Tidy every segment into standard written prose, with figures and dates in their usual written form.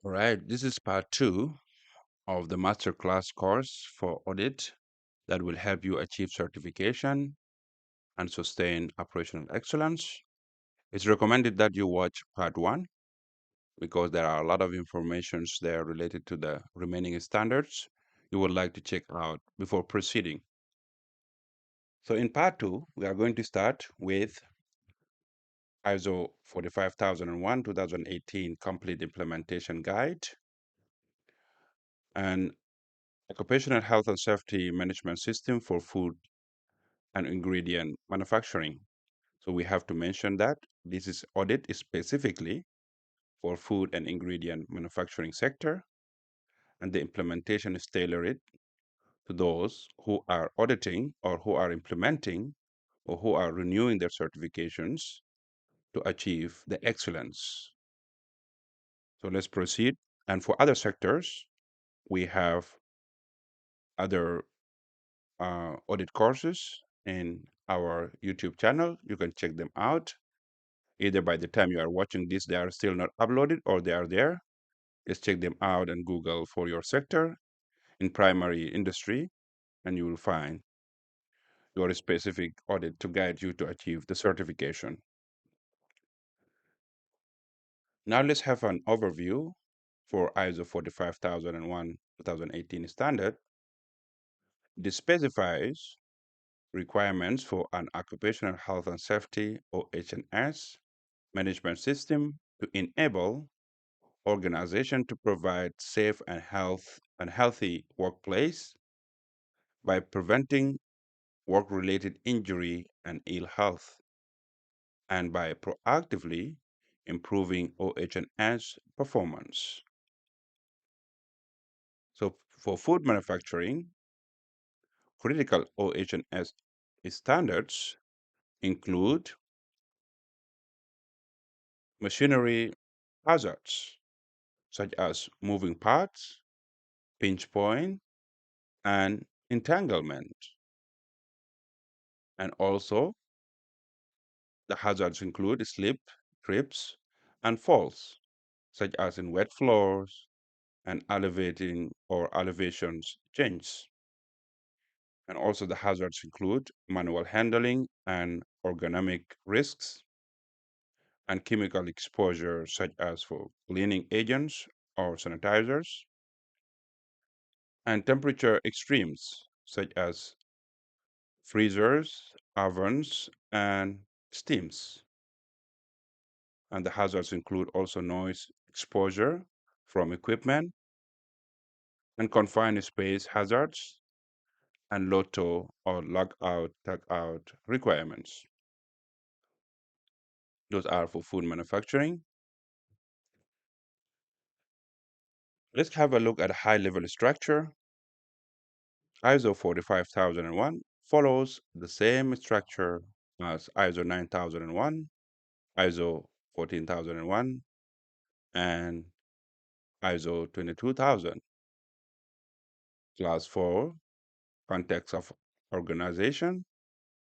All right, this is part two of the masterclass course for audit that will help you achieve certification and sustain operational excellence. It's recommended that you watch part one because there are a lot of informations there related to the remaining standards you would like to check out before proceeding. So in part two, we are going to start with ISO 45001 2018 Complete Implementation Guide and Occupational Health and Safety Management System for Food and Ingredient Manufacturing. So we have to mention that this is audit specifically for food and ingredient manufacturing sector, and the implementation is tailored to those who are auditing or who are implementing or who are renewing their certifications to achieve the excellence. So let's proceed. And for other sectors, we have other audit courses in our YouTube channel. You can check them out. Either by the time you are watching this, they are still not uploaded or they are there. Just check them out and Google for your sector in primary industry, and you will find your specific audit to guide you to achieve the certification. Now let's have an overview for ISO 45001 2018 standard. This specifies requirements for an occupational health and safety OH&S management system to enable organization to provide safe and healthy workplace by preventing work-related injury and ill health and by proactively improving OH&S performance. So for food manufacturing, critical OH&S standards include machinery hazards such as moving parts, pinch point, and entanglement. And also, the hazards include slip, trips, and falls, such as in wet floors and elevating or elevations change. And also, the hazards include manual handling and ergonomic risks, and chemical exposure, such as for cleaning agents or sanitizers, and temperature extremes, such as freezers, ovens, and steams. And the hazards include also noise exposure from equipment and confined space hazards and LOTO or lockout, tagout requirements. Those are for food manufacturing. Let's have a look at high level structure. ISO 45001 follows the same structure as ISO 9001, ISO 14001, and ISO 22000. Class 4, context of organization,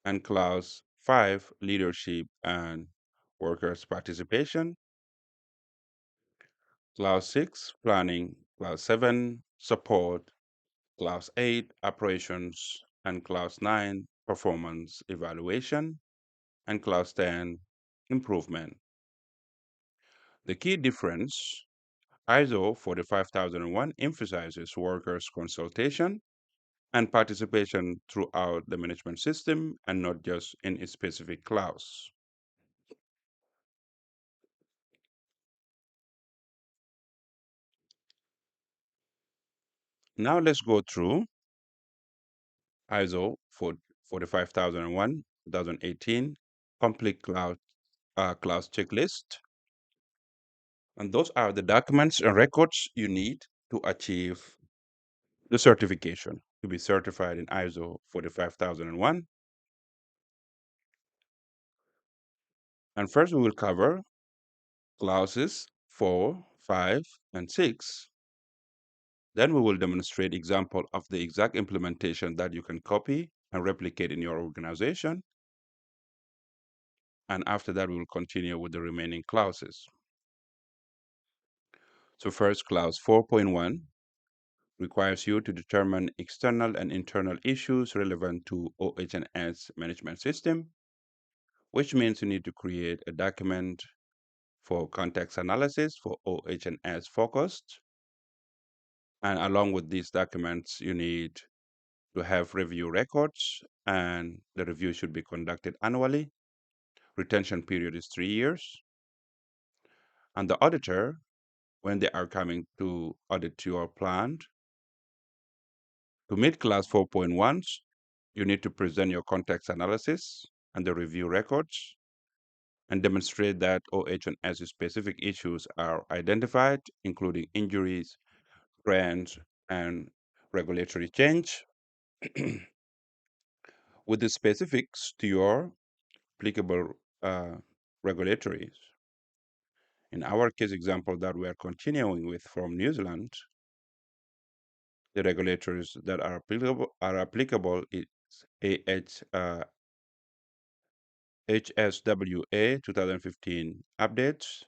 and Class 5, leadership and workers' participation. Class 6, planning. Class 7, support. Class 8, operations. And Class 9, performance evaluation. And Class 10, improvement. The key difference, ISO 45001 emphasizes workers' consultation and participation throughout the management system and not just in a specific clause. Now let's go through ISO 45001 2018 complete class checklist. And those are the documents and records you need to achieve the certification to be certified in ISO 45001. And first we will cover clauses 4, 5, and 6. Then we will demonstrate example of the exact implementation that you can copy and replicate in your organization. And after that, we will continue with the remaining clauses. So first, clause 4.1 requires you to determine external and internal issues relevant to OH&S management system, which means you need to create a document for context analysis for OH&S focused. And along with these documents, you need to have review records, and the review should be conducted annually. Retention period is 3 years. And the auditor, when they are coming to audit your plant, to meet class 4.1, you need to present your context analysis and the review records and demonstrate that OH&S specific issues are identified, including injuries, trends, and regulatory change with the specifics to your applicable regulatories. In our case example that we are continuing with from New Zealand, the regulators that are applicable is HSWA 2015 updates,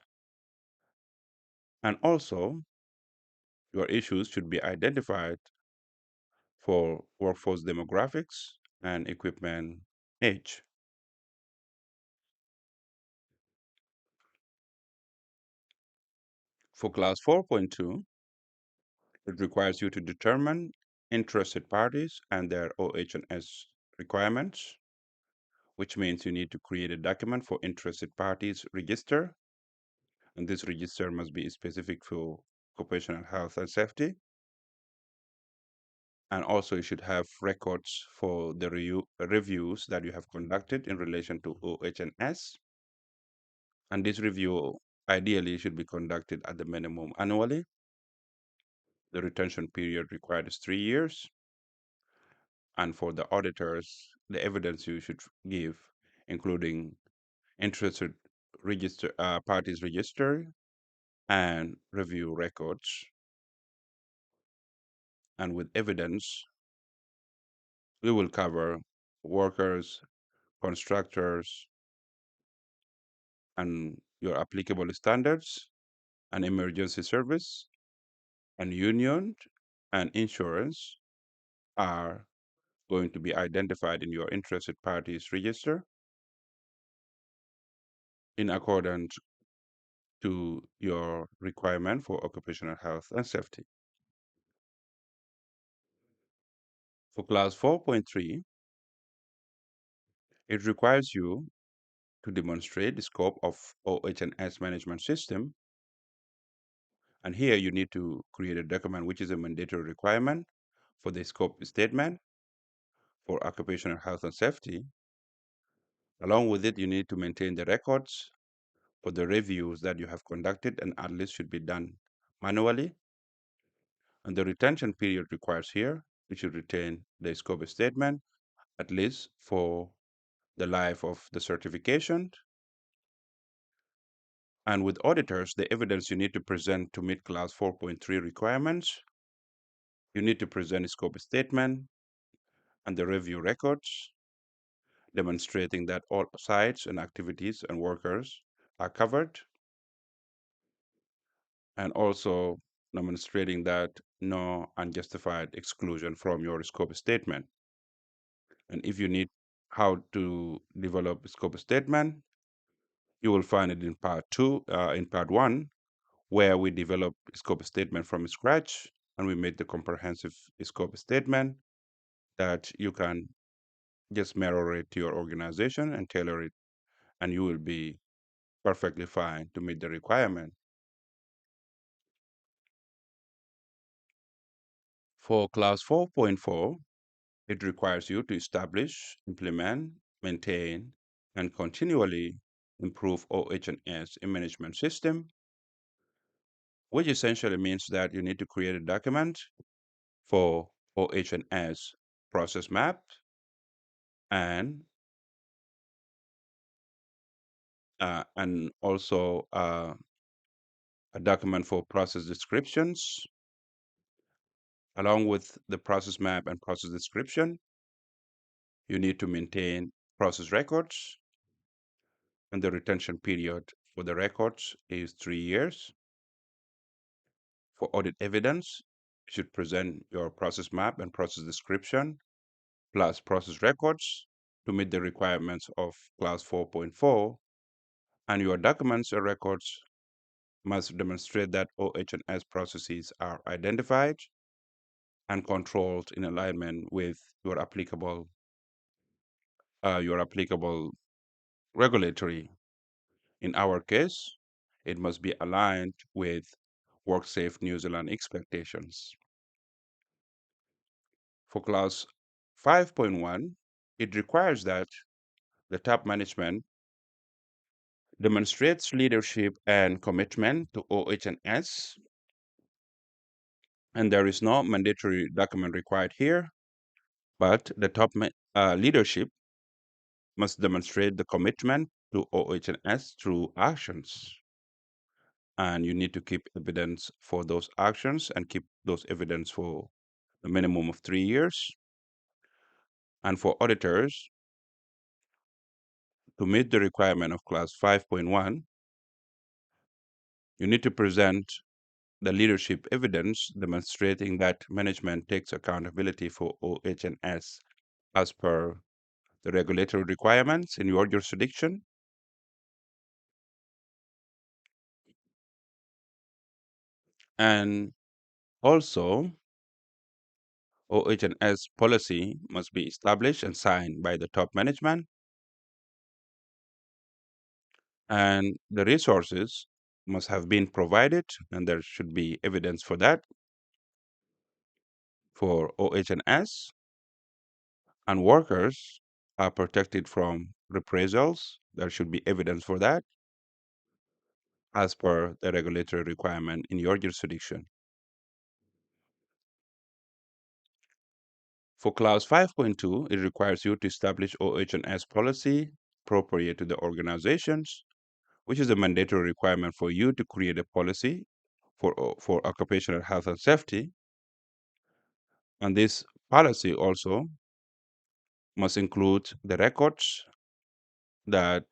and also your issues should be identified for workforce demographics and equipment age. For class 4.2, it requires you to determine interested parties and their OH&S requirements, which means you need to create a document for interested parties register, and this register must be specific for occupational health and safety. And also you should have records for the reviews that you have conducted in relation to OH&S. And this review ideally should be conducted at the minimum annually. The retention period required is 3 years. And for the auditors, the evidence you should give, including interested parties register and review records. And with evidence, we will cover workers, constructors, and your applicable standards, and emergency service, and union, and insurance are going to be identified in your interested parties register in accordance to your requirement for occupational health and safety. For class 4.3, it requires you to demonstrate the scope of OH&S management system. And here you need to create a document which is a mandatory requirement for the scope statement for occupational health and safety. Along with it, you need to maintain the records for the reviews that you have conducted, and at least should be done manually. And the retention period requires here, you should retain the scope statement at least for the life of the certification. And with auditors, the evidence you need to present to meet class 4.3 requirements, you need to present a scope statement and the review records, demonstrating that all sites and activities and workers are covered, and also demonstrating that no unjustified exclusion from your scope statement. And if you need how to develop a scope statement, you will find it in in part one, where we develop a scope statement from scratch, and we make the comprehensive scope statement that you can just mirror it to your organization and tailor it, and you will be perfectly fine to meet the requirement. For class 4.4, it requires you to establish, implement, maintain, and continually improve OH&S in management system, which essentially means that you need to create a document for OH&S process map and also a document for process descriptions. Along with the process map and process description, you need to maintain process records, and the retention period for the records is 3 years. For audit evidence, you should present your process map and process description plus process records to meet the requirements of class 4.4, and your documents or records must demonstrate that OH&S processes are identified and controlled in alignment with your applicable regulatory. In our case, it must be aligned with WorkSafe New Zealand expectations. For clause 5.1, it requires that the top management demonstrates leadership and commitment to OH&S, and there is no mandatory document required here, but the top leadership must demonstrate the commitment to OH&S through actions. And you need to keep evidence for those actions and keep those evidence for a minimum of 3 years. And for auditors, to meet the requirement of class 5.1, you need to present the leadership evidence demonstrating that management takes accountability for OH&S as per the regulatory requirements in your jurisdiction. And also, OH&S policy must be established and signed by the top management, and the resources must have been provided, and there should be evidence for that for OH&S, and workers are protected from reprisals. There should be evidence for that as per the regulatory requirement in your jurisdiction. For clause 5.2, it requires you to establish OH&S policy appropriate to the organizations, which is a mandatory requirement for you to create a policy for occupational health and safety. And this policy also must include the records that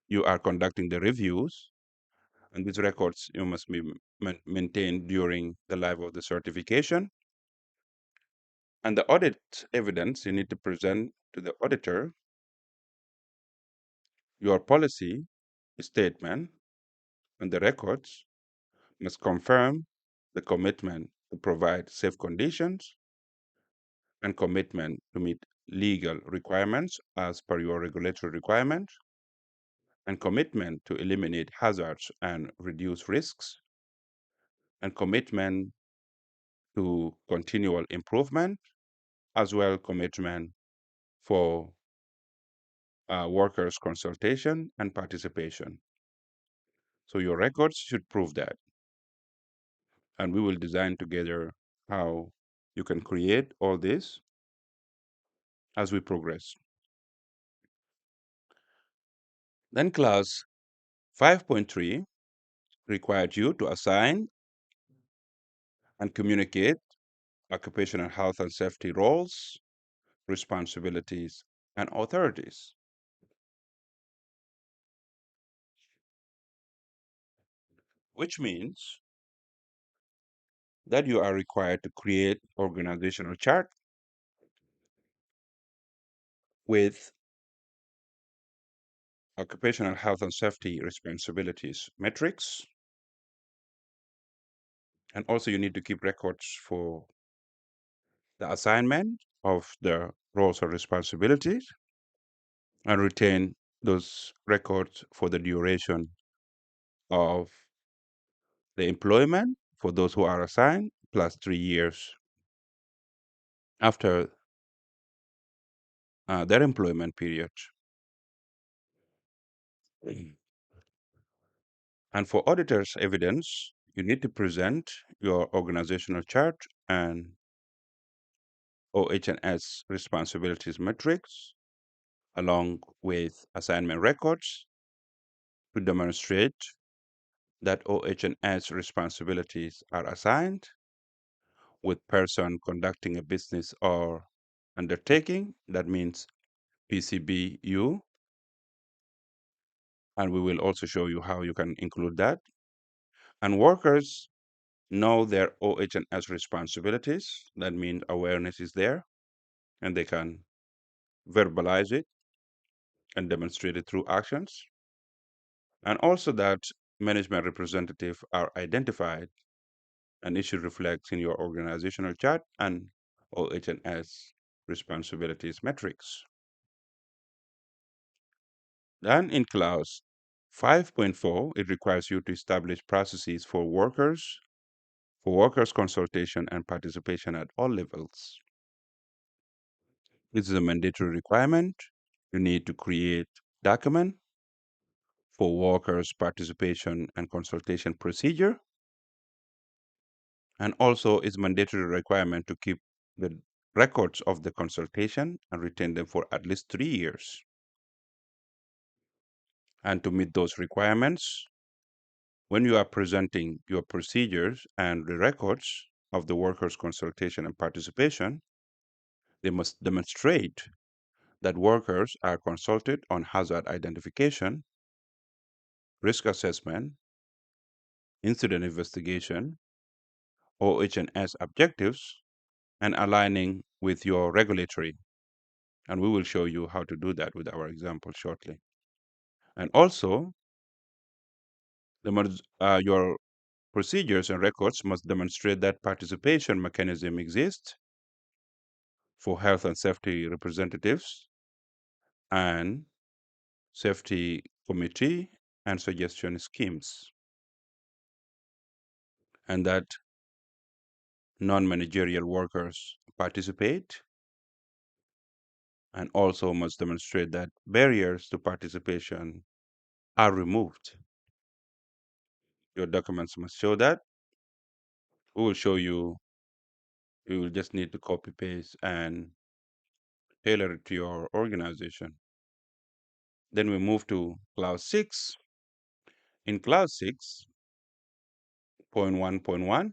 you are conducting the reviews, and these records you must be maintained during the life of the certification. And the audit evidence you need to present to the auditor, your policy statement, and the records must confirm the commitment to provide safe conditions and commitment to meet legal requirements as per your regulatory requirements, and commitment to eliminate hazards and reduce risks, and commitment to continual improvement, as well commitment for workers' consultation and participation. So your records should prove that. And we will design together how you can create all this as we progress. Then class 5.3 required you to assign and communicate occupational health and safety roles, responsibilities, and authorities, which means that you are required to create organizational chart with occupational health and safety responsibilities metrics. And also you need to keep records for the assignment of the roles or responsibilities and retain those records for the duration of the employment for those who are assigned plus 3 years after their employment period. And for auditors' evidence, you need to present your organizational chart and OH&S responsibilities metrics along with assignment records to demonstrate that OH&S responsibilities are assigned with person conducting a business or undertaking. That means PCBU. And we will also show you how you can include that. And workers know their OH&S responsibilities. That means awareness is there and they can verbalize it and demonstrate it through actions. And also that management representatives are identified and it should reflect in your organizational chart and OH&S responsibilities metrics. Then in clause 5.4, it requires you to establish processes for workers' consultation and participation at all levels. This is a mandatory requirement. You need to create document for workers' participation and consultation procedure. And also it's mandatory requirement to keep the records of the consultation and retain them for at least 3 years. And to meet those requirements, when you are presenting your procedures and the records of the workers' consultation and participation, they must demonstrate that workers are consulted on hazard identification, risk assessment, incident investigation, OH&S objectives, and aligning with your regulatory. And we will show you how to do that with our example shortly. And also, your procedures and records must demonstrate that participation mechanism exists for health and safety representatives and safety committee and suggestion schemes, and that non-managerial workers participate, and also must demonstrate that barriers to participation are removed. Your documents must show that. We will show you, you will just need to copy paste and tailor it to your organization. Then we move to clause 6. In clause 6.1.1,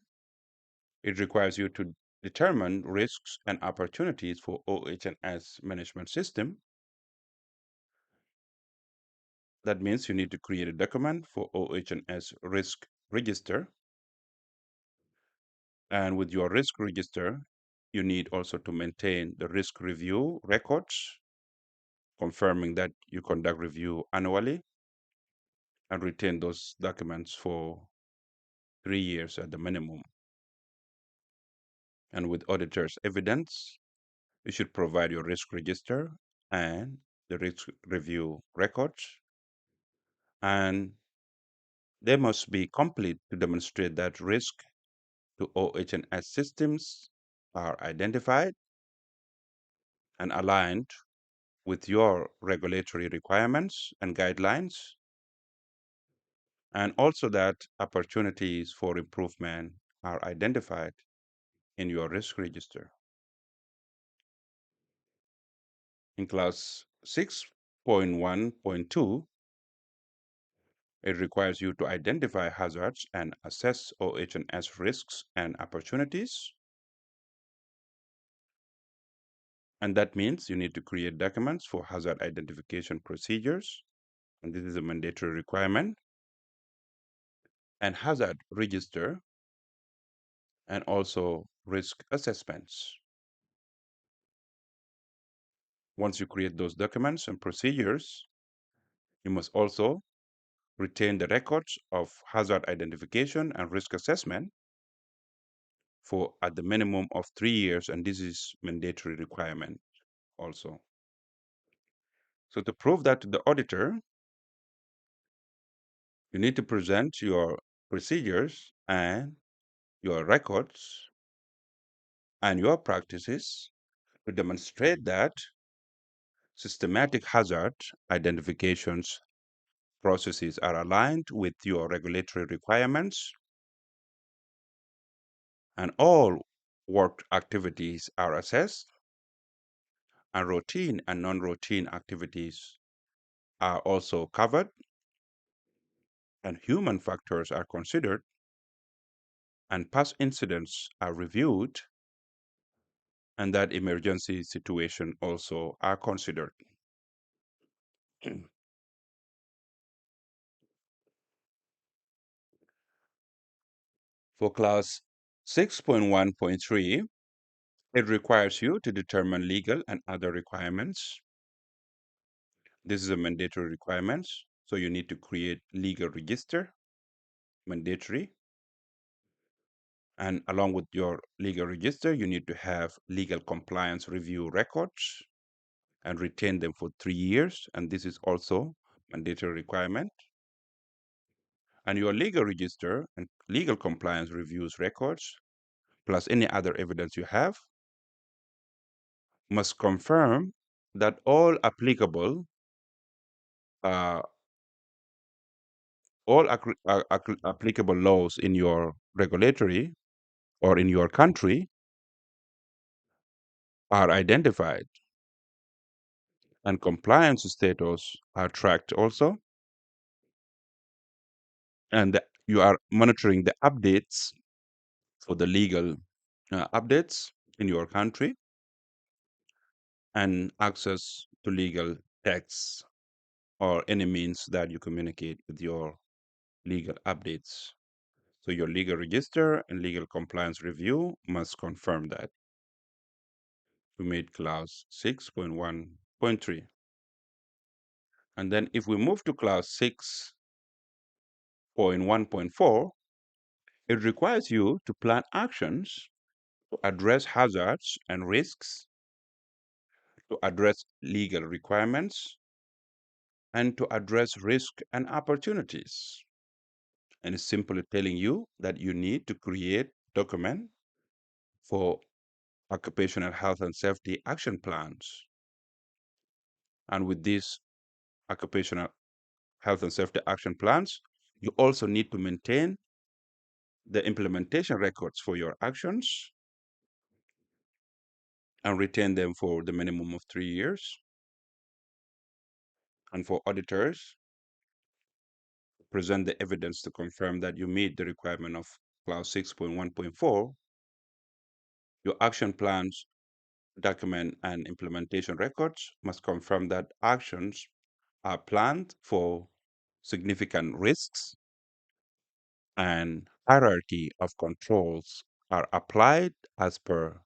it requires you to determine risks and opportunities for OH&S management system. That means you need to create a document for OH&S risk register. And with your risk register, you need also to maintain the risk review records, confirming that you conduct review annually and retain those documents for 3 years at the minimum. And with auditors' evidence, you should provide your risk register and the risk review records. And they must be complete to demonstrate that risk to OH&S systems are identified and aligned with your regulatory requirements and guidelines, and also that opportunities for improvement are identified in your risk register. In clause 6.1.2, it requires you to identify hazards and assess OH&S risks and opportunities. And that means you need to create documents for hazard identification procedures, and this is a mandatory requirement, and hazard register, and also risk assessments. Once you create those documents and procedures, you must also retain the records of hazard identification and risk assessment for at the minimum of 3 years, and this is mandatory requirement also. So to prove that to the auditor, you need to present your procedures and your records and your practices to demonstrate that systematic hazard identifications processes are aligned with your regulatory requirements and all work activities are assessed and routine and non-routine activities are also covered and human factors are considered and past incidents are reviewed and that emergency situation also are considered. For clause 6.1.3, it requires you to determine legal and other requirements. This is a mandatory requirement. So you need to create legal register, mandatory. And along with your legal register, you need to have legal compliance review records and retain them for 3 years. And this is also mandatory requirement. And your legal register and legal compliance reviews records, plus any other evidence you have, must confirm that all applicable uh, applicable laws in your regulatory or in your country are identified and compliance status are tracked also, and you are monitoring the updates for the legal updates in your country and access to legal texts or any means that you communicate with your legal updates. So your legal register and legal compliance review must confirm that to meet clause 6.1.3. And then if we move to clause 6.1.4, it requires you to plan actions to address hazards and risks, to address legal requirements, and to address risk and opportunities. And it's simply telling you that you need to create document for occupational health and safety action plans. And with these occupational health and safety action plans, you also need to maintain the implementation records for your actions and retain them for the minimum of 3 years. And for auditors, present the evidence to confirm that you meet the requirement of clause 6.1.4. Your action plans, document, and implementation records must confirm that actions are planned for significant risks and hierarchy of controls are applied as per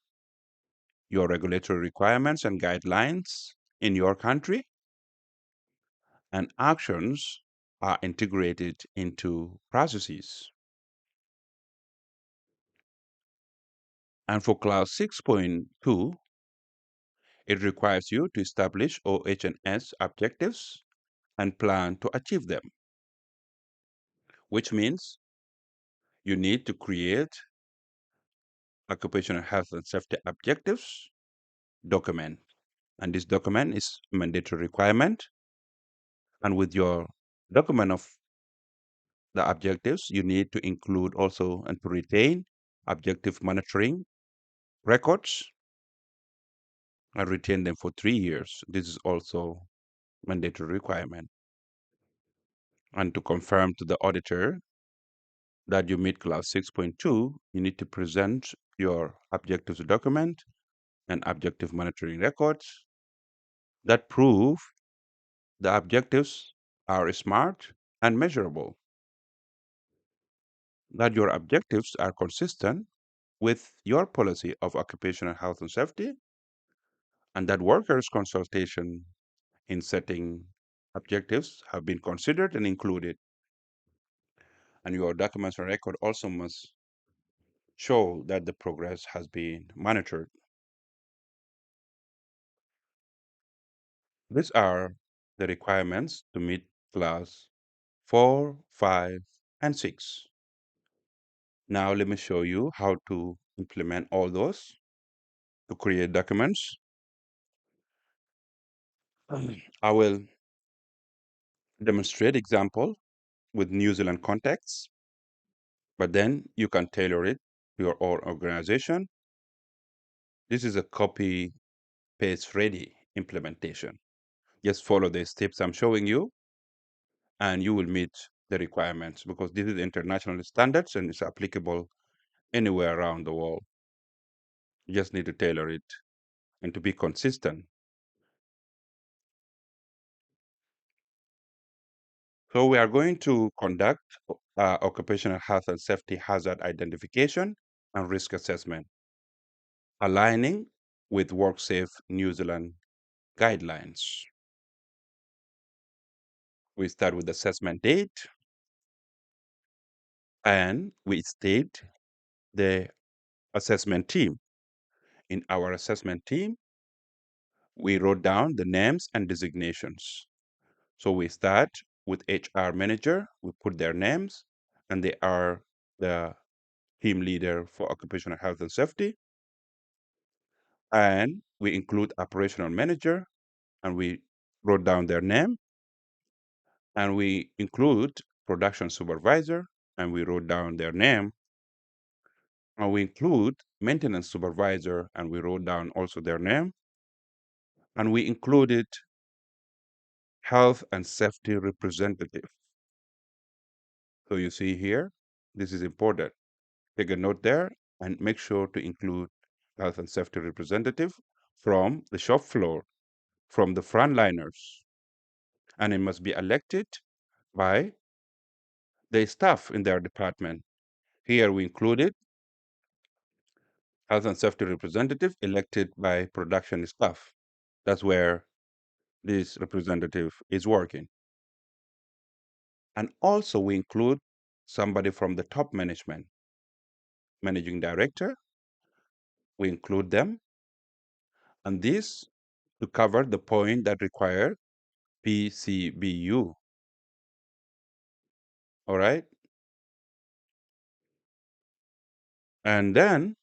your regulatory requirements and guidelines in your country, and actions are integrated into processes. And for clause 6.2, it requires you to establish OH&S objectives and plan to achieve them, which means you need to create occupational health and safety objectives document. And this document is a mandatory requirement. And with your document of the objectives, you need to include also and to retain objective monitoring records and retain them for 3 years. This is also mandatory requirement. And to confirm to the auditor that you meet clause 6.2, you need to present your objectives document and objective monitoring records that prove the objectives are smart and measurable, that your objectives are consistent with your policy of occupational health and safety, and that workers' consultation in setting objectives have been considered and included. And your documents and record also must show that the progress has been monitored. These are the requirements to meet class 4, 5, and 6. Now let me show you how to implement all those to create documents. I will demonstrate example with New Zealand context, but then you can tailor it to your own organization. This is a copy paste ready implementation. Just follow the steps I'm showing you and you will meet the requirements because this is international standards and it's applicable anywhere around the world. You just need to tailor it and to be consistent. So we are going to conduct occupational health and safety hazard identification and risk assessment, aligning with WorkSafe New Zealand guidelines. We start with assessment date, and we state the assessment team. In our assessment team, we wrote down the names and designations. So we start with HR manager, we put their names, and they are the team leader for occupational health and safety. And we include operational manager, and we wrote down their name. And we include production supervisor, and we wrote down their name. And we include maintenance supervisor, and we wrote down also their name. And we included health and safety representative. So you see here, this is important. Take a note there and make sure to include health and safety representative from the shop floor, from the frontliners, and it must be elected by the staff in their department. Here we included health and safety representative elected by production staff. That's where this representative is working. And also we include somebody from the top management, managing director, we include them. And this to cover the point that require PCBU. All right. And then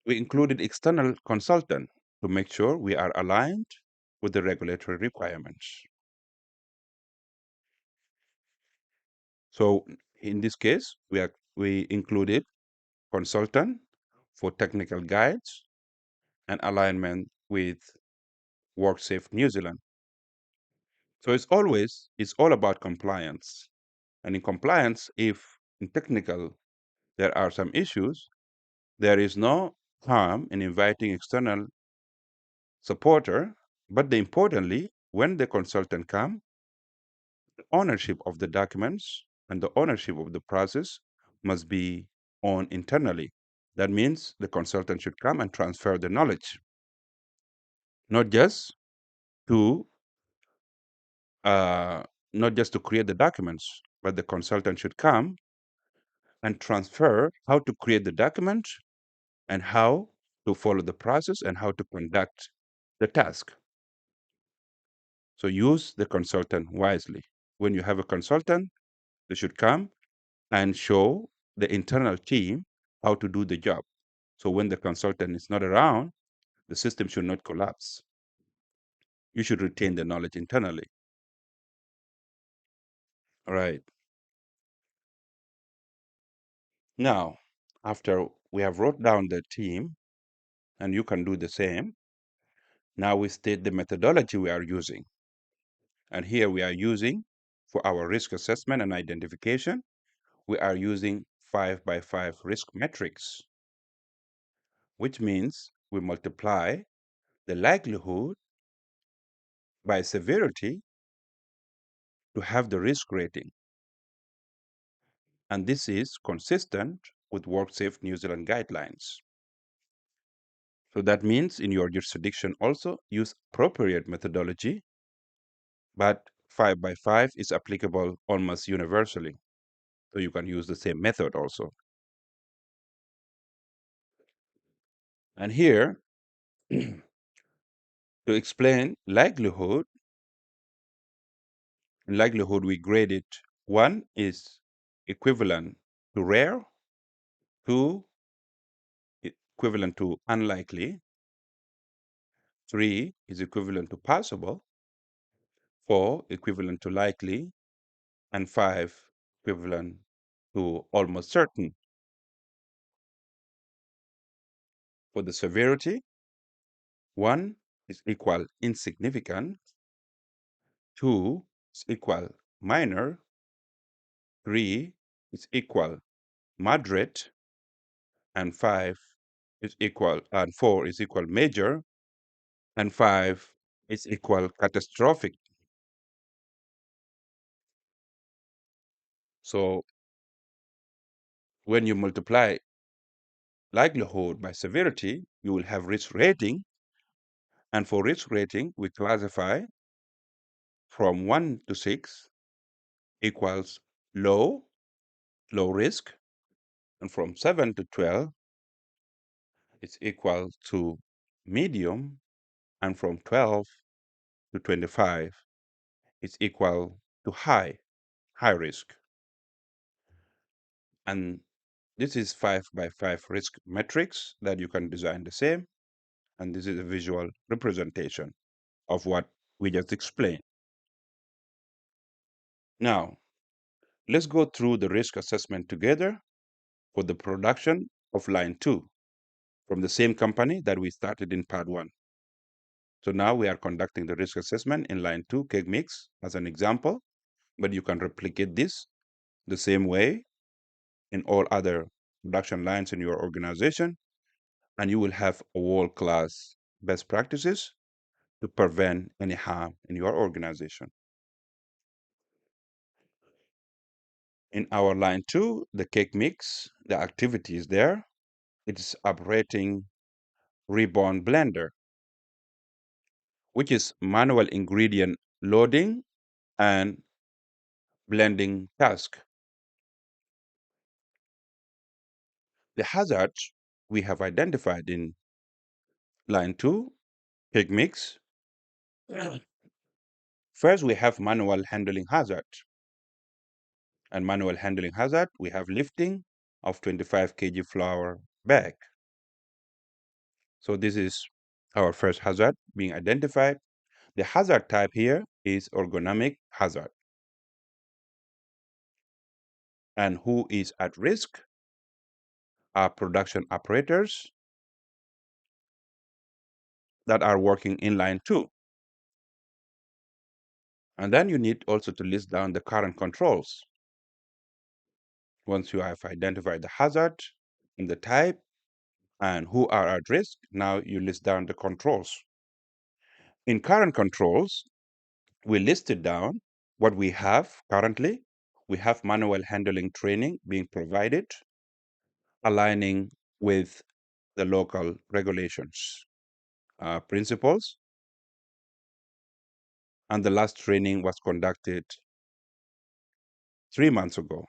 we included external consultant to make sure we are aligned with the regulatory requirements. So in this case, we included consultant for technical guides and alignment with WorkSafe New Zealand. So it's all about compliance. And in compliance, if in technical there are some issues, there is no harm in inviting external supporter, but importantly, when the consultant come, the ownership of the documents and the ownership of the process must be owned internally. That means the consultant should come and transfer the knowledge, not just to uh, not just to create the documents, but the consultant should come and transfer how to create the document and how to follow the process and how to conduct the task. So use the consultant wisely. When you have a consultant, they should come and show the internal team how to do the job. So when the consultant is not around, the system should not collapse. You should retain the knowledge internally. All right. Now, after we have wrote down the team, and you can do the same, now we state the methodology we are using. And here we are using, for our risk assessment and identification, we are using 5x5 risk matrix, which means we multiply the likelihood by severity to have the risk rating. And this is consistent with WorkSafe New Zealand guidelines. So that means in your jurisdiction also use appropriate methodology, but 5x5 is applicable almost universally. So you can use the same method also. And here, to explain likelihood, in likelihood we grade it. 1 is equivalent to rare, 2 equivalent to unlikely, 3 is equivalent to possible, 4 equivalent to likely, and 5 equivalent to almost certain. For the severity, 1 is equal insignificant, 2 is equal minor, 3 is equal moderate, and 4 is equal major, and 5 is equal catastrophic. So when you multiply likelihood by severity, you will have risk rating. And for risk rating, we classify from 1 to 6 equals low, low risk. And from 7 to 12, it's equal to medium. And from 12 to 25, it's equal to high, high risk. And this is 5 by 5 risk matrix that you can design the same. And this is a visual representation of what we just explained. Now, let's go through the risk assessment together for the production of line 2 from the same company that we started in part 1. So now we are conducting the risk assessment in line 2 cake mix as an example, but you can replicate this the same way in all other production lines in your organization, and you will have world-class best practices to prevent any harm in your organization. In our line 2, the cake mix, the activity is there. It is operating reborn blender, which is manual ingredient loading and blending task. The hazards we have identified in line 2, cake mix. First, we have manual handling hazard. And manual handling hazard, we have lifting of 25 kg flour bag. So this is our first hazard being identified. The hazard type here is ergonomic hazard. And who is at risk are production operators that are working in line 2. And then you need also to list down the current controls. Once you have identified the hazard and the type and who are at risk, now you list down the controls. In current controls, we listed down what we have currently. We have manual handling training being provided, aligning with the local regulations, principles. And the last training was conducted 3 months ago.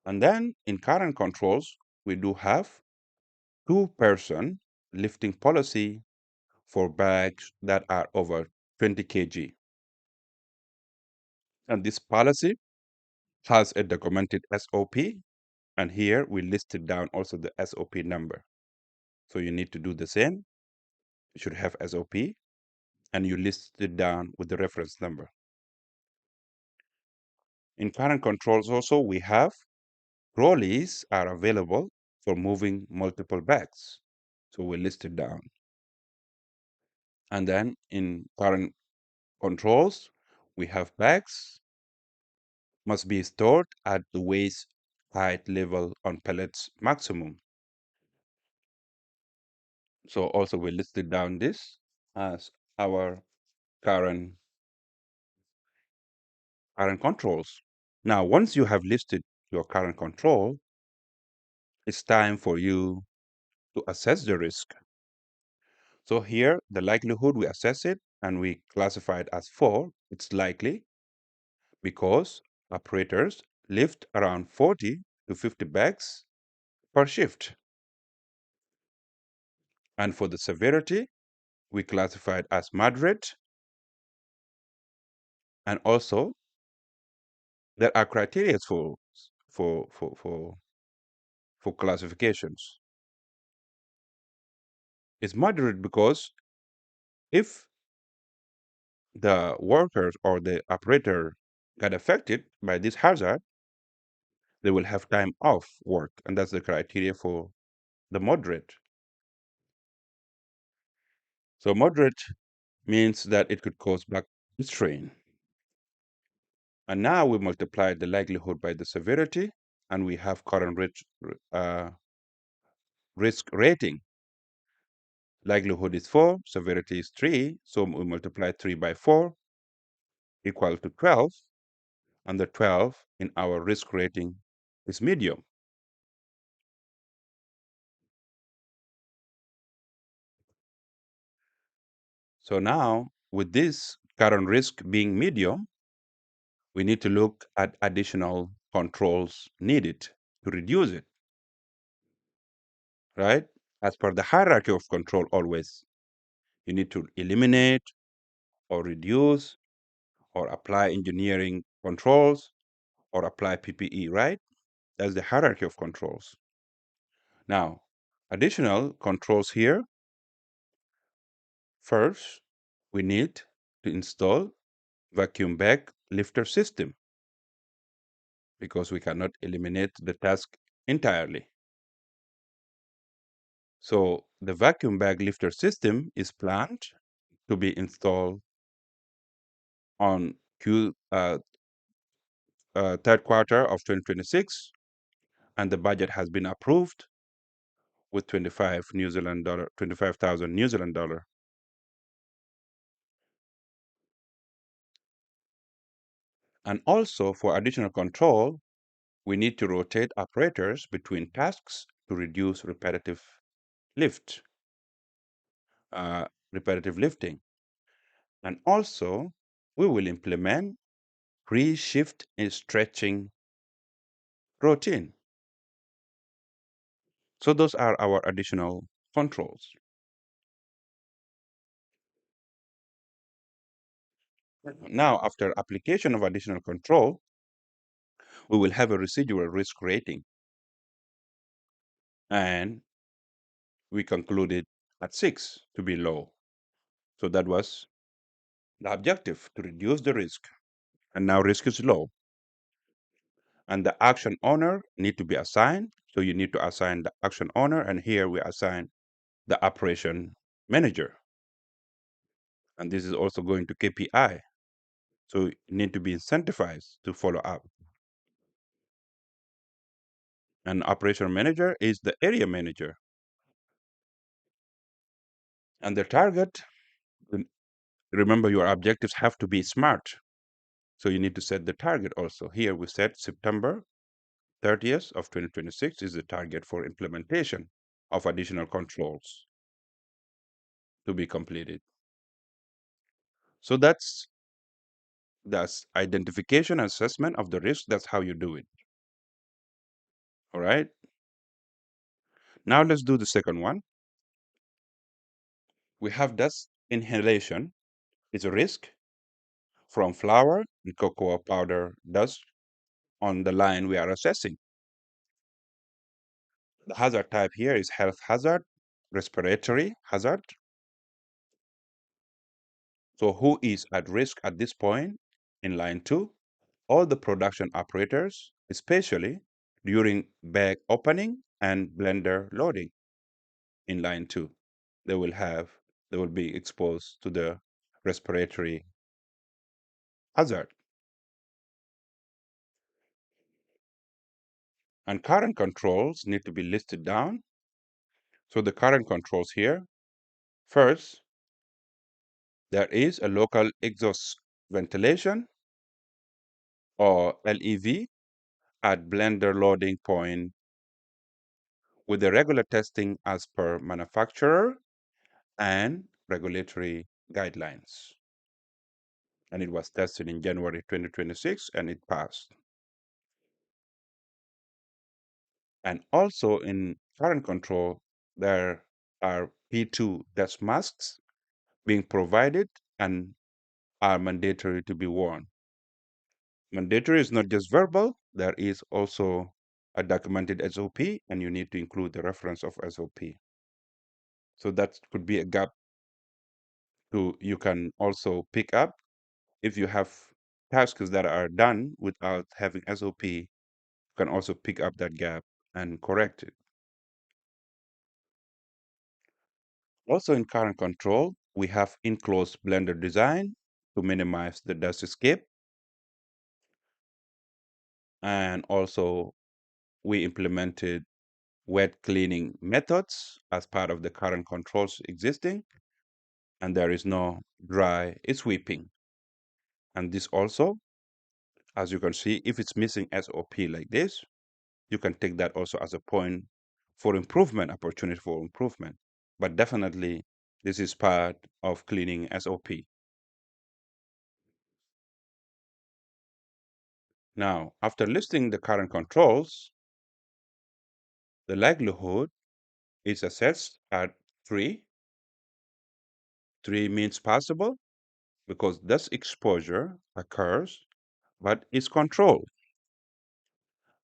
And then in current controls, we do have 2-person lifting policy for bags that are over 20 kg. And this policy has a documented SOP. And here we listed down also the SOP number. So you need to do the same. You should have SOP and you list it down with the reference number. In current controls also, we have trolleys are available for moving multiple bags. So we list it down. And then in current controls, we have bags must be stored at the waist height level on pellets maximum. So also we listed down this as our current controls. Now, once you have listed your current control, it's time for you to assess the risk. So here, the likelihood, we assess it and we classify it as 4. It's likely because operators lift around 40 to 50 bags per shift. And for the severity, we classify it as moderate. And also, there are criteria for classifications. It's moderate because if the workers or the operator got affected by this hazard, they will have time off work, and that's the criteria for the moderate. So moderate means that it could cause back strain. And now we multiply the likelihood by the severity, and we have current risk rating. Likelihood is 4, severity is 3, so we multiply 3 by 4 equal to 12. and the 12 in our risk rating is medium. So now, with this current risk being medium, we need to look at additional controls needed to reduce it, right? As per the hierarchy of control always, you need to eliminate or reduce or apply engineering controls or apply PPE, right? That's the hierarchy of controls. Now, additional controls here. First, we need to install vacuum bag lifter system because we cannot eliminate the task entirely. So the vacuum bag lifter system is planned to be installed on third quarter of 2026, and the budget has been approved with 25,000 New Zealand dollar. And also for additional control, we need to rotate operators between tasks to reduce lift, repetitive lifting. And also, we will implement pre-shift stretching routine. So those are our additional controls. Now, after application of additional control, we will have a residual risk rating. And we concluded at 6 to be low. So that was the objective, to reduce the risk. And now risk is low. And the action owner need to be assigned. So you need to assign the action owner. And here we assign the operation manager. And this is also going to KPI. So you need to be incentivized to follow up. And operation manager is the area manager. And the target, remember your objectives have to be SMART. So you need to set the target also. Here we set September 30th of 2026 is the target for implementation of additional controls to be completed. So that's identification and assessment of the risk. That's how you do it. All right. Now let's do the second one. We have dust inhalation. It's a risk from flour and cocoa powder dust on the line we are assessing. The hazard type here is health hazard, respiratory hazard. So who is at risk at this point in line 2? All the production operators, especially during bag opening and blender loading in line 2. They will be exposed to the respiratory hazard. And current controls need to be listed down. So the current controls here, first, there is a local exhaust ventilation or LEV at blender loading point with the regular testing as per manufacturer and regulatory guidelines. And it was tested in January 2026 and it passed. And also in current control, there are P2 dust masks being provided and are mandatory to be worn. Mandatory is not just verbal, there is also a documented SOP, and you need to include the reference of SOP. So that could be a gap you can also pick up if you have tasks that are done without having SOP. You can also pick up that gap and correct it. Also in current control, we have enclosed blender design to minimize the dust escape. And also we implemented wet cleaning methods as part of the current controls existing. And there is no dry sweeping. And this also As you can see, if it's missing SOP like this, you can take that also as a point for improvement, opportunity for improvement. But definitely, this is part of cleaning SOP. Now, after listing the current controls, the likelihood is assessed at 3. 3 means possible because dust exposure occurs but is controlled.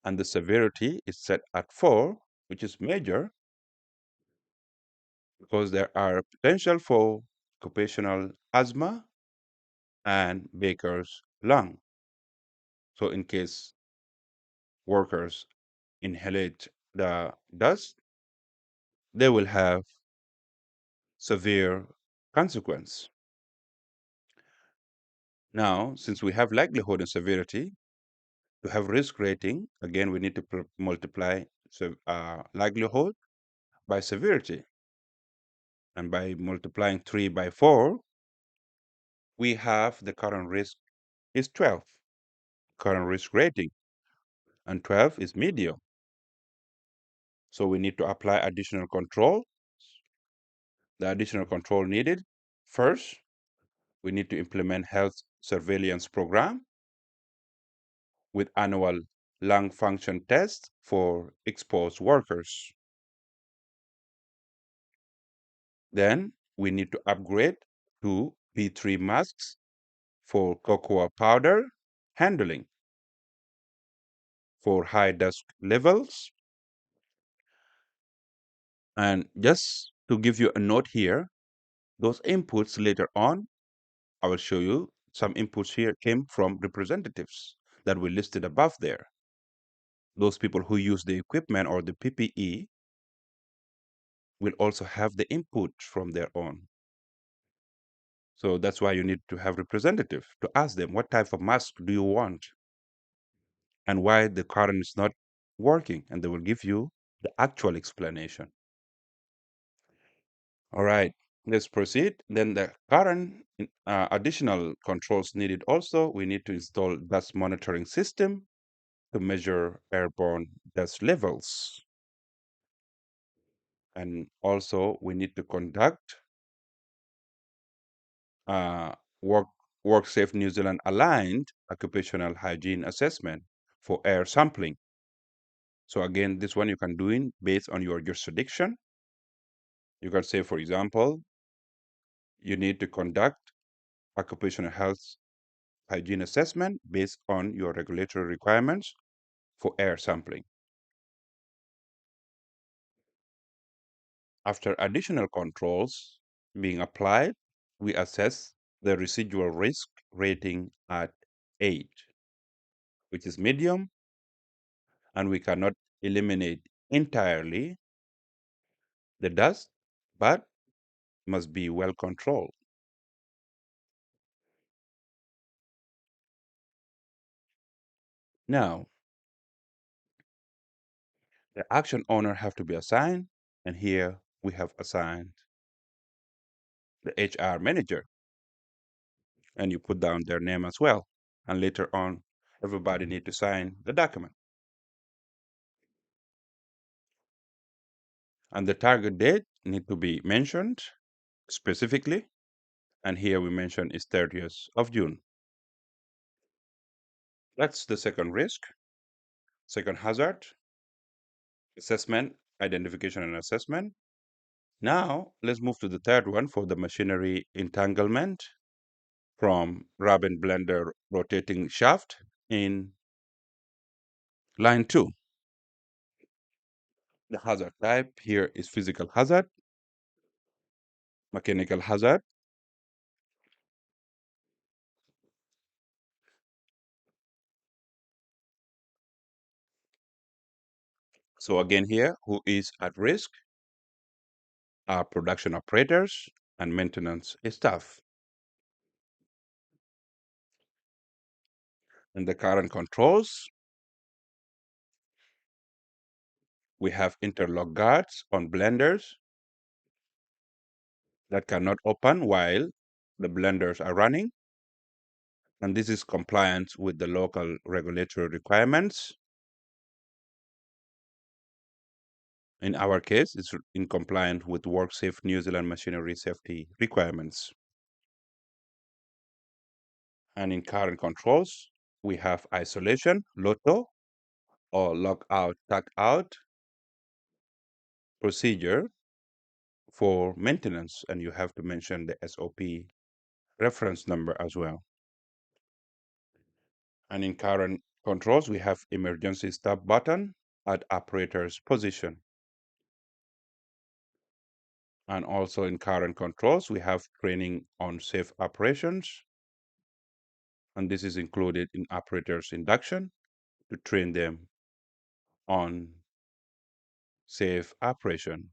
And the severity is set at 4, which is major because there are potential for occupational asthma and Baker's lung. So in case workers inhalate the dust, they will have severe consequence. Now, since we have likelihood and severity, to have risk rating, again, we need to multiply likelihood by severity. And by multiplying 3 by 4, we have the current risk is 12, current risk rating, and 12 is medium. So we need to apply additional control. The additional control needed, first, we need to implement health surveillance program with annual lung function tests for exposed workers. Then we need to upgrade to P3 masks for cocoa powder handling for high dust levels. And just to give you a note here, those inputs later on, I will show you some inputs here came from representatives that we listed above there. Those people who use the equipment or the PPE will also have the input from their own. So that's why you need to have representative to ask them what type of mask do you want and why the current is not working, and they will give you the actual explanation. All right, let's proceed. Then the current additional controls needed also, we need to install dust monitoring system to measure airborne dust levels. And also we need to conduct uh, work WorkSafe New Zealand aligned occupational hygiene assessment for air sampling. So again, this one you can do it based on your jurisdiction. You can say, for example, you need to conduct occupational health hygiene assessment based on your regulatory requirements for air sampling. After additional controls being applied, we assess the residual risk rating at 8, which is medium, and we cannot eliminate entirely the dust, but must be well controlled. Now, the action owner have to be assigned, and here we have assigned the HR manager, and you put down their name as well. And later on, everybody need to sign the document. And the target date need to be mentioned specifically, and here we mention is 30th of June. That's the second risk. Second hazard, assessment, identification and assessment. Now, let's move to the third one for the machinery entanglement from rub and blender rotating shaft in line 2. The hazard type here is physical hazard, mechanical hazard. So again here, who is at risk are production operators and maintenance staff. In the current controls, we have interlock guards on blenders that cannot open while the blenders are running. And this is compliant with the local regulatory requirements. In our case, it's in compliance with WorkSafe New Zealand machinery safety requirements. And in current controls, we have isolation, LOTO, or lock out, tag out procedure for maintenance, and you have to mention the SOP reference number as well. And in current controls, we have emergency stop button at operator's position. And also in current controls, we have training on safe operations. And this is included in operators induction to train them on safe operation.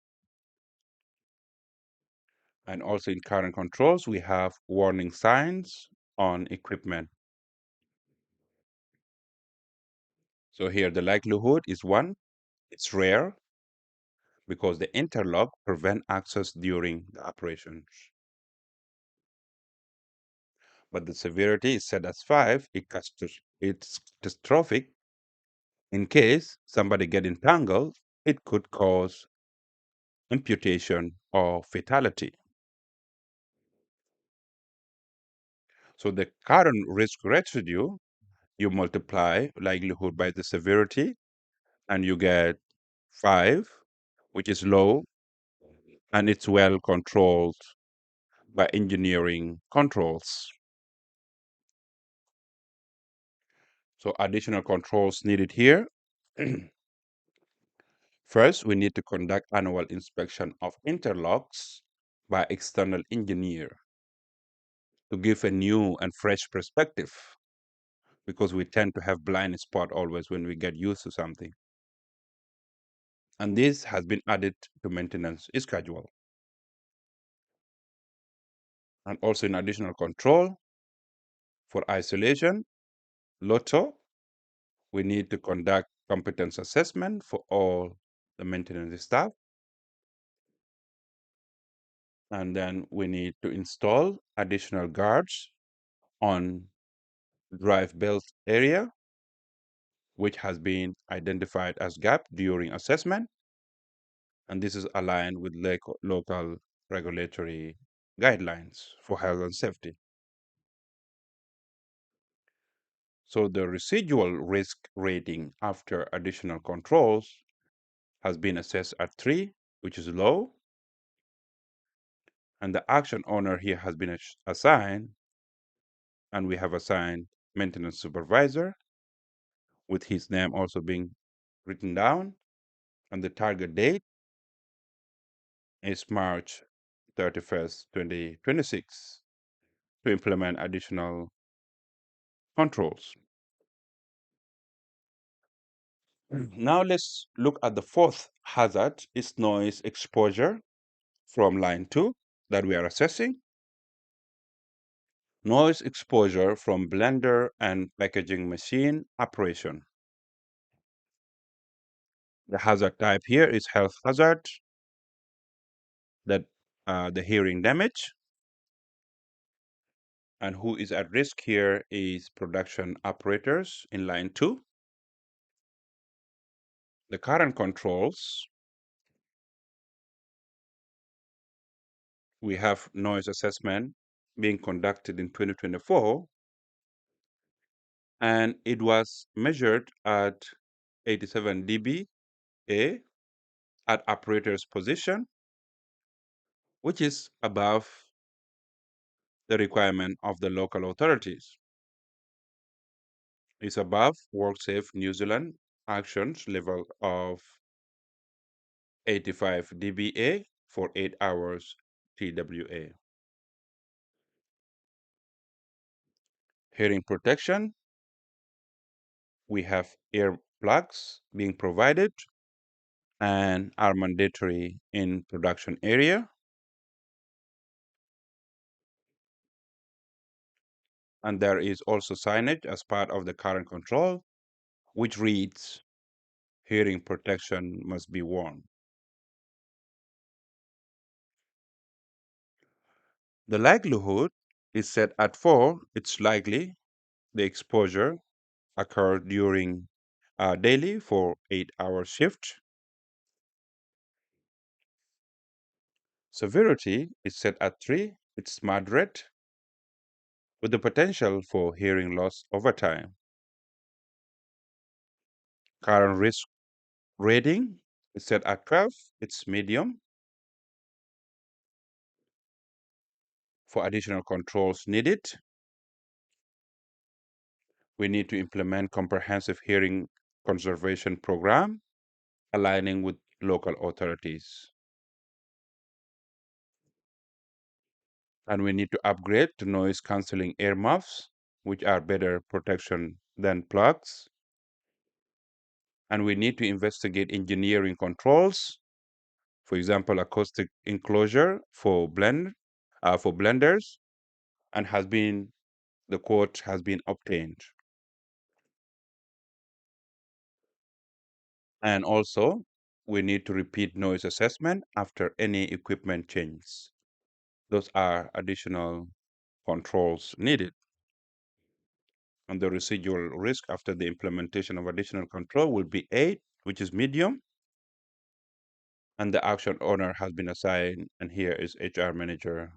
And also in current controls, we have warning signs on equipment. So here the likelihood is 1, it's rare because the interlock prevent access during the operations. But the severity is set as 5, it's catastrophic. In case somebody get entangled, it could cause amputation or fatality. So the current risk residue, you multiply likelihood by the severity, and you get 5, which is low, and it's well controlled by engineering controls. So additional controls needed here. First, we need to conduct annual inspection of interlocks by external engineer to give a new and fresh perspective, because we tend to have blind spot always when we get used to something. And this has been added to maintenance schedule. And also in additional control for isolation, LOTO, we need to conduct competence assessment for all the maintenance staff. And then we need to install additional guards on drive belt area, which has been identified as gap during assessment. And this is aligned with local regulatory guidelines for health and safety. So the residual risk rating after additional controls has been assessed at 3, which is low. And the action owner here has been assigned, and we have assigned maintenance supervisor with his name also being written down. And the target date is March 31st, 2026 to implement additional controls. Now let's look at the fourth hazard is noise exposure from line 2 that we are assessing. Noise exposure from blender and packaging machine operation. The hazard type here is health hazard, that the hearing damage. And who is at risk here is production operators in line 2. The current controls, we have noise assessment being conducted in 2024, and it was measured at 87 dBA at operator's position, which is above the requirement of the local authorities. It's above WorkSafe New Zealand actions level of 85 dBA for 8 hours TWA. Hearing protection, we have earplugs being provided and are mandatory in production area. And there is also signage as part of the current control, which reads, hearing protection must be worn. The likelihood is set at 4, it's likely the exposure occur during daily for 8-hour shift. Severity is set at 3. It's moderate with the potential for hearing loss over time. Current risk rating is set at 12. It's medium. For additional controls needed, we need to implement comprehensive hearing conservation program aligning with local authorities. And we need to upgrade to noise cancelling earmuffs, which are better protection than plugs. And we need to investigate engineering controls, for example, acoustic enclosure for blenders, and the quote has been obtained. And also, we need to repeat noise assessment after any equipment change. Those are additional controls needed. And the residual risk after the implementation of additional control will be 8, which is medium. And the action owner has been assigned, and here is HR manager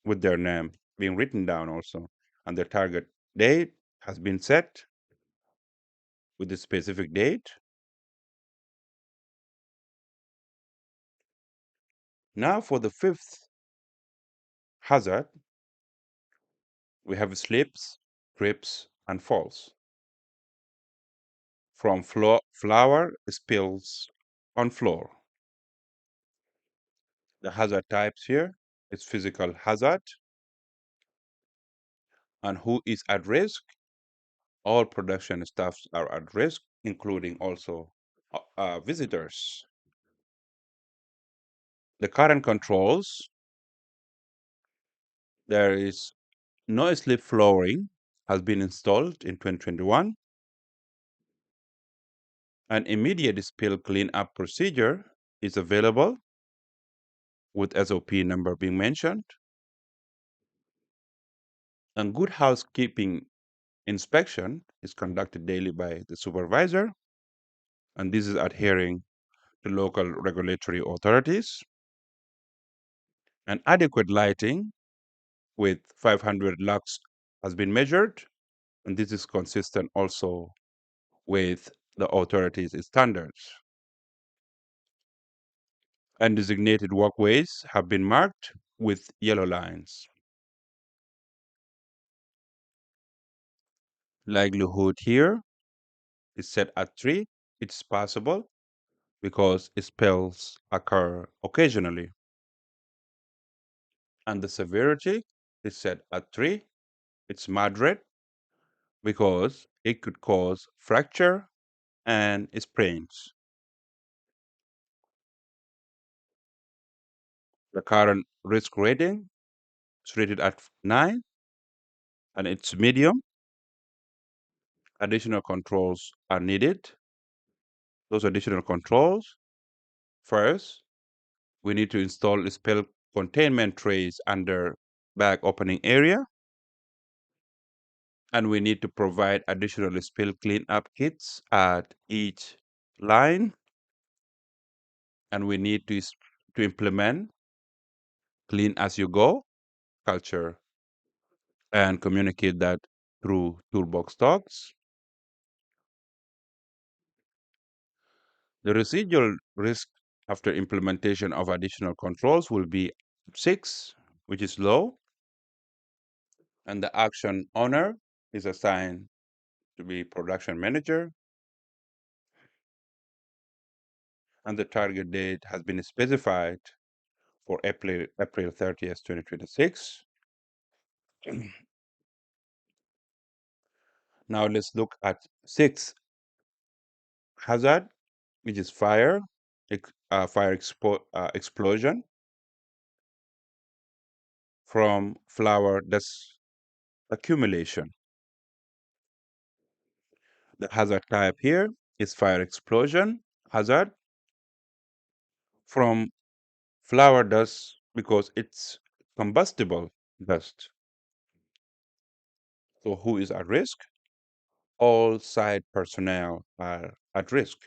with their name being written down also. And the target date has been set with the specific date. Now for the fifth hazard, we have slips, trips, and falls. From flour spills on floor. The hazard types here is physical hazard. And who is at risk? All production staffs are at risk, including also visitors. The current controls, there is no slip flooring has been installed in 2021. An immediate spill cleanup procedure is available with SOP number being mentioned. And good housekeeping inspection is conducted daily by the supervisor, and this is adhering to local regulatory authorities. And adequate lighting with 500 lux has been measured, and this is consistent also with the authorities' standards. And designated walkways have been marked with yellow lines. Likelihood here is set at 3. It's possible because spells occur occasionally. And the severity is set at 3. It's moderate because it could cause fracture and sprains. The current risk rating is rated at 9 and it's medium. Additional controls are needed. Those additional controls, first, we need to install spill containment trays under bag opening area. And we need to provide additional spill cleanup kits at each line. And we need to implement clean as you go culture and communicate that through toolbox talks. The residual risk after implementation of additional controls will be 6, which is low, and the action owner is assigned to be production manager, and the target date has been specified for April 30th, 2026. Now let's look at 6th hazard, which is fire explosion from flour dust accumulation. The hazard type here is fire explosion hazard from flour dust because it's combustible dust. So who is at risk? All site personnel are at risk.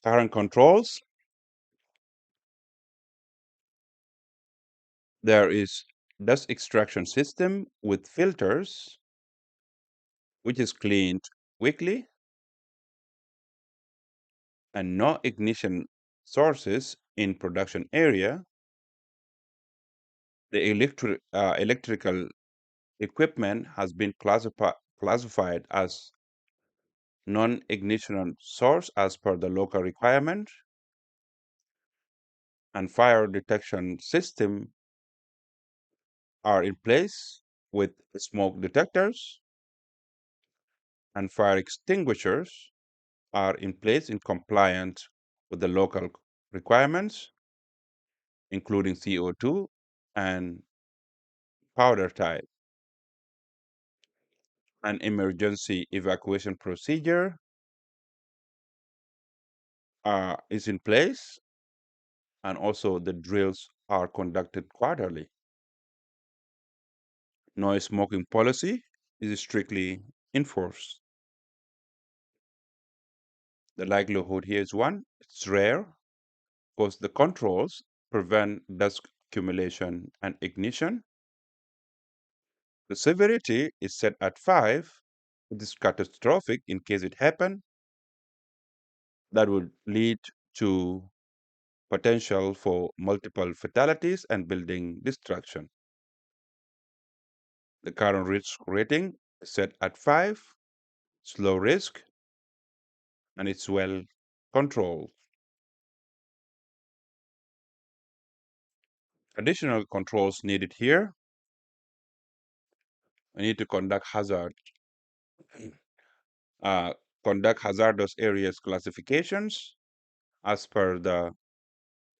Current controls, there is dust extraction system with filters, which is cleaned weekly, and no ignition sources in production area. The electrical equipment has been classified as non-ignition source as per the local requirement, and fire detection system are in place with smoke detectors, and fire extinguishers are in place in compliance with the local requirements, including CO2 and powder type. An emergency evacuation procedure is in place, and also the drills are conducted quarterly. Noise smoking policy is strictly enforced. The likelihood here is one, it's rare because the controls prevent dust accumulation and ignition. The severity is set at 5. It is catastrophic in case it happen. That would lead to potential for multiple fatalities and building destruction. The current risk rating is set at 5, slow risk, and it's well controlled. Additional controls needed here. We need to uh, conduct hazardous areas classifications as per the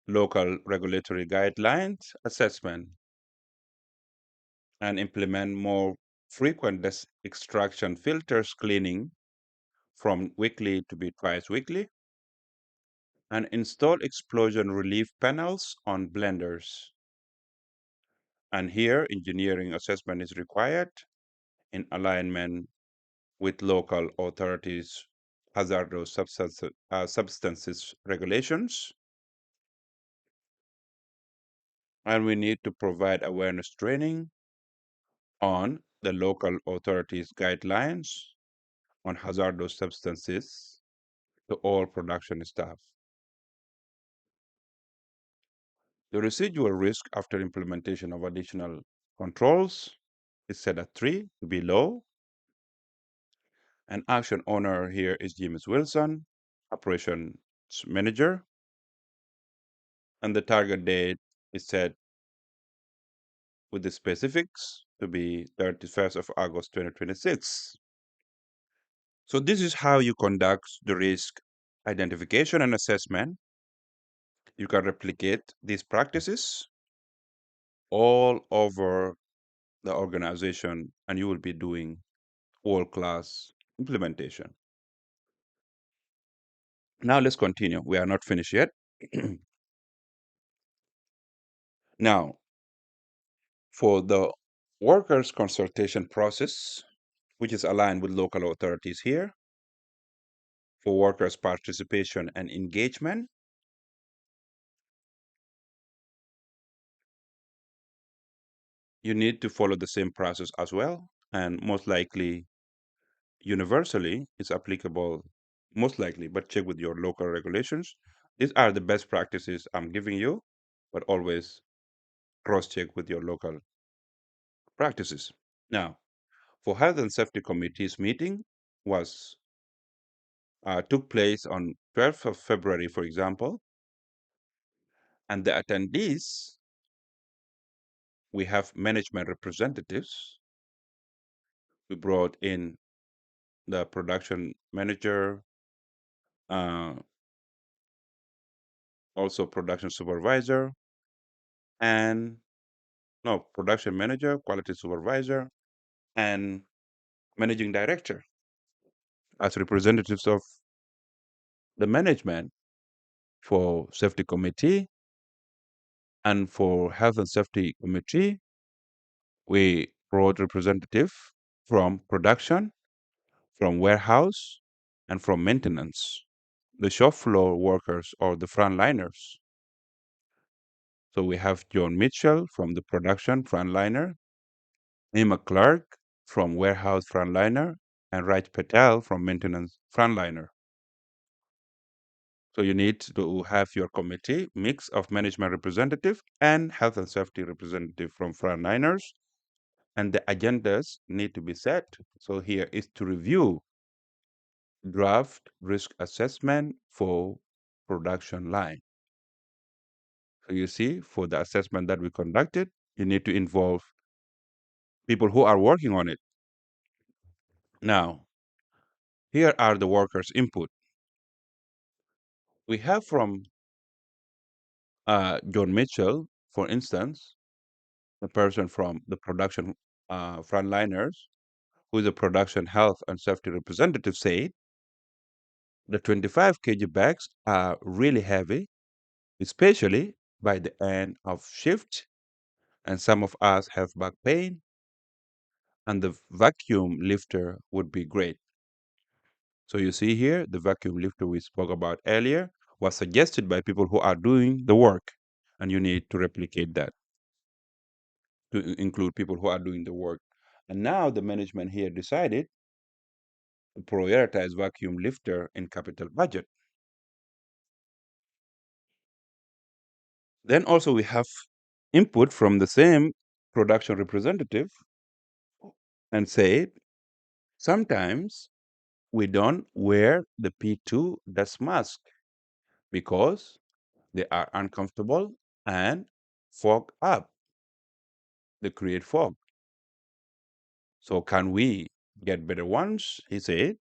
local regulatory guidelines assessment, and implement more frequent extraction filters cleaning from weekly to be twice weekly, and install explosion relief panels on blenders. And here, engineering assessment is required in alignment with local authorities' hazardous substances regulations. And we need to provide awareness training on the local authorities' guidelines on hazardous substances to all production staff. The residual risk after implementation of additional controls is set at 3 to be low. An action owner here is James Wilson, operations manager, and the target date is set with the specifics to be 31st of August 2026. So this is how you conduct the risk identification and assessment. You can replicate these practices all over the organization, and you will be doing world-class implementation. Now let's continue. We are not finished yet. Now, for the workers' consultation process, which is aligned with local authorities here, for workers' participation and engagement, you need to follow the same process as well, and most likely, universally, it's applicable, most likely, but check with your local regulations. These are the best practices I'm giving you, but always cross-check with your local practices. Now, for health and safety committees meeting was took place on 12th of February, for example, and the attendees, we have management representatives. We brought in the production manager, uh, also production supervisor, and no, production manager, quality supervisor, and managing director as representatives of the management for safety committee. And for health and safety committee, we road representative, from production, from warehouse, and from maintenance, the shop floor workers or the frontliners. So we have John Mitchell from the production frontliner, Emma Clark from warehouse frontliner, and Raj Patel from maintenance frontliner. So you need to have your committee mix of management representative and health and safety representative from frontliners, and the agendas need to be set. So here is to review draft risk assessment for production line. So you see, for the assessment that we conducted, you need to involve people who are working on it. Now, here are the workers' input. We have from John Mitchell, for instance, the person from the production frontliners, who is a production health and safety representative, said the 25 kg bags are really heavy, especially by the end of shift, and some of us have back pain, and the vacuum lifter would be great. So you see here, the vacuum lifter we spoke about earlier was suggested by people who are doing the work, and you need to replicate that to include people who are doing the work. And now the management here decided to prioritize vacuum lifter in capital budget. Then also we have input from the same production representative and said, sometimes we don't wear the P2 dust mask because they are uncomfortable and fog up. They create fog. So can we get better ones? He said.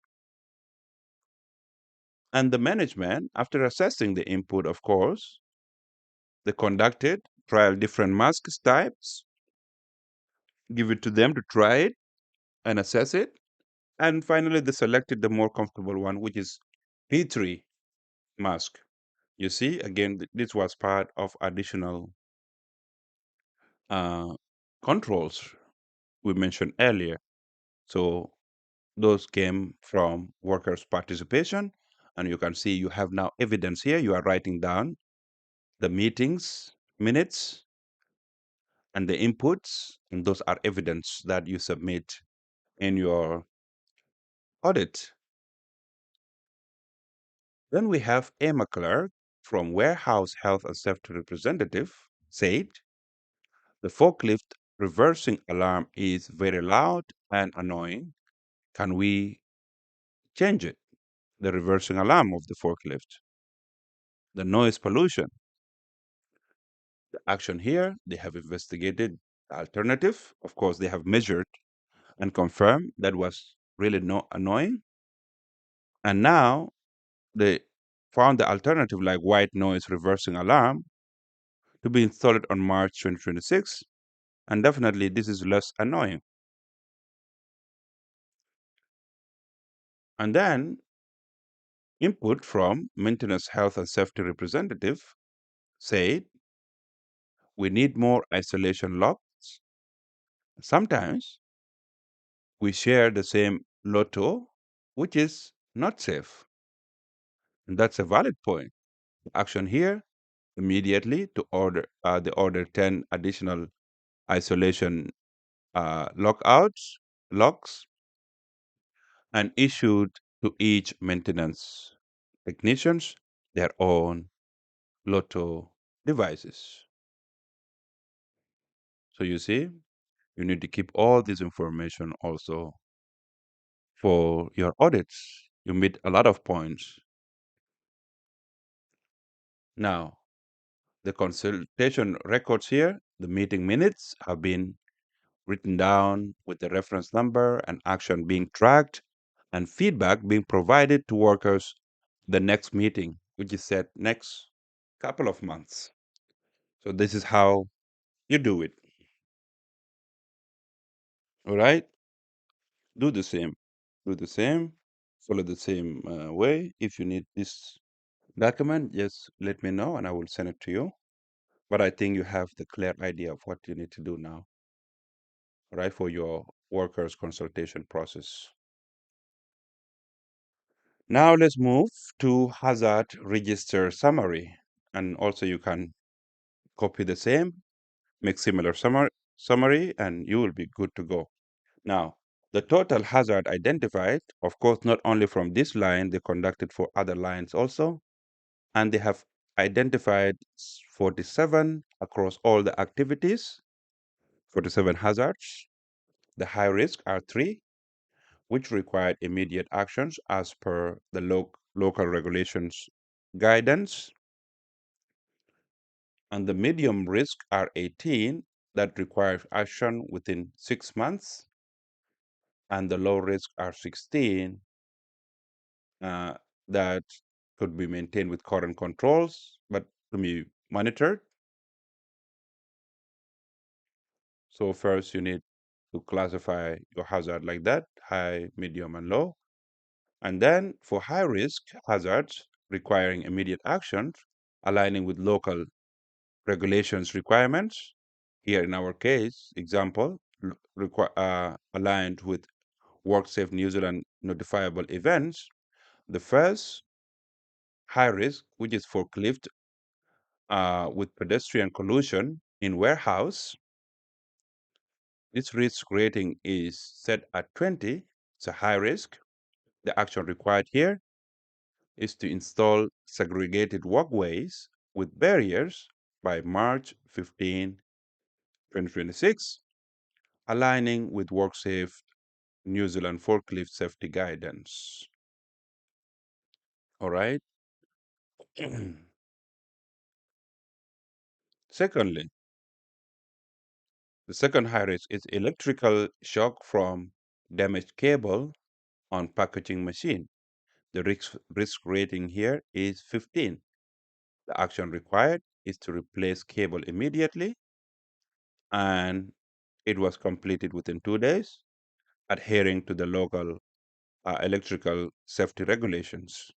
And the management, after assessing the input, of course, they conducted, trial different mask types, give it to them to try it and assess it. And finally, they selected the more comfortable one, which is P3 mask. You see, again, this was part of additional uh, controls we mentioned earlier. So those came from workers' participation. And you can see you have now evidence here. You are writing down the meetings, minutes, and the inputs. And those are evidence that you submit in your audit. Then we have Emma Clark from Warehouse Health and Safety Representative said, the forklift reversing alarm is very loud and annoying. Can we change it? The reversing alarm of the forklift. The noise pollution. The action here, they have investigated the alternative. Of course, they have measured and confirmed that was really no annoying. And now they found the alternative like white noise reversing alarm to be installed on March 2026. And definitely this is less annoying. And then input from maintenance health and safety representative said we need more isolation locks. Sometimes we share the same lotto, which is not safe. And that's a valid point. Action here immediately to order the order 10 additional isolation lockouts locks and issued to each maintenance technicians their own lotto devices. So you see, you need to keep all this information also for your audits. You meet a lot of points. Now, the consultation records here, the meeting minutes have been written down with the reference number and action being tracked and feedback being provided to workers the next meeting, which is set next couple of months. So this is how you do it. All right? Do the same. Do the same. Follow the same way. If you need this document, just let me know and I will send it to you. But I think you have the clear idea of what you need to do now. right, for your workers' consultation process. Now let's move to hazard register summary. And also you can copy the same, make similar summary, and you will be good to go. Now, the total hazard identified, of course, not only from this line, they conducted for other lines also, and they have identified 47 across all the activities, 47 hazards. The high risk are 3, which required immediate actions as per the local regulations guidance. And the medium risk are 18 that require action within 6 months. And the low risk are 16 uh, that could be maintained with current controls, but to be monitored. So first you need to classify your hazard like that, high, medium, and low. And then for high risk hazards requiring immediate action, aligning with local regulations requirements. Here in our case, example, aligned with WorkSafe New Zealand notifiable events. The first, high risk, which is forklift with pedestrian collision in warehouse. This risk rating is set at 20. It's a high risk. The action required here is to install segregated walkways with barriers by March 15, 2026, aligning with WorkSafe New Zealand forklift safety guidance. All right. Secondly, the second high risk is electrical shock from damaged cable on packaging machine. The risk rating here is 15. The action required is to replace cable immediately, and it was completed within 2 days, adhering to the local electrical safety regulations.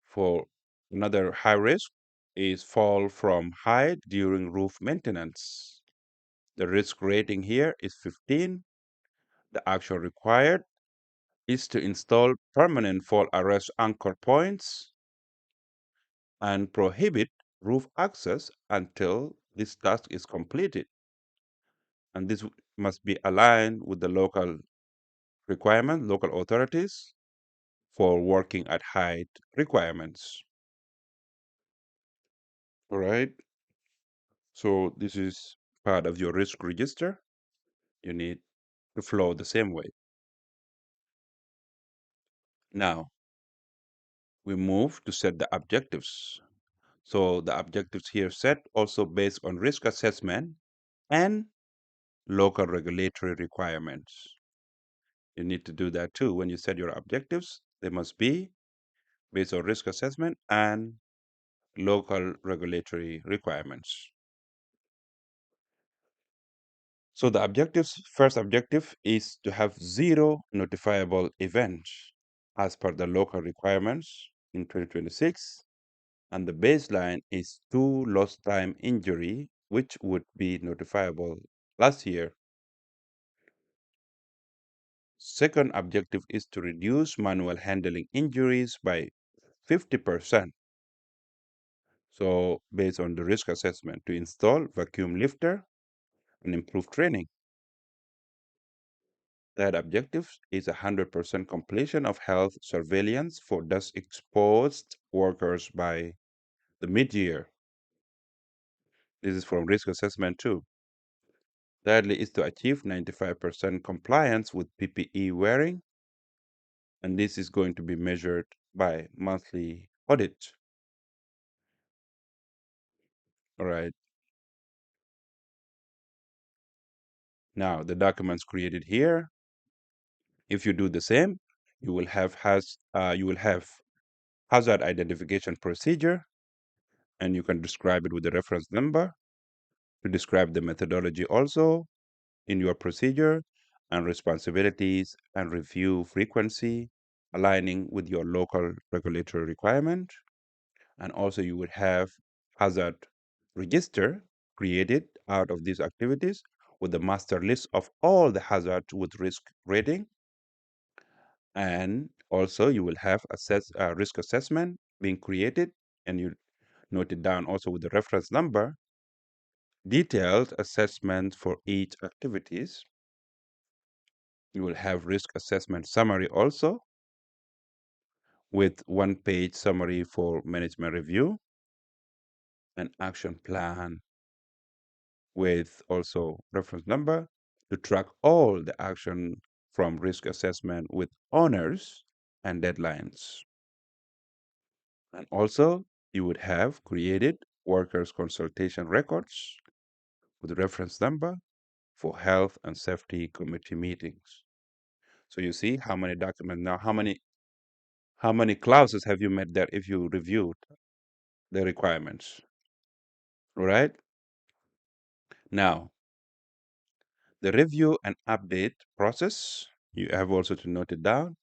For another high risk is fall from height during roof maintenance. The risk rating here is 15. The action required is to install permanent fall arrest anchor points and prohibit roof access until this task is completed. And this must be aligned with the local requirement, local authorities for working at height requirements. All right. So this is part of your risk register. You need to flow the same way. Now we move to set the objectives. So the objectives here set also based on risk assessment and local regulatory requirements. You need to do that too. When you set your objectives, they must be based on risk assessment and local regulatory requirements. So the objectives, first objective is to have 0 notifiable events as per the local requirements in 2026. And the baseline is 2 lost time injury, which would be notifiable last year. Second objective is to reduce manual handling injuries by 50%. So based on the risk assessment, to install vacuum lifter and improve training. That objective is 100% completion of health surveillance for dust exposed workers by the mid-year. This is from risk assessment too. Thirdly is to achieve 95% compliance with PPE wearing, and this is going to be measured by monthly audit. All right. Now the documents created here, if you do the same, you will have hazard identification procedure, and you can describe it with the reference number to describe the methodology also in your procedure and responsibilities and review frequency aligning with your local regulatory requirement. And also you would have hazard register created out of these activities with the master list of all the hazards with risk rating. And also you will have risk assessment being created, and you note it down also with the reference number, detailed assessment for each activities. You will have risk assessment summary also with one-page summary for management review, an action plan with also reference number to track all the action from risk assessment with honors and deadlines. And also, you would have created workers' consultation records with reference number for health and safety committee meetings. So you see how many documents now, how many clauses have you met there if you reviewed the requirements, all right? Now, the review and update process, you have also to note it down.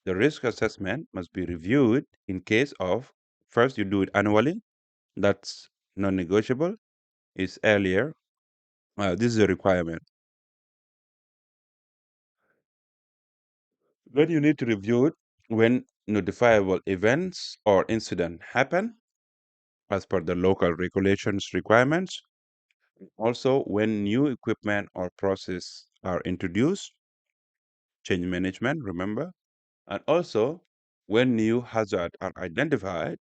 The risk assessment must be reviewed in case of, first you do it annually, that's non-negotiable, is earlier. This is a requirement. Then you need to review it when notifiable events or incident happen as per the local regulations requirements. Also, when new equipment or process are introduced, change management, remember, and also when new hazards are identified,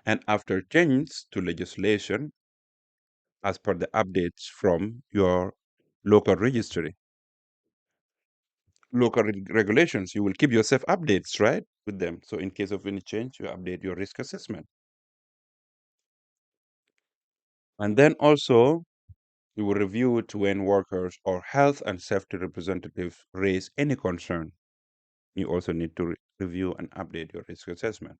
and after change to legislation as per the updates from your local registry. Local regulations, you will keep yourself updates, right, with them. So in case of any change, you update your risk assessment. And then also, you will review it when workers or health and safety representatives raise any concern. You also need to review and update your risk assessment.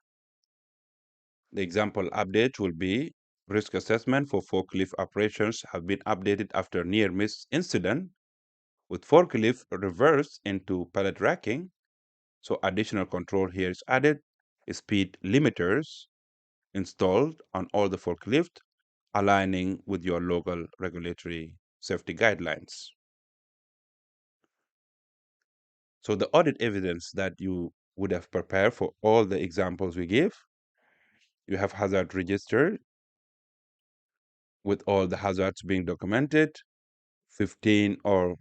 The example update will be risk assessment for forklift operations have been updated after near miss incident with forklift reversed into pallet racking. So additional control here is added, speed limiters installed on all the forklift, aligning with your local regulatory safety guidelines. So the audit evidence that you would have prepared for all the examples we give, you have hazard register with all the hazards being documented, 15 or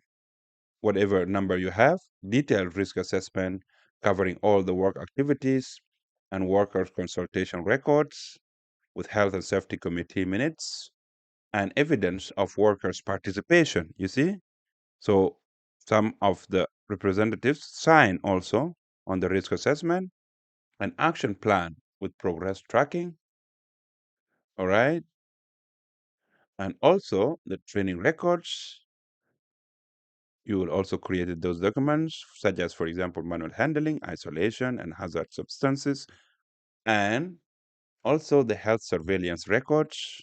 whatever number you have, detailed risk assessment covering all the work activities and workers consultation records with health and safety committee minutes and evidence of workers participation, you see? So some of the representatives sign also on the risk assessment, an action plan with progress tracking, all right? And also the training records. You will also create those documents, such as, for example, manual handling, isolation, and hazard substances, and also the health surveillance records,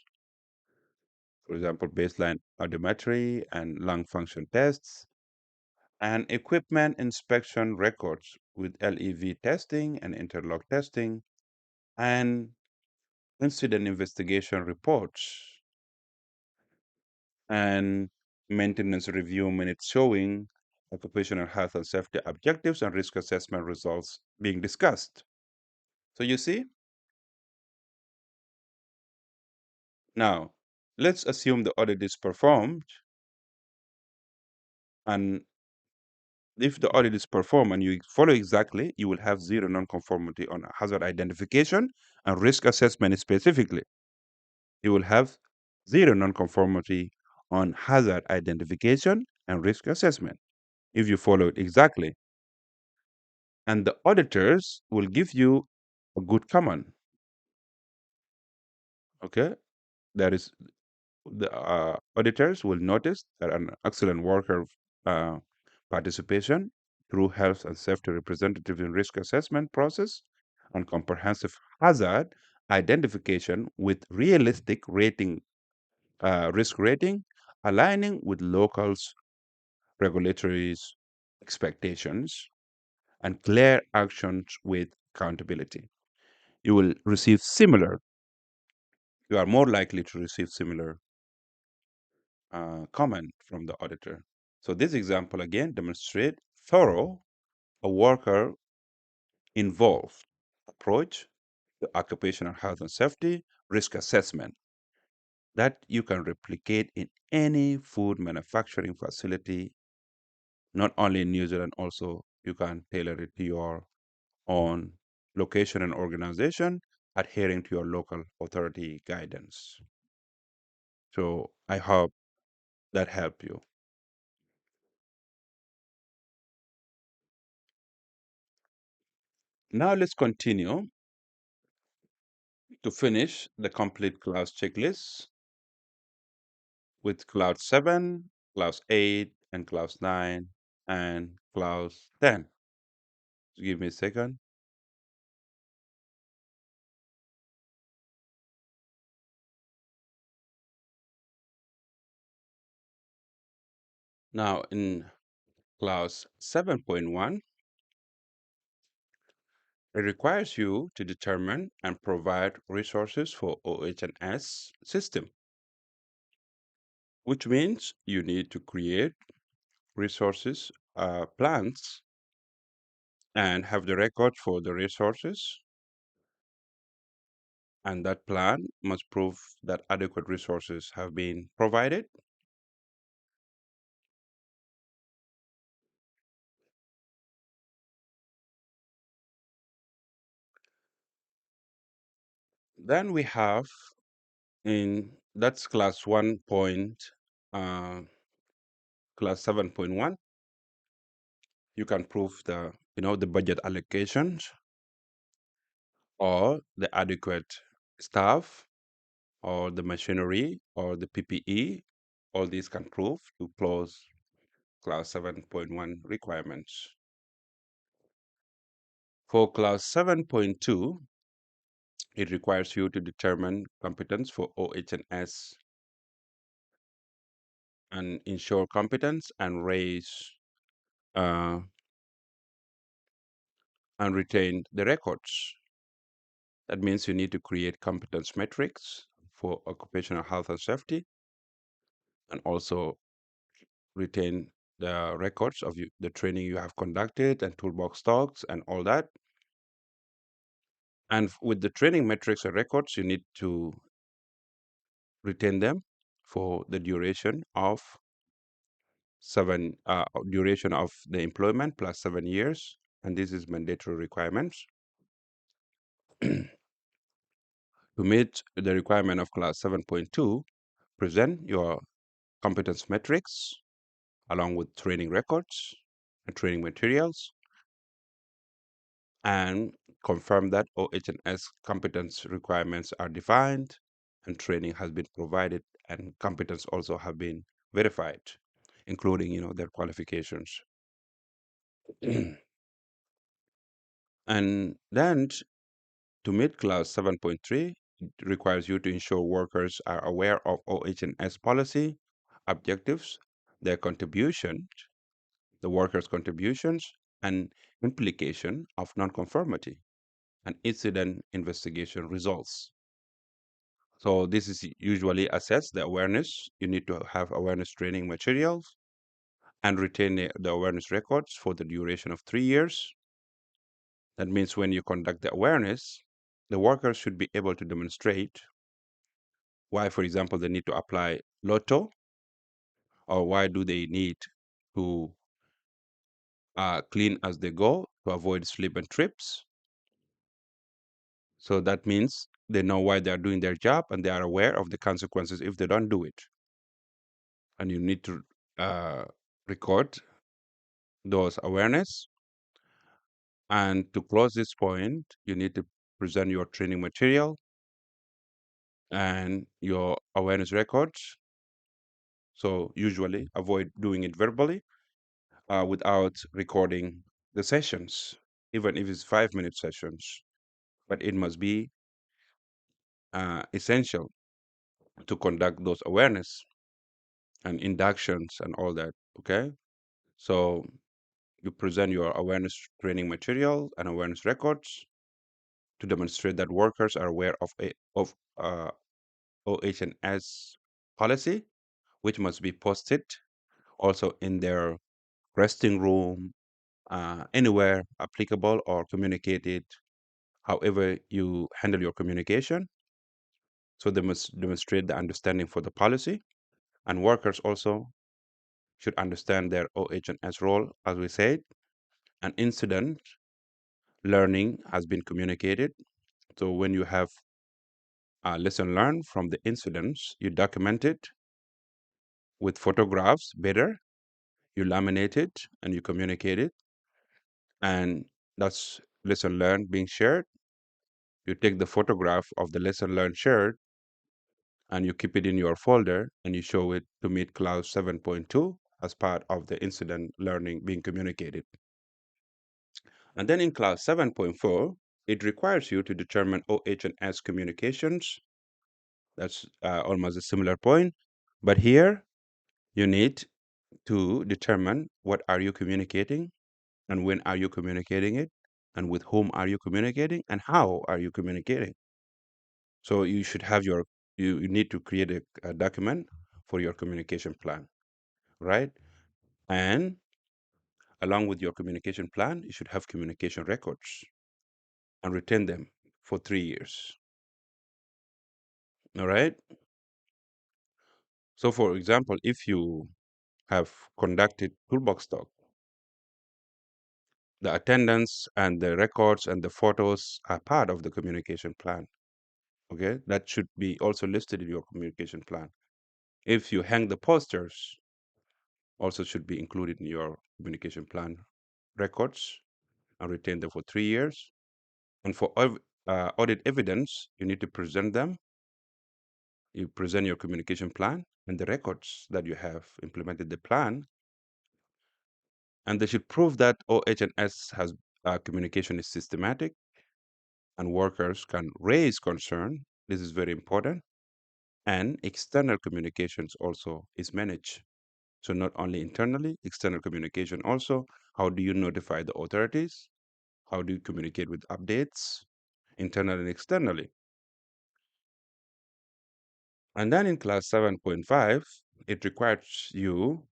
for example, baseline audiometry and lung function tests, and equipment inspection records with LEV testing and interlock testing, and incident investigation reports, and maintenance review minutes showing occupational health and safety objectives and risk assessment results being discussed. So you see, now let's assume the audit is performed, and if the audit is performed and you follow exactly, you will have zero nonconformity on hazard identification and risk assessment specifically. You will have zero nonconformity on hazard identification and risk assessment if you follow it exactly. And the auditors will give you a good command. Okay, that is the auditors will notice that an excellent worker uh, participation through health and safety representative in risk assessment process and comprehensive hazard identification with realistic rating, risk rating, aligning with locals' regulatory expectations and clear actions with accountability. You will receive similar you are more likely to receive similar comment from the auditor. So this example again demonstrate thorough, a worker involved approach to occupational health and safety risk assessment that you can replicate in any food manufacturing facility, not only in New Zealand, also you can tailor it to your own location and organization, adhering to your local authority guidance. So I hope that helped you. Now let's continue to finish the complete class checklist with class 7, class 8, and class 9, and class 10. Give me a second. Now in class 7.1, it requires you to determine and provide resources for OH&S system, which means you need to create resources plans and have the record for the resources, and that plan must prove that adequate resources have been provided. Then we have in that's class 1 point, uh, class 7.1, you can prove the budget allocations or the adequate staff or the machinery or the PPE. All these can prove to close class 7.1 requirements. For class 7.2, it requires you to determine competence for OH&S and ensure competence and raise uh, and retain the records. That means you need to create competence metrics for occupational health and safety and also retain the records of the training you have conducted and toolbox talks and all that. And with the training metrics and records, you need to retain them for the duration of the employment plus 7 years, and this is mandatory requirements. To meet the requirement of class 7.2, present your competence metrics along with training records and training materials, and confirm that OH&S competence requirements are defined and training has been provided and competence also have been verified, including their qualifications. And then to meet class 7.3, it requires you to ensure workers are aware of OH&S policy, objectives, their contribution, the workers' contributions, and implication of nonconformity and incident investigation results. So this is usually assess the awareness. You need to have awareness training materials and retain the awareness records for the duration of 3 years. That means when you conduct the awareness, the workers should be able to demonstrate why, for example, they need to apply lotto, or why do they need to clean as they go to avoid slip and trips. So that means they know why they are doing their job and they are aware of the consequences if they don't do it. And you need to record those awareness. And to close this point, you need to present your training material and your awareness records. So usually avoid doing it verbally without recording the sessions, even if it's 5-minute sessions. But it must be essential to conduct those awareness and inductions and all that. Okay, so you present your awareness training material and awareness records to demonstrate that workers are aware of OH&S policy, which must be posted also in their resting room, anywhere applicable or communicated however you handle your communication. So they must demonstrate the understanding for the policy, and workers also should understand their OH&S role, as we said. An incident learning has been communicated. So when you have a lesson learned from the incidents, you document it with photographs better, you laminate it and you communicate it. And that's lesson learned being shared. You take the photograph of the lesson learned shared and you keep it in your folder and you show it to meet clause 7.2 as part of the incident learning being communicated. And then in clause 7.4, it requires you to determine OH&S communications. That's almost a similar point. But here you need to determine what are you communicating and when are you communicating it and with whom are you communicating and how are you communicating. So you should have you need to create a document for your communication plan, right? And along with your communication plan, you should have communication records and retain them for 3 years. All right. So, for example, if you have conducted toolbox talk, the attendance and the records and the photos are part of the communication plan. Okay, that should be also listed in your communication plan. If you hang the posters, also should be included in your communication plan records and retain them for 3 years. And for audit evidence, you need to present them. You present your communication plan and the records that you have implemented the plan, and they should prove that OH&S has communication is systematic and workers can raise concern. This is very important. And external communications also is managed. So not only internally, external communication also. How do you notify the authorities? How do you communicate with updates, internally and externally? And then in class 7.5, it requires you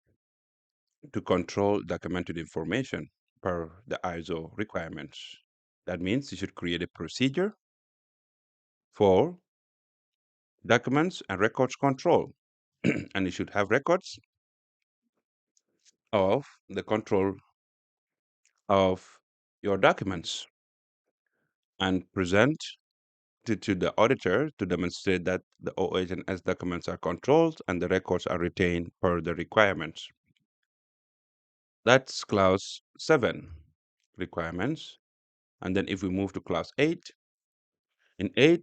to control documented information per the ISO requirements. That means you should create a procedure for documents and records control. And you should have records of the control of your documents and present to the auditor to demonstrate that the OH&S documents are controlled and the records are retained per the requirements. That's clause 7 requirements. And then if we move to clause 8, in 8,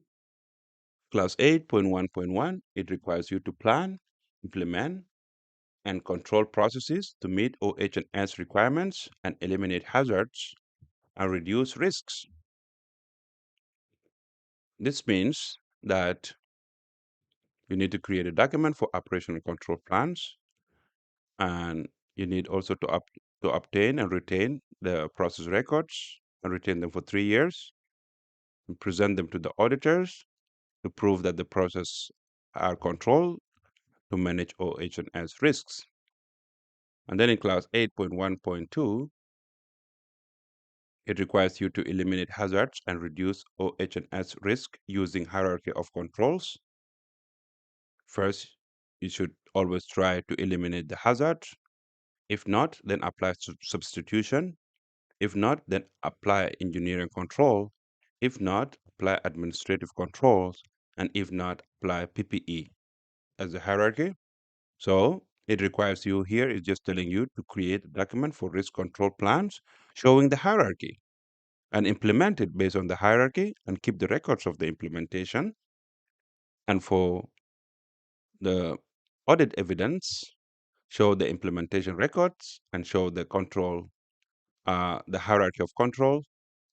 clause 8.1.1, it requires you to plan, implement, and control processes to meet OH&S requirements and eliminate hazards and reduce risks. This means that you need to create a document for operational control plans, and you need also to obtain and retain the process records and retain them for 3 years and present them to the auditors to prove that the process are controlled to manage OH&S risks. And then in class 8.1.2, it requires you to eliminate hazards and reduce OH&S risk using hierarchy of controls. First, you should always try to eliminate the hazard. If not, then apply substitution. If not, then apply engineering control. If not, apply administrative controls. And if not, apply PPE as a hierarchy. So it requires you here is just telling you to create a document for risk control plans showing the hierarchy and implement it based on the hierarchy and keep the records of the implementation. And for the audit evidence, show the implementation records and show the control, the hierarchy of control,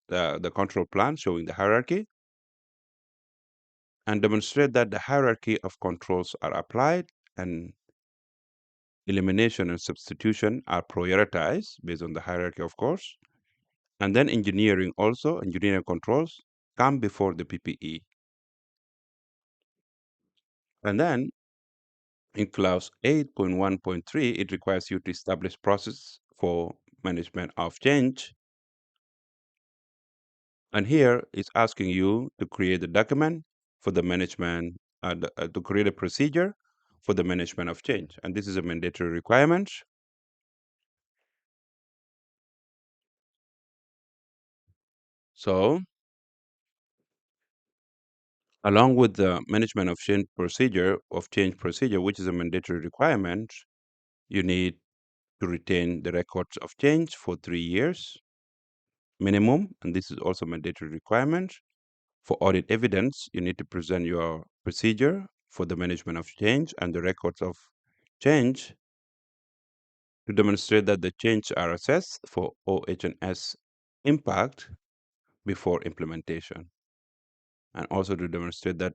the control plan showing the hierarchy, and demonstrate that the hierarchy of controls are applied and elimination and substitution are prioritized based on the hierarchy, of course. And then engineering also, engineering controls come before the PPE. And then in clause 8.1.3, it requires you to establish process for management of change. And here it's asking you to create a document for the management, to create a procedure for the management of change. And this is a mandatory requirement. So along with the management of change procedure, which is a mandatory requirement, you need to retain the records of change for 3 years minimum, and this is also mandatory requirement. For audit evidence, you need to present your procedure for the management of change and the records of change to demonstrate that the change are assessed for OH&S impact before implementation, and also to demonstrate that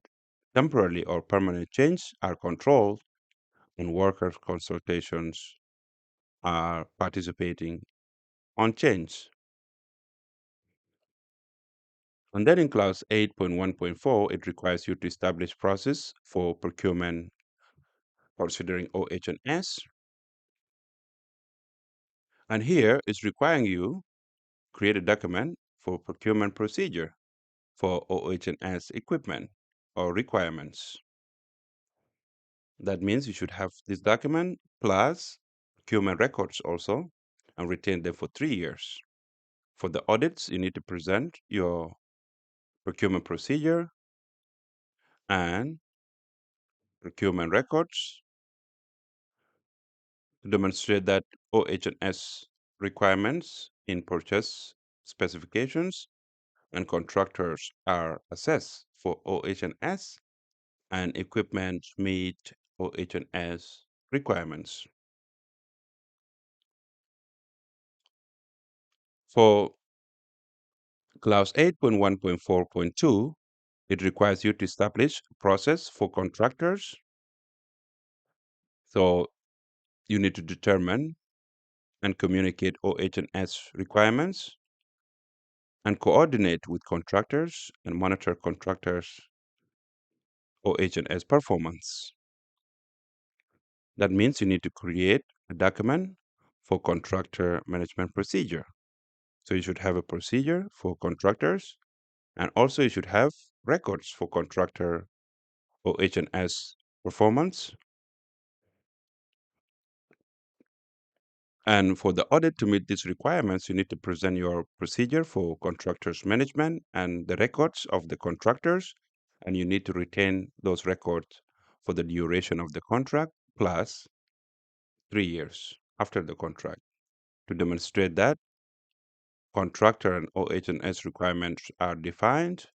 temporary or permanent change are controlled and workers' consultations are participating on change. And then in clause 8.1.4, it requires you to establish process for procurement considering OH&S. And here it's requiring you create a document for procurement procedure for OH&S equipment or requirements. That means you should have this document plus procurement records also and retain them for 3 years. For the audits, you need to present your procurement procedure and procurement records to demonstrate that OH&S requirements in purchase specifications and contractors are assessed for OH&S and equipment meet OH&S requirements. For clause 8.1.4.2, it requires you to establish a process for contractors. So you need to determine and communicate OH&S requirements and coordinate with contractors and monitor contractors' OH&S performance. That means you need to create a document for contractor management procedure. So you should have a procedure for contractors, and also you should have records for contractor OH&S performance. And for the audit to meet these requirements, you need to present your procedure for contractors management and the records of the contractors, and you need to retain those records for the duration of the contract plus 3 years after the contract to demonstrate that contractor and OH&S requirements are defined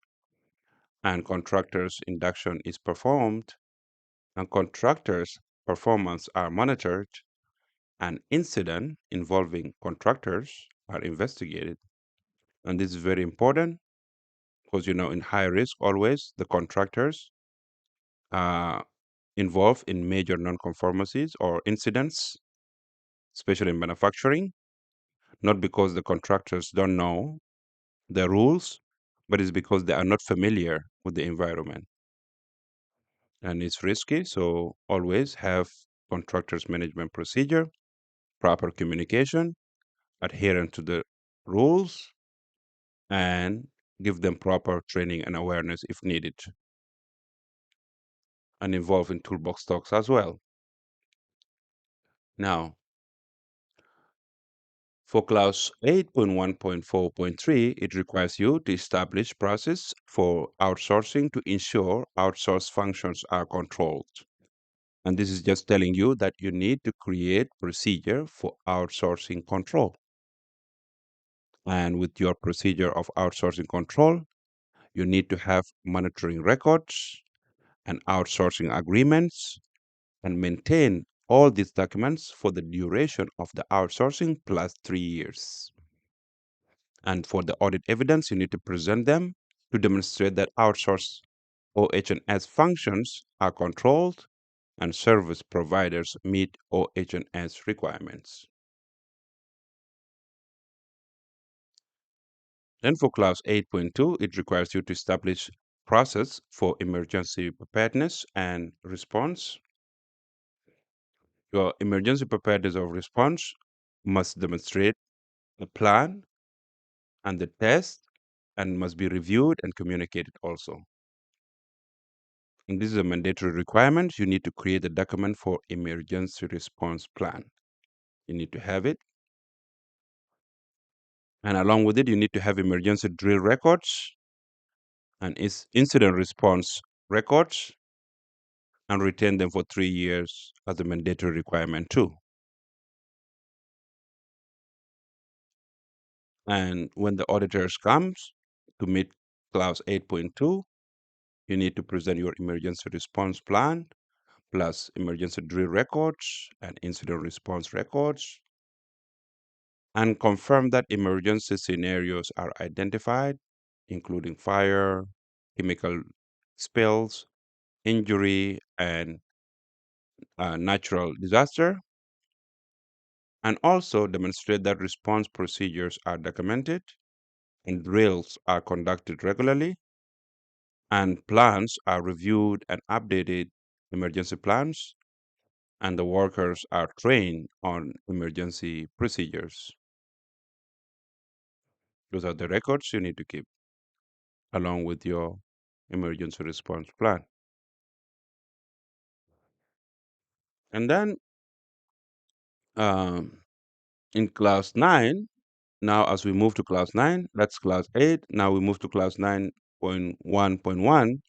and contractors induction is performed and contractors performance are monitored and incident involving contractors are investigated. And this is very important because in high risk always the contractors are involved in major non-conformities or incidents, especially in manufacturing, not because the contractors don't know the rules, but it's because they are not familiar with the environment. And it's risky, so always have contractors management procedure, proper communication, adherent to the rules, and give them proper training and awareness if needed, and involve in toolbox talks as well. Now, for clause 8.1.4.3, it requires you to establish process for outsourcing to ensure outsourced functions are controlled. And this is just telling you that you need to create procedure for outsourcing control. And with your procedure of outsourcing control, you need to have monitoring records and outsourcing agreements and maintain all these documents for the duration of the outsourcing plus 3 years. And for the audit evidence, you need to present them to demonstrate that outsourced OH&S functions are controlled and service providers meet OH&S requirements. Then for clause 8.2, it requires you to establish process for emergency preparedness and response. Your emergency preparedness or response must demonstrate the plan and the test and must be reviewed and communicated also. And this is a mandatory requirement. You need to create a document for emergency response plan. You need to have it. And along with it, you need to have emergency drill records and incident response records and retain them for 3 years as a mandatory requirement too. And when the auditors comes to meet clause 8.2, you need to present your emergency response plan plus emergency drill records and incident response records and confirm that emergency scenarios are identified, including fire, chemical spills, injury, and natural disaster, and also demonstrate that response procedures are documented and drills are conducted regularly and plans are reviewed and updated, emergency plans, and the workers are trained on emergency procedures. Those are the records you need to keep along with your emergency response plan. And then um, in class 9, now as we move to class 9, that's class 8. Now we move to class 9.1.1.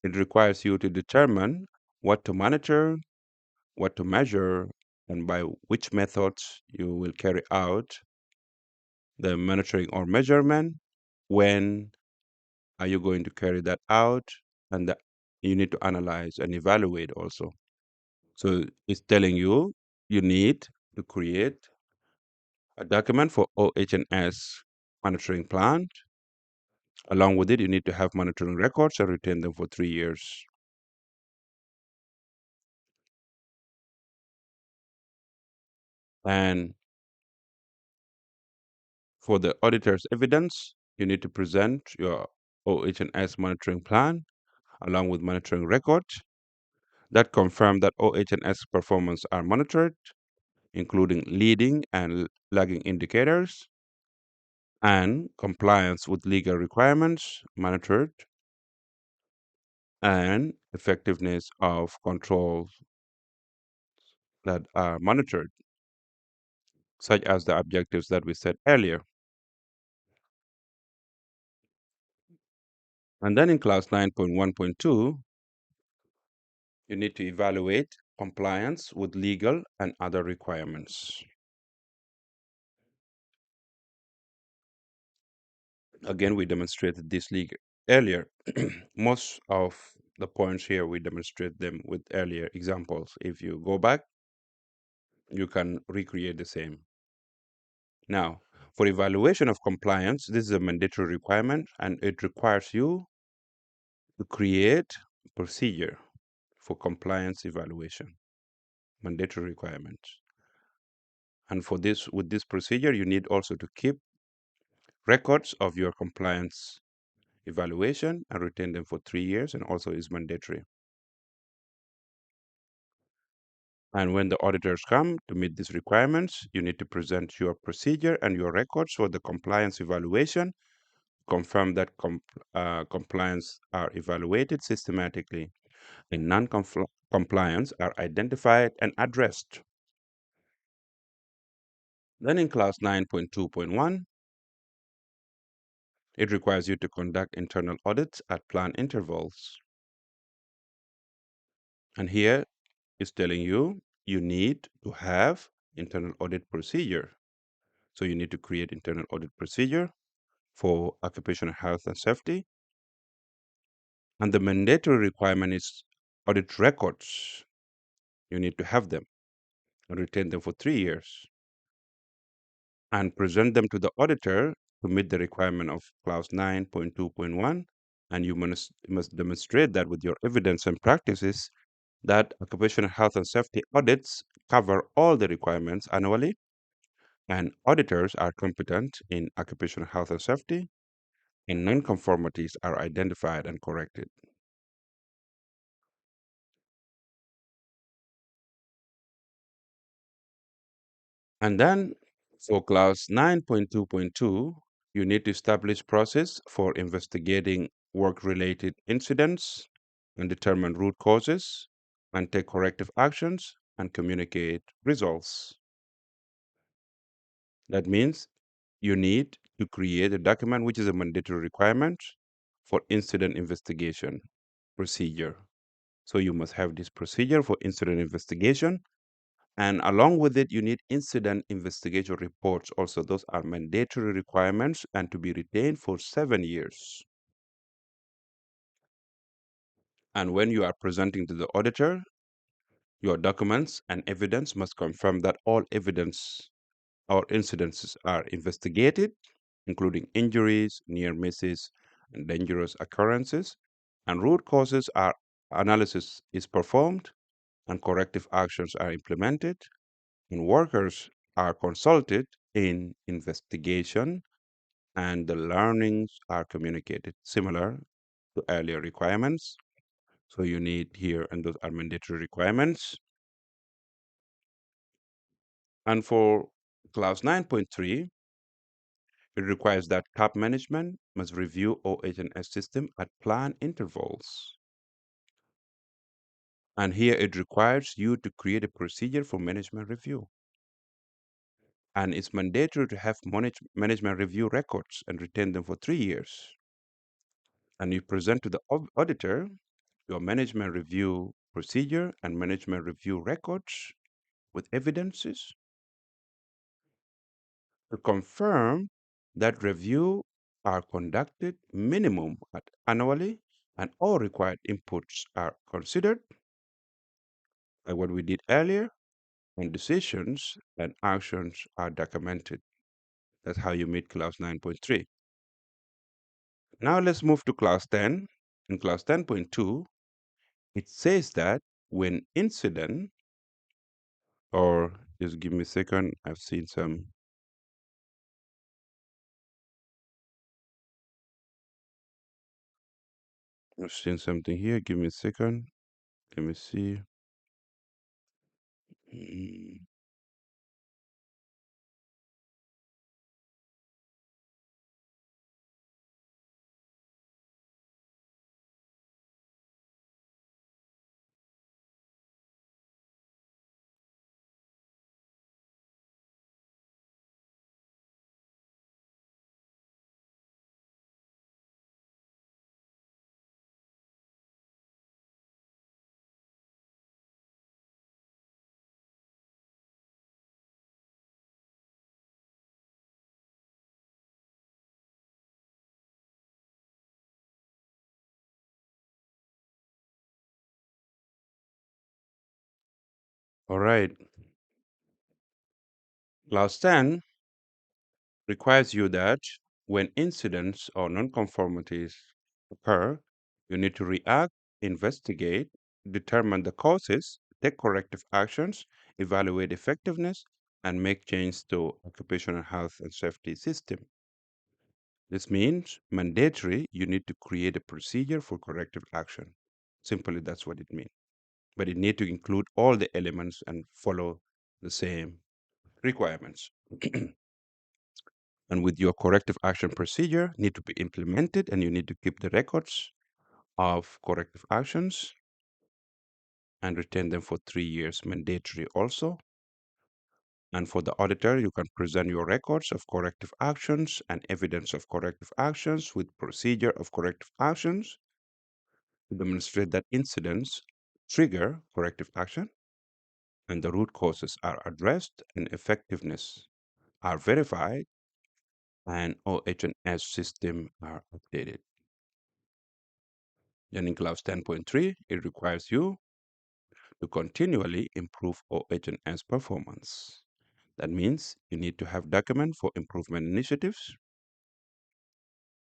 It requires you to determine what to monitor, what to measure, and by which methods you will carry out the monitoring or measurement. When are you going to carry that out? And you need to analyze and evaluate also. So it's telling you you need to create a document for OH&S monitoring plan. Along with it, you need to have monitoring records and retain them for 3 years. And for the auditor's evidence, you need to present your OH&S monitoring plan along with monitoring records that confirm that OH&S performance are monitored, including leading and lagging indicators, and compliance with legal requirements monitored, and effectiveness of controls that are monitored, such as the objectives that we said earlier. And then in class 9.1.2, you need to evaluate compliance with legal and other requirements. Again, we demonstrated this earlier. Most of the points here, we demonstrate them with earlier examples. If you go back, you can recreate the same. Now, for evaluation of compliance, this is a mandatory requirement and it requires you to create a procedure for compliance evaluation, mandatory requirements. And for this, with this procedure, you need also to keep records of your compliance evaluation and retain them for 3 years, and also is mandatory. And when the auditors come to meet these requirements, you need to present your procedure and your records for the compliance evaluation, confirm that compliance are evaluated systematically and non-compliance are identified and addressed. Then in class 9.2.1, it requires you to conduct internal audits at planned intervals. And here is telling you you need to have internal audit procedure. So you need to create internal audit procedure for occupational health and safety. And the mandatory requirement is audit records. You need to have them and retain them for 3 years and present them to the auditor to meet the requirement of clause 9.2.1. And you must demonstrate that with your evidence and practices that occupational health and safety audits cover all the requirements annually, and auditors are competent in occupational health and safety, and nonconformities are identified and corrected. And then for clause 9.2.2, you need to establish process for investigating work-related incidents and determine root causes and take corrective actions and communicate results. That means you need to create a document which is a mandatory requirement for incident investigation procedure. So you must have this procedure for incident investigation. And along with it, you need incident investigation reports. Also, those are mandatory requirements and to be retained for 7 years. And when you are presenting to the auditor, your documents and evidence must confirm that all evidence or incidences are investigated, including injuries, near misses, and dangerous occurrences, and root causes are analysis is performed, and corrective actions are implemented, and workers are consulted in investigation, and the learnings are communicated, similar to earlier requirements. So you need here, and those are mandatory requirements. And for clause 9.3, it requires that top management must review OH&S system at planned intervals. And here it requires you to create a procedure for management review. And it's mandatory to have management review records and retain them for 3 years. And you present to the auditor your management review procedure and management review records with evidences to confirm that review are conducted minimum at annually and all required inputs are considered, like what we did earlier, and decisions and actions are documented. That's how you meet clause 9.3. Now let's move to clause 10. In clause 10.2, it says that when incident, or just give me a second, I've seen something here. Give me a second. Let me see. Mm, All right. Clause 10 requires you that when incidents or nonconformities occur, you need to react, investigate, determine the causes, take corrective actions, evaluate effectiveness, and make change to occupational health and safety system. This means mandatory, you need to create a procedure for corrective action. Simply, that's what it means. But it need to include all the elements and follow the same requirements. And with your corrective action procedure need to be implemented and you need to keep the records of corrective actions and retain them for 3 years mandatory also. And for the auditor, you can present your records of corrective actions and evidence of corrective actions with procedure of corrective actions to demonstrate that incidents trigger corrective action and the root causes are addressed and effectiveness are verified and OH&S system are updated. Then in clause 10.3, it requires you to continually improve OH&S performance. That means you need to have document for improvement initiatives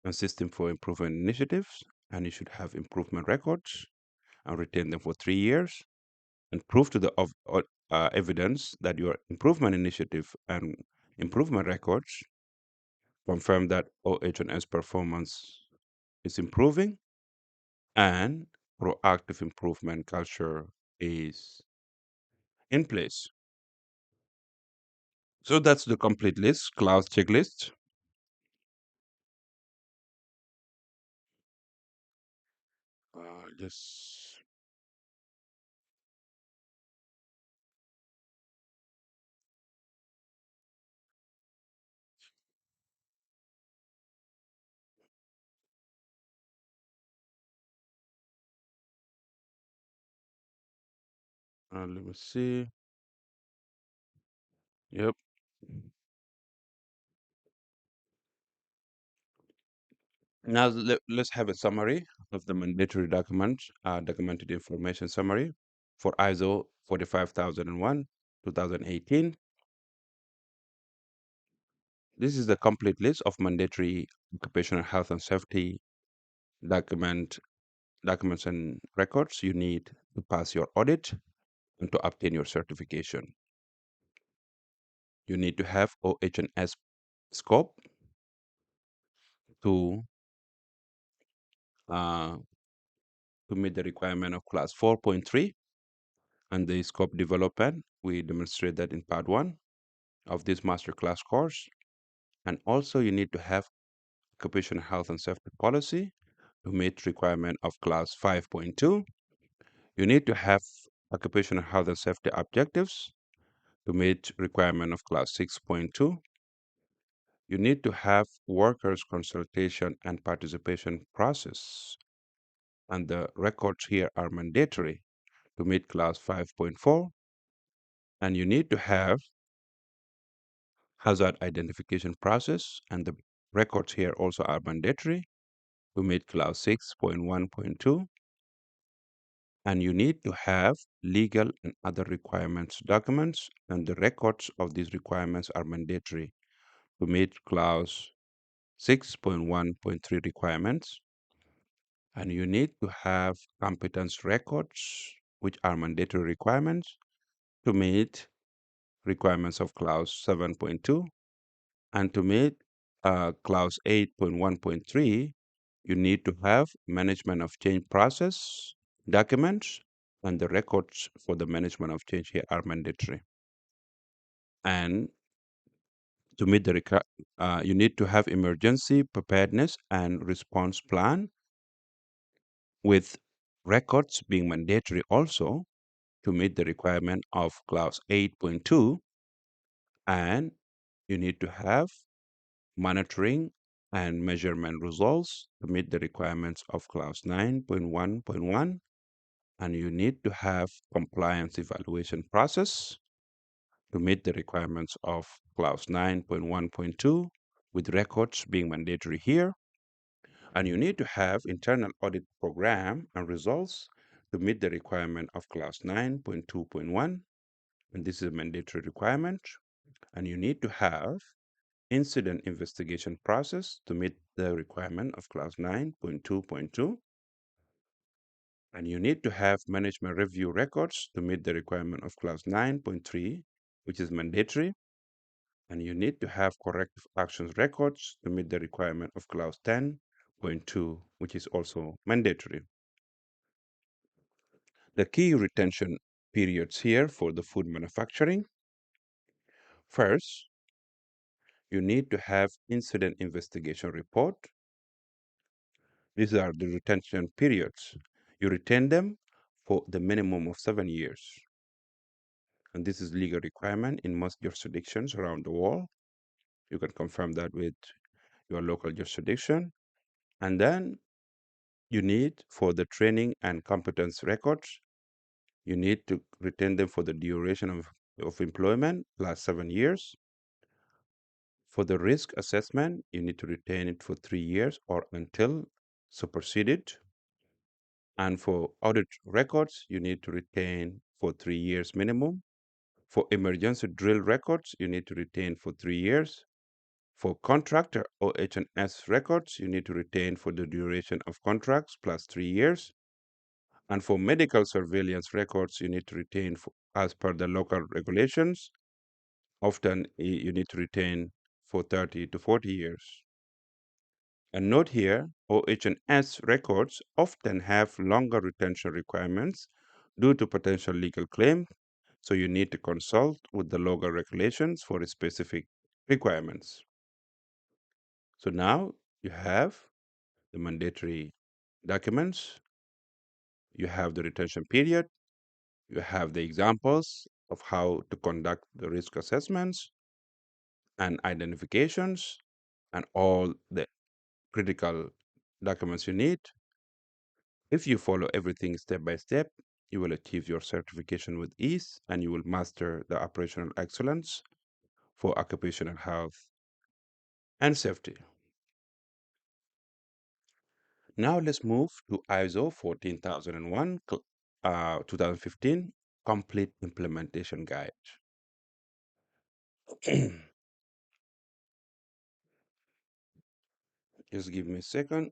and system for improvement initiatives, and you should have improvement records and retain them for 3 years and prove to the evidence that your improvement initiative and improvement records confirm that OH&S performance is improving, and proactive improvement culture is in place. So that's the complete list, class checklist. Just let me see. Yep. Now let's have a summary of the mandatory documents, documented information summary for ISO 45001 2018. This is the complete list of mandatory occupational health and safety document documents and records you need to pass your audit and to obtain your certification. You need to have OH&S scope to uh, to meet the requirement of class 4.3, and the scope development. We demonstrate that in part 1 of this masterclass course. And also you need to have occupational health and safety policy to meet requirement of class 5.2. You need to have occupational health and safety objectives to meet requirement of class 6.2. You need to have workers consultation and participation process, and the records here are mandatory to meet class 5.4. And you need to have hazard identification process, and the records here also are mandatory to meet class 6.1.2. And you need to have legal and other requirements documents, and the records of these requirements are mandatory to meet clause 6.1.3 requirements. And you need to have competence records, which are mandatory requirements to meet requirements of clause 7.2. And to meet clause 8.1.3, you need to have management of change process documents, and the records for the management of change here are mandatory. And to meet the you need to have emergency preparedness and response plan, with records being mandatory also to meet the requirement of clause 8.2. And you need to have monitoring and measurement results to meet the requirements of clause 9.1.1. And you need to have compliance evaluation process to meet the requirements of clause 9.1.2, with records being mandatory here. And you need to have internal audit program and results to meet the requirement of clause 9.2.1, and this is a mandatory requirement. And you need to have incident investigation process to meet the requirement of clause 9.2.2. And you need to have management review records to meet the requirement of clause 9.3, which is mandatory. And you need to have corrective actions records to meet the requirement of clause 10.2, which is also mandatory. The key retention periods here for the food manufacturing. First, you need to have incident investigation report. These are the retention periods. You retain them for the minimum of 7 years. And this is legal requirement in most jurisdictions around the world. You can confirm that with your local jurisdiction. And then you need, for the training and competence records, you need to retain them for the duration of employment, last 7 years. For the risk assessment, you need to retain it for 3 years or until superseded. And for audit records, you need to retain for 3 years minimum. For emergency drill records, you need to retain for 3 years. For contractor OH&S records, you need to retain for the duration of contracts plus 3 years. And for medical surveillance records, you need to retain as per the local regulations. Often you need to retain for 30 to 40 years. And note here, OH&S records often have longer retention requirements due to potential legal claims, so you need to consult with the local regulations for specific requirements. So now you have the mandatory documents, you have the retention period, you have the examples of how to conduct the risk assessments and identifications and all the critical documents you need. If you follow everything step by step, you will achieve your certification with ease and you will master the operational excellence for occupational health and safety. Now let's move to ISO 14001 2015 Complete Implementation Guide. Just give me a second.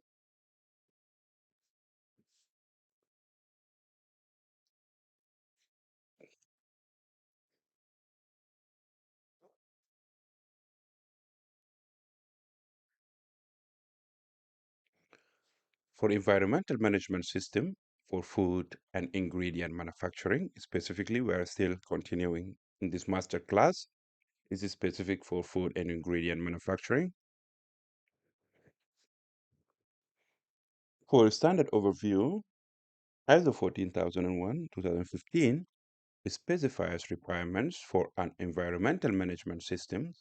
For environmental management system for food and ingredient manufacturing, specifically, we are still continuing in this master class. This is specific for food and ingredient manufacturing. For a standard overview, ISO 14001 2015 specifies requirements for an environmental management system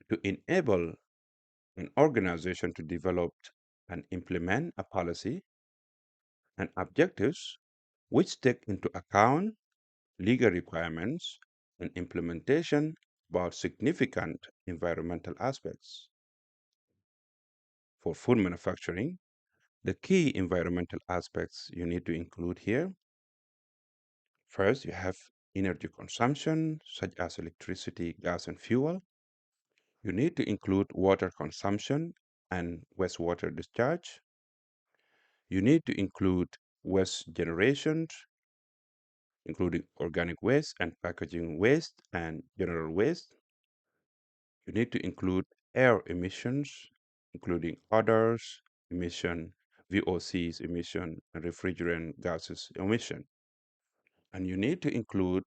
to enable an organization to develop and implement a policy and objectives which take into account legal requirements and implementation about significant environmental aspects. For food manufacturing, the key environmental aspects you need to include here. First, you have energy consumption, such as electricity, gas, and fuel. You need to include water consumption and wastewater discharge. You need to include waste generation, including organic waste and packaging waste and general waste. You need to include air emissions, including odors, emission, VOCs emission, and refrigerant gases emission. And you need to include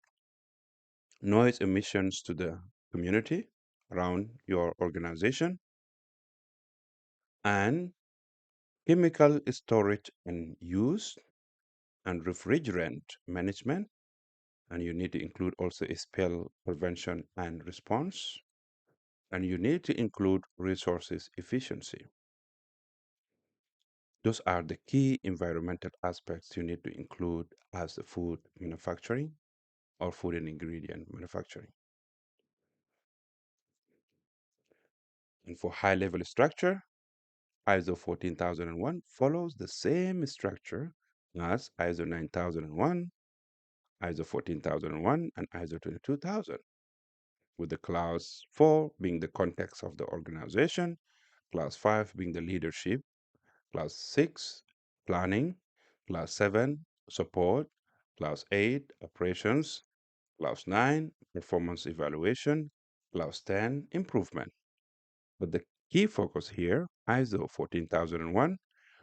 noise emissions to the community around your organization and chemical storage and use and refrigerant management. And you need to include also spill prevention and response. And you need to include resources efficiency. Those are the key environmental aspects you need to include as the food manufacturing or food and ingredient manufacturing. And for high level structure, ISO 14001 follows the same structure as ISO 9001, ISO 14001, and ISO 22000, with the class 4 being the context of the organization, class 5 being the leadership, class 6 planning, class 7 support, class 8 operations, class 9 performance evaluation, class 10 improvement. But the key focus here, ISO 14001,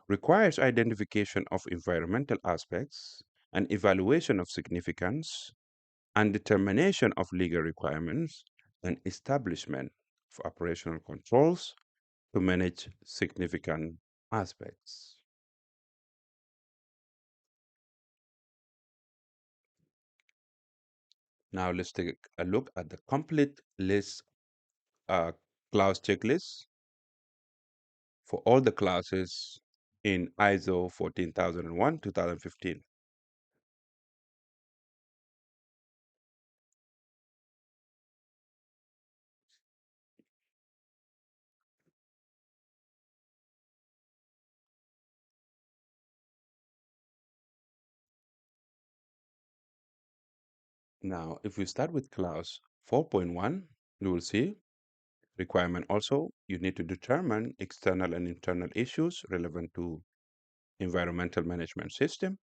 requires identification of environmental aspects and evaluation of significance and determination of legal requirements and establishment of operational controls to manage significant aspects. Now let's take a look at the complete list class checklist for all the classes in ISO 14001 2015. Now, if we start with class 4.1, you will see requirement also, you need to determine external and internal issues relevant to environmental management system.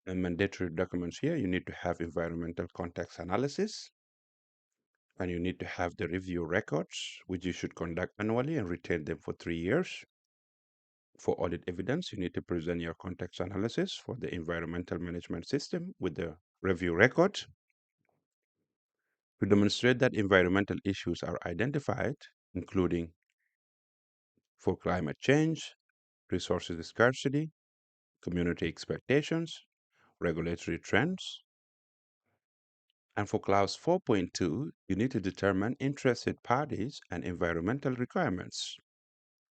And mandatory documents here, you need to have environmental context analysis. And you need to have the review records, which you should conduct annually and retain them for 3 years. For audit evidence, you need to present your context analysis for the environmental management system with the review record. To demonstrate that environmental issues are identified, including for climate change, resources scarcity, community expectations, regulatory trends. And for clause 4.2, you need to determine interested parties and environmental requirements.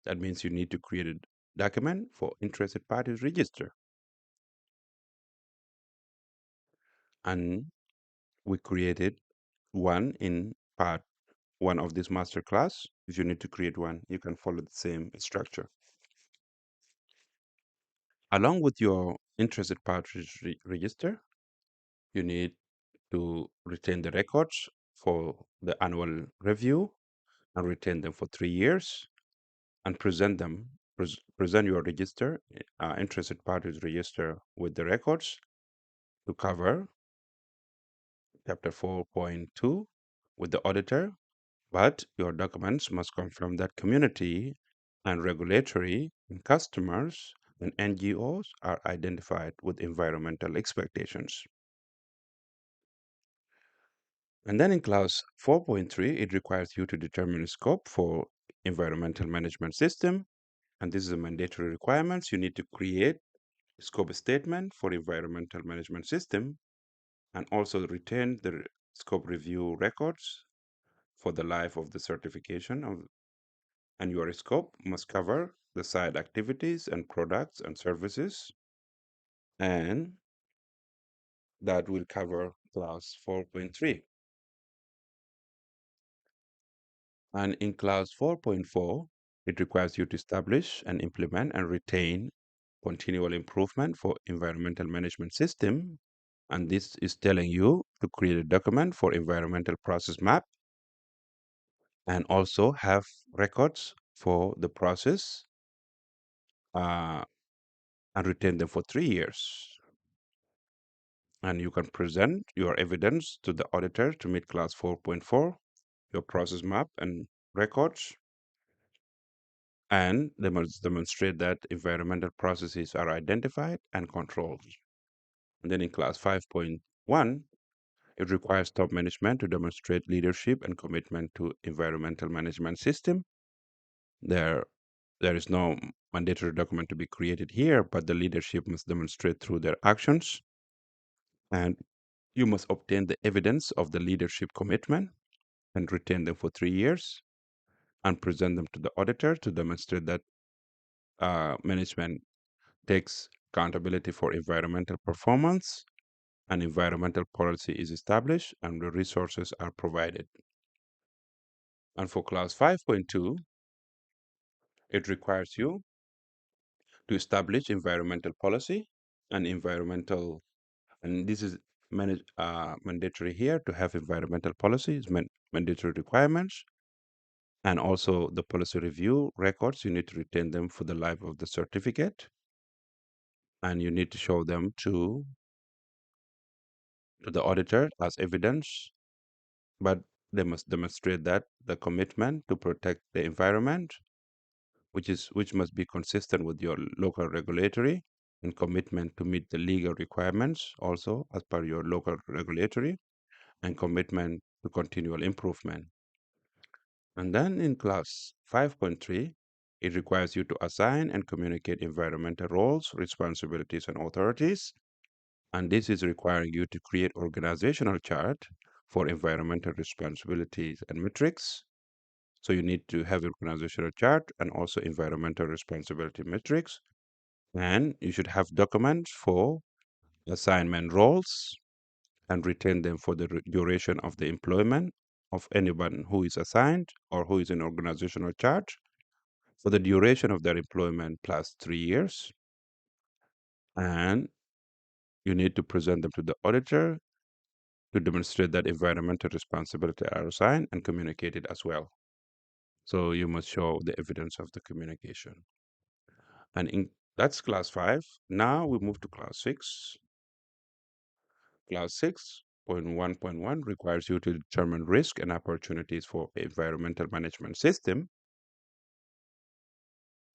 That means you need to create a document for interested parties register. And we created one in part one of this master class. If you need to create one, you can follow the same structure. Along with your interested parties register, you need to retain the records for the annual review and retain them for 3 years and present them, present your register, interested parties register with the records to cover chapter 4.2 with the auditor, but your documents must confirm that community and regulatory and customers and NGOs are identified with environmental expectations. And then in clause 4.3, it requires you to determine scope for environmental management system. And this is a mandatory requirements. You need to create a scope statement for environmental management system and also retain the scope review records for the life of the certification of, and your scope must cover the site activities and products and services, and that will cover clause 4.3. And in clause 4.4, it requires you to establish and implement and retain continual improvement for environmental management system. And this is telling you to create a document for environmental process map and also have records for the process uh, and retain them for 3 years. And you can present your evidence to the auditor to meet clause 4.4, your process map and records, and they must demonstrate that environmental processes are identified and controlled. And then in class 5.1, it requires top management to demonstrate leadership and commitment to environmental management system. There is no mandatory document to be created here, but the leadership must demonstrate through their actions. And you must obtain the evidence of the leadership commitment and retain them for 3 years and present them to the auditor to demonstrate that management takes accountability for environmental performance and environmental policy is established and the resources are provided. And for clause 5.2, it requires you to establish environmental policy and environmental, and this is mandatory here to have environmental policies, mandatory requirements, and also the policy review records. You need to retain them for the life of the certificate, and you need to show them to the auditor as evidence, but they must demonstrate that the commitment to protect the environment, which must be consistent with your local regulatory, and commitment to meet the legal requirements also as per your local regulatory, and commitment to continual improvement. And then in class 5.3, it requires you to assign and communicate environmental roles, responsibilities, and authorities. And this is requiring you to create organizational chart for environmental responsibilities and metrics. So you need to have organizational chart and also environmental responsibility metrics. And you should have documents for assignment roles and retain them for the duration of the employment of anyone who is assigned or who is in organizational chart for the duration of their employment plus 3 years. And you need to present them to the auditor to demonstrate that environmental responsibility are assigned and communicated as well. So you must show the evidence of the communication. And that's class 5. Now we move to class 6. Class 6 6.1.1 requires you to determine risk and opportunities for environmental management system.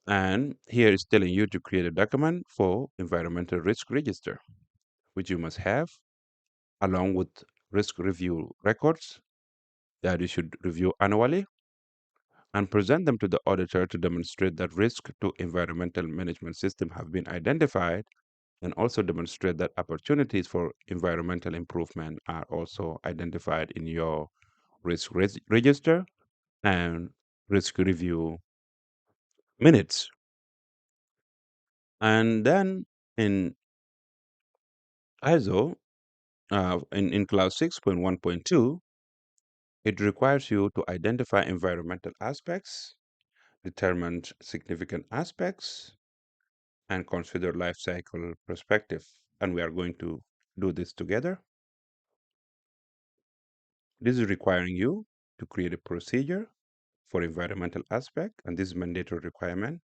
And here is telling you to create a document for environmental risk register, which you must have along with risk review records that you should review annually and present them to the auditor to demonstrate that risk to environmental management system have been identified and also demonstrate that opportunities for environmental improvement are also identified in your register and risk review minutes. And then in ISO, in clause 6.1.2, it requires you to identify environmental aspects, determine significant aspects, and consider life cycle perspective. And we are going to do this together. This is requiring you to create a procedure for environmental aspect, and this is mandatory requirement,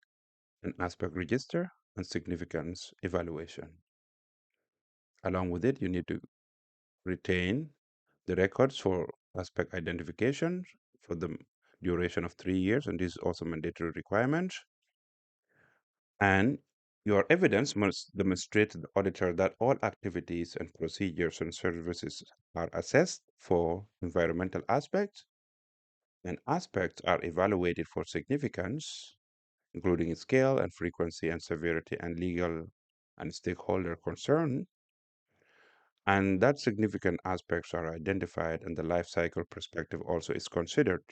an aspect register, and significance evaluation. Along with it, you need to retain the records for aspect identification for the duration of 3 years, and this is also mandatory requirement. And your evidence must demonstrate to the auditor that all activities and procedures and services are assessed for environmental aspects, and aspects are evaluated for significance, including scale and frequency and severity and legal and stakeholder concern, and that significant aspects are identified and the life cycle perspective also is considered.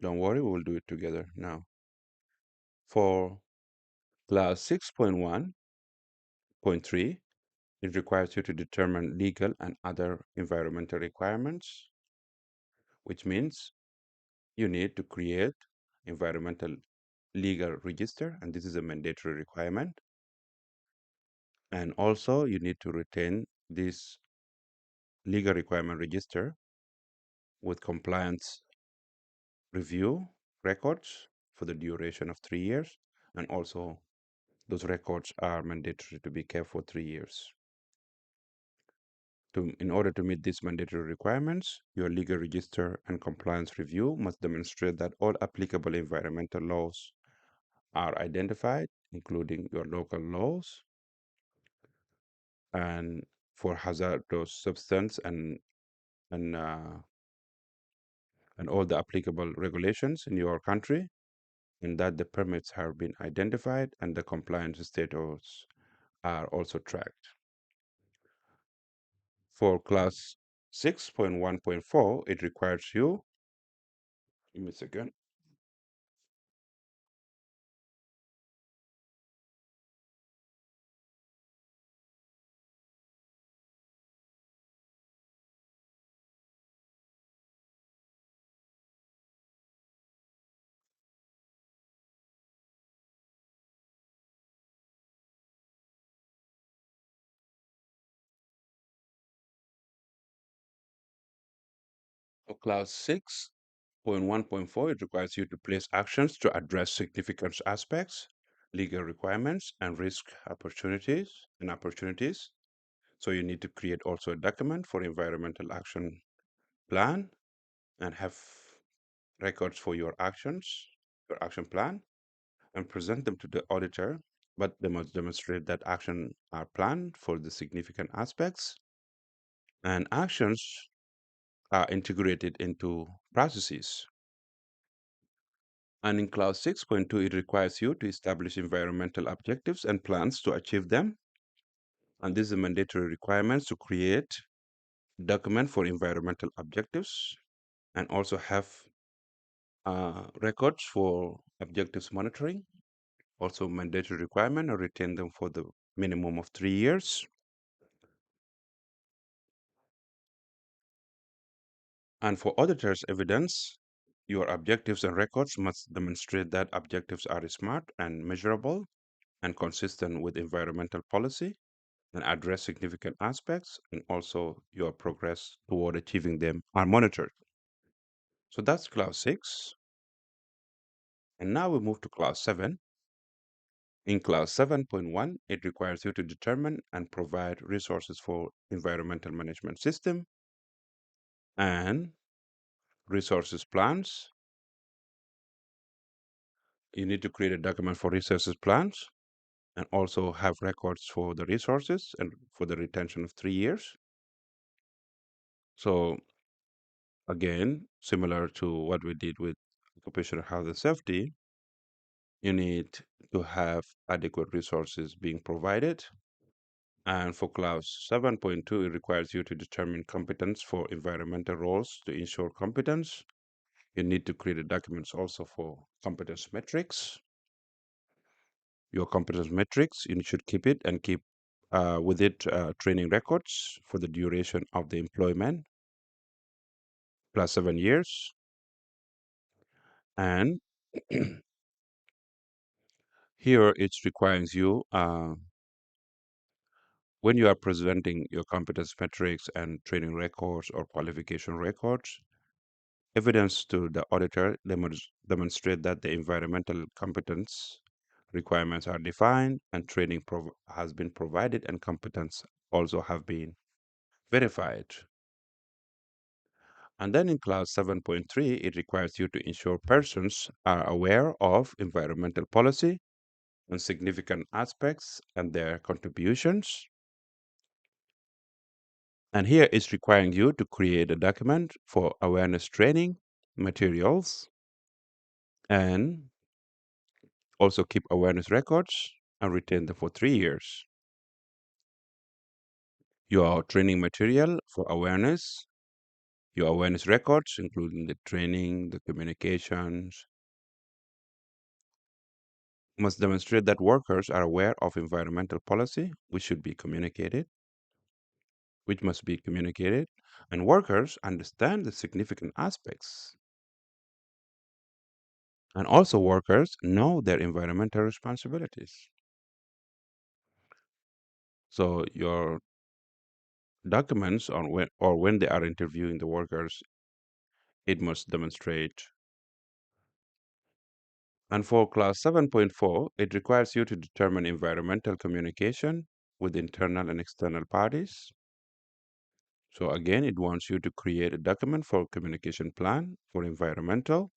Don't worry, we will do it together now. For clause 6.1.3, it requires you to determine legal and other environmental requirements, which means you need to create environmental legal register, and this is a mandatory requirement. And also you need to retain this legal requirement register with compliance review records for the duration of 3 years. And also those records are mandatory to be kept for 3 years. In order to meet these mandatory requirements, your legal register and compliance review must demonstrate that all applicable environmental laws are identified, including your local laws, and for hazardous substance and uh, and all the applicable regulations in your country, and that the permits have been identified and the compliance status are also tracked. For class 6.1.4, it requires you, give me a second. For class 6.1.4, it requires you to place actions to address significant aspects, legal requirements, and risk opportunities. So you need to create also a document for environmental action plan and have records for your actions, your action plan, and present them to the auditor, but they must demonstrate that action are planned for the significant aspects and actions are integrated into processes. And in clause 6.2, it requires you to establish environmental objectives and plans to achieve them. And these are mandatory requirements to create document for environmental objectives and also have records for objectives monitoring, also mandatory requirement, or retain them for the minimum of 3 years. And for auditors' evidence, your objectives and records must demonstrate that objectives are smart and measurable and consistent with environmental policy and address significant aspects, and also your progress toward achieving them are monitored. So that's clause 6. And now we move to clause 7. In clause 7.1, it requires you to determine and provide resources for environmental management system and resources plans. You need to create a document for resources plans and also have records for the resources and for the retention of 3 years. So again, similar to what we did with occupational health and safety, you need to have adequate resources being provided. And for clause 7.2, it requires you to determine competence for environmental roles to ensure competence. You need to create a documents also for competence metrics. Your competence metrics, you should keep it and keep with it training records for the duration of the employment plus 7 years. And here it requires you when you are presenting your competence metrics and training records or qualification records, evidence to the auditor demonstrate that the environmental competence requirements are defined and training has been provided and competence also have been verified. And then in clause 7.3, it requires you to ensure persons are aware of environmental policy and significant aspects and their contributions. And here it's requiring you to create a document for awareness training materials and also keep awareness records and retain them for 3 years. Your training material for awareness, your awareness records, including the training, the communications, must demonstrate that workers are aware of environmental policy, which must be communicated, and workers understand the significant aspects. And also workers know their environmental responsibilities. So your documents on when they are interviewing the workers, it must demonstrate. And for clause 7.4, it requires you to determine environmental communication with internal and external parties. So again, it wants you to create a document for communication plan for environmental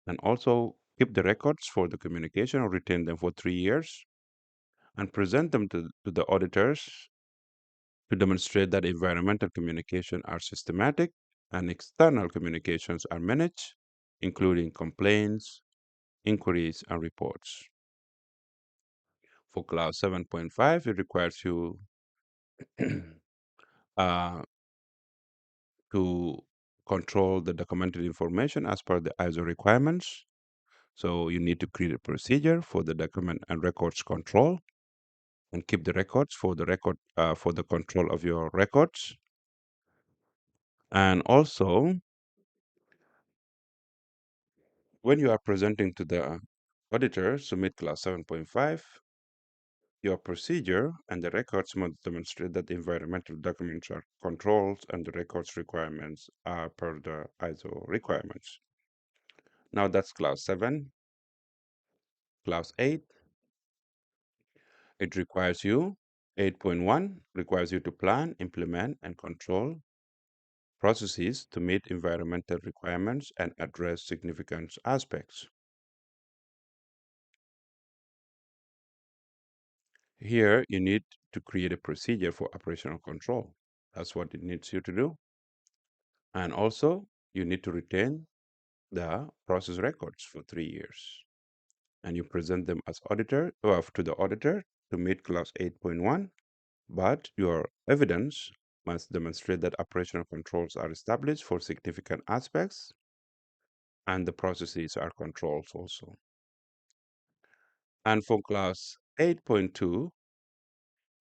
and also keep the records for the communication or retain them for 3 years and present them to the auditors to demonstrate that environmental communication are systematic and external communications are managed, including complaints, inquiries, and reports. For clause 7.5, it requires you uh, to control the documented information as per the ISO requirements. So you need to create a procedure for the document and records control and keep the records for the control of your records. And also, when you are presenting to the auditor, submit clause 7.5, your procedure and the records must demonstrate that the environmental documents are controlled and the records requirements are per the ISO requirements. Now that's clause 7. Clause 8, it requires you, 8.1 requires you to plan, implement, and control processes to meet environmental requirements and address significant aspects. Here, you need to create a procedure for operational control. That's what it needs you to do. And also, you need to retain the process records for 3 years. And you present them as auditor to the auditor to meet clause 8.1. But your evidence must demonstrate that operational controls are established for significant aspects and the processes are controlled also. And for clause 8.2,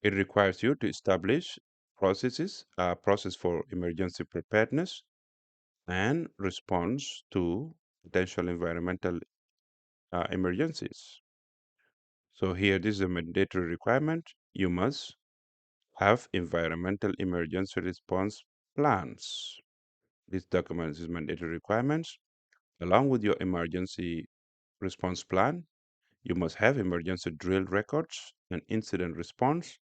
it requires you to establish process for emergency preparedness and response to potential environmental emergencies. So here, this is a mandatory requirement. You must have environmental emergency response plans. This document is mandatory requirements. Along with your emergency response plan, You must have emergency drill records and incident response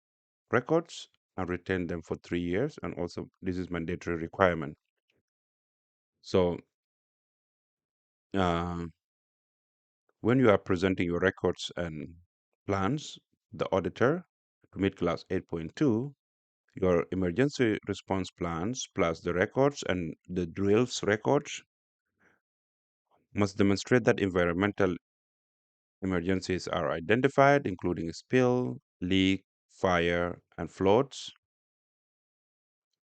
records and retain them for 3 years. And also, this is mandatory requirement. So, uh, when you are presenting your records and plans, the auditor to meet class 8.2, your emergency response plans plus the records and the drills records must demonstrate that environmental emergencies are identified, including spill, leak, fire, and floods,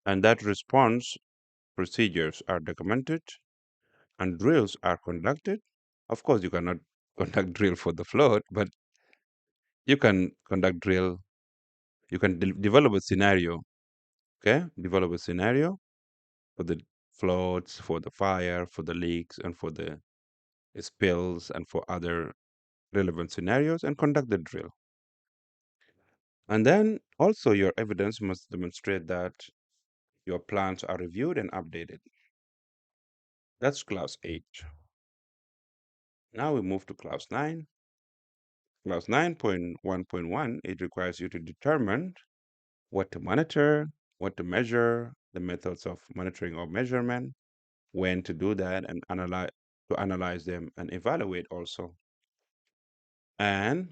and that response procedures are documented and drills are conducted. Of course, you cannot conduct drill for the flood, but you can conduct drill. You can develop a scenario. Okay, develop a scenario for the floods, for the fire, for the leaks, and for the spills, and for other relevant scenarios, and conduct the drill. And then also your evidence must demonstrate that your plans are reviewed and updated. That's class 8. Now we move to class 9. Class 9.1.1, it requires you to determine what to monitor, what to measure, the methods of monitoring or measurement, when to do that, and analyze them and evaluate also. And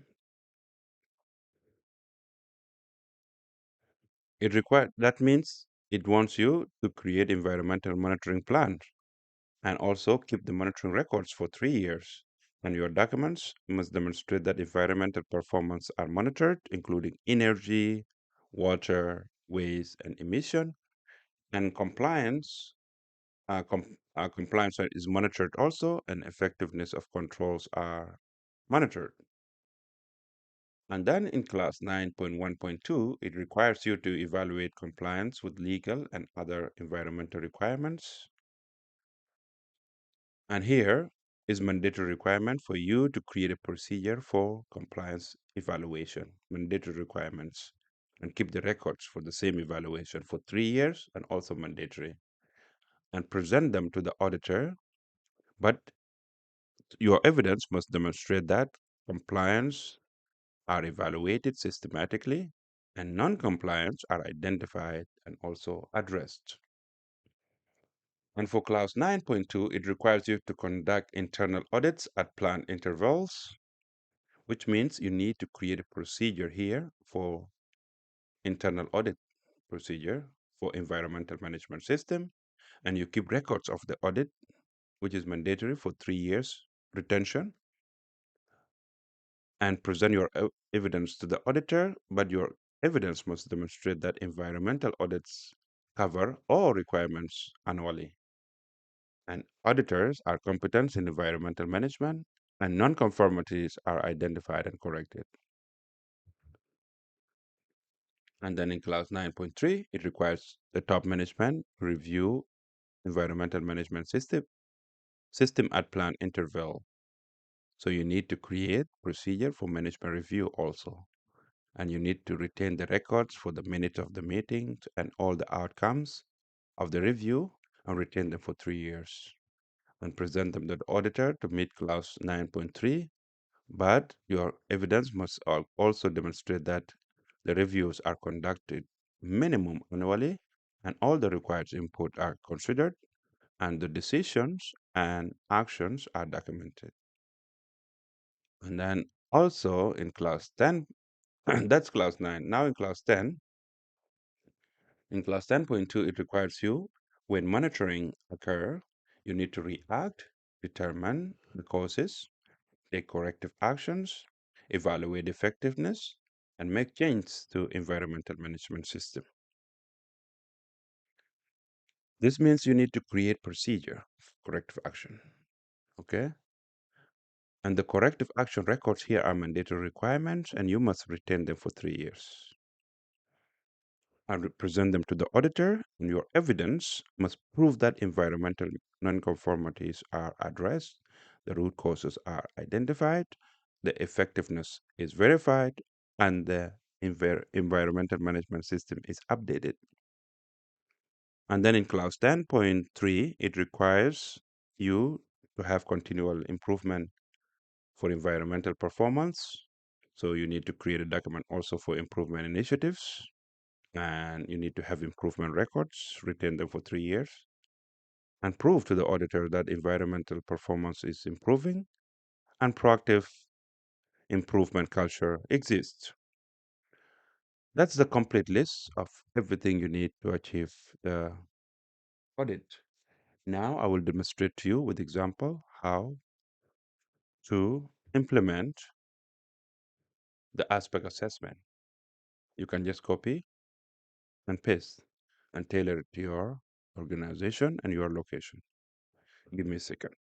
that means it wants you to create environmental monitoring plans and also keep the monitoring records for 3 years. And your documents must demonstrate that environmental performance are monitored, including energy, water, waste, and emission. And compliance is monitored also, and effectiveness of controls are monitored. And then in class 9.1.2, it requires you to evaluate compliance with legal and other environmental requirements. And here is mandatory requirement for you to create a procedure for compliance evaluation, mandatory requirements, and keep the records for the same evaluation for 3 years and also mandatory, and present them to the auditor. But your evidence must demonstrate that compliance are evaluated systematically and non-compliance are identified and also addressed. And for class 9.2, it requires you to conduct internal audits at planned intervals, which means you need to create a procedure here for internal audit procedure for environmental management system, and you keep records of the audit, which is mandatory for 3 years retention, and present your evidence to the auditor, but your evidence must demonstrate that environmental audits cover all requirements annually. And auditors are competent in environmental management, and nonconformities are identified and corrected. And then in class 9.3, it requires the top management to review environmental management system at planned interval. So you need to create procedure for management review also. And you need to retain the records for the minutes of the meetings and all the outcomes of the review and retain them for 3 years and present them to the auditor to meet clause 9.3. But your evidence must also demonstrate that the reviews are conducted minimum annually and all the required input are considered and the decisions and actions are documented. And then also in class 10, that's class 9. Now in class 10, in class 10.2, it requires you, when monitoring occur, you need to react, determine the causes, take corrective actions, evaluate effectiveness, and make changes to environmental management system. This means you need to create procedure for corrective action. Okay? And the corrective action records here are mandatory requirements, and you must retain them for 3 years. And present them to the auditor, and your evidence must prove that environmental nonconformities are addressed, the root causes are identified, the effectiveness is verified, and the environmental management system is updated. And then in clause 10.3, it requires you to have continual improvement for environmental performance. So you need to create a document also for improvement initiatives, and you need to have improvement records, retain them for 3 years, and prove to the auditor that environmental performance is improving and proactive improvement culture exists. That's the complete list of everything you need to achieve the audit. Now I will demonstrate to you with example how to implement the aspect assessment. You can just copy and paste and tailor it to your organization and your location. Give me a second.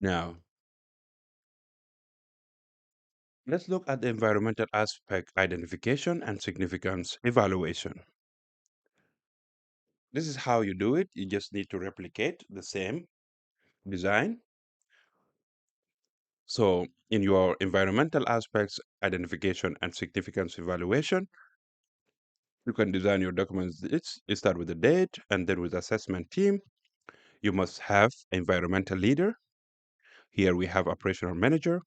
Now, let's look at the environmental aspect identification and significance evaluation. This is how you do it. You just need to replicate the same design. So in your environmental aspects identification and significance evaluation, you can design your documents. You start with the date and then with assessment team. You must have environmental leader. Here we have operational manager,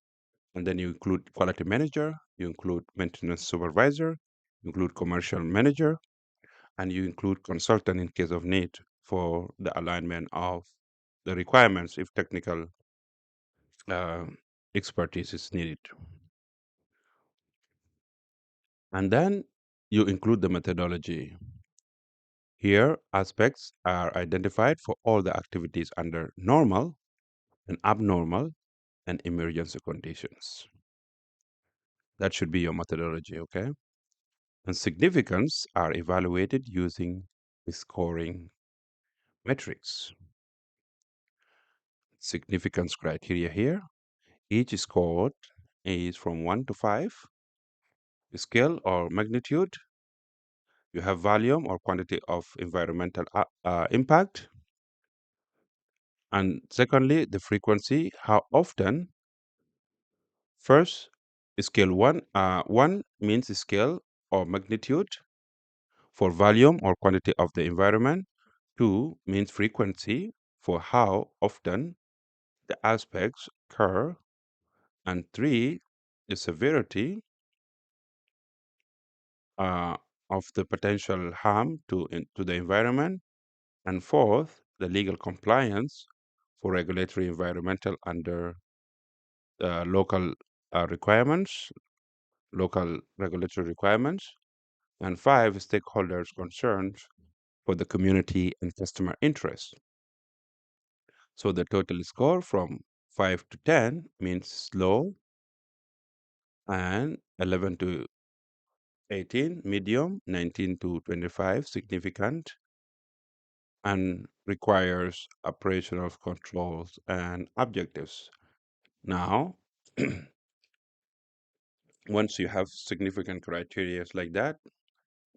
and then you include quality manager, you include maintenance supervisor, you include commercial manager, and you include consultant in case of need for the alignment of the requirements if technical uh, expertise is needed. And then you include the methodology. Here, aspects are identified for all the activities under normal and abnormal and emergency conditions. That should be your methodology, okay? And significance are evaluated using the scoring metrics. Significance criteria here. Each score is from 1 to 5. Scale or magnitude. You have volume or quantity of environmental impact. And secondly, the frequency, how often. First, scale 1. 1 means scale or magnitude for volume or quantity of the environment. 2 means frequency for how often the aspects occur. And 3, the severity uh, of the potential harm to the environment. And fourth, the legal compliance for regulatory environmental under local requirements, local regulatory requirements. And 5, stakeholders' concerns for the community and customer interest. So the total score from 5 to 10 means slow, and 11 to 18 medium, 19 to 25 significant, and requires operational controls and objectives. Now, once you have significant criteria like that,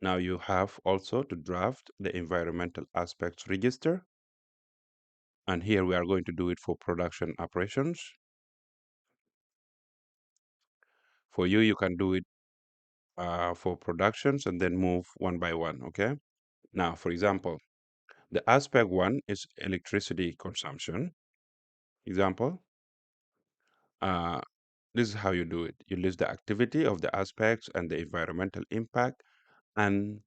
now you have also to draft the environmental aspects register. And here we are going to do it for production operations. For you, you can do it for productions and then move one by one, okay? Now, for example, the aspect 1 is electricity consumption. Example, uh, this is how you do it. You list the activity of the aspects and the environmental impact and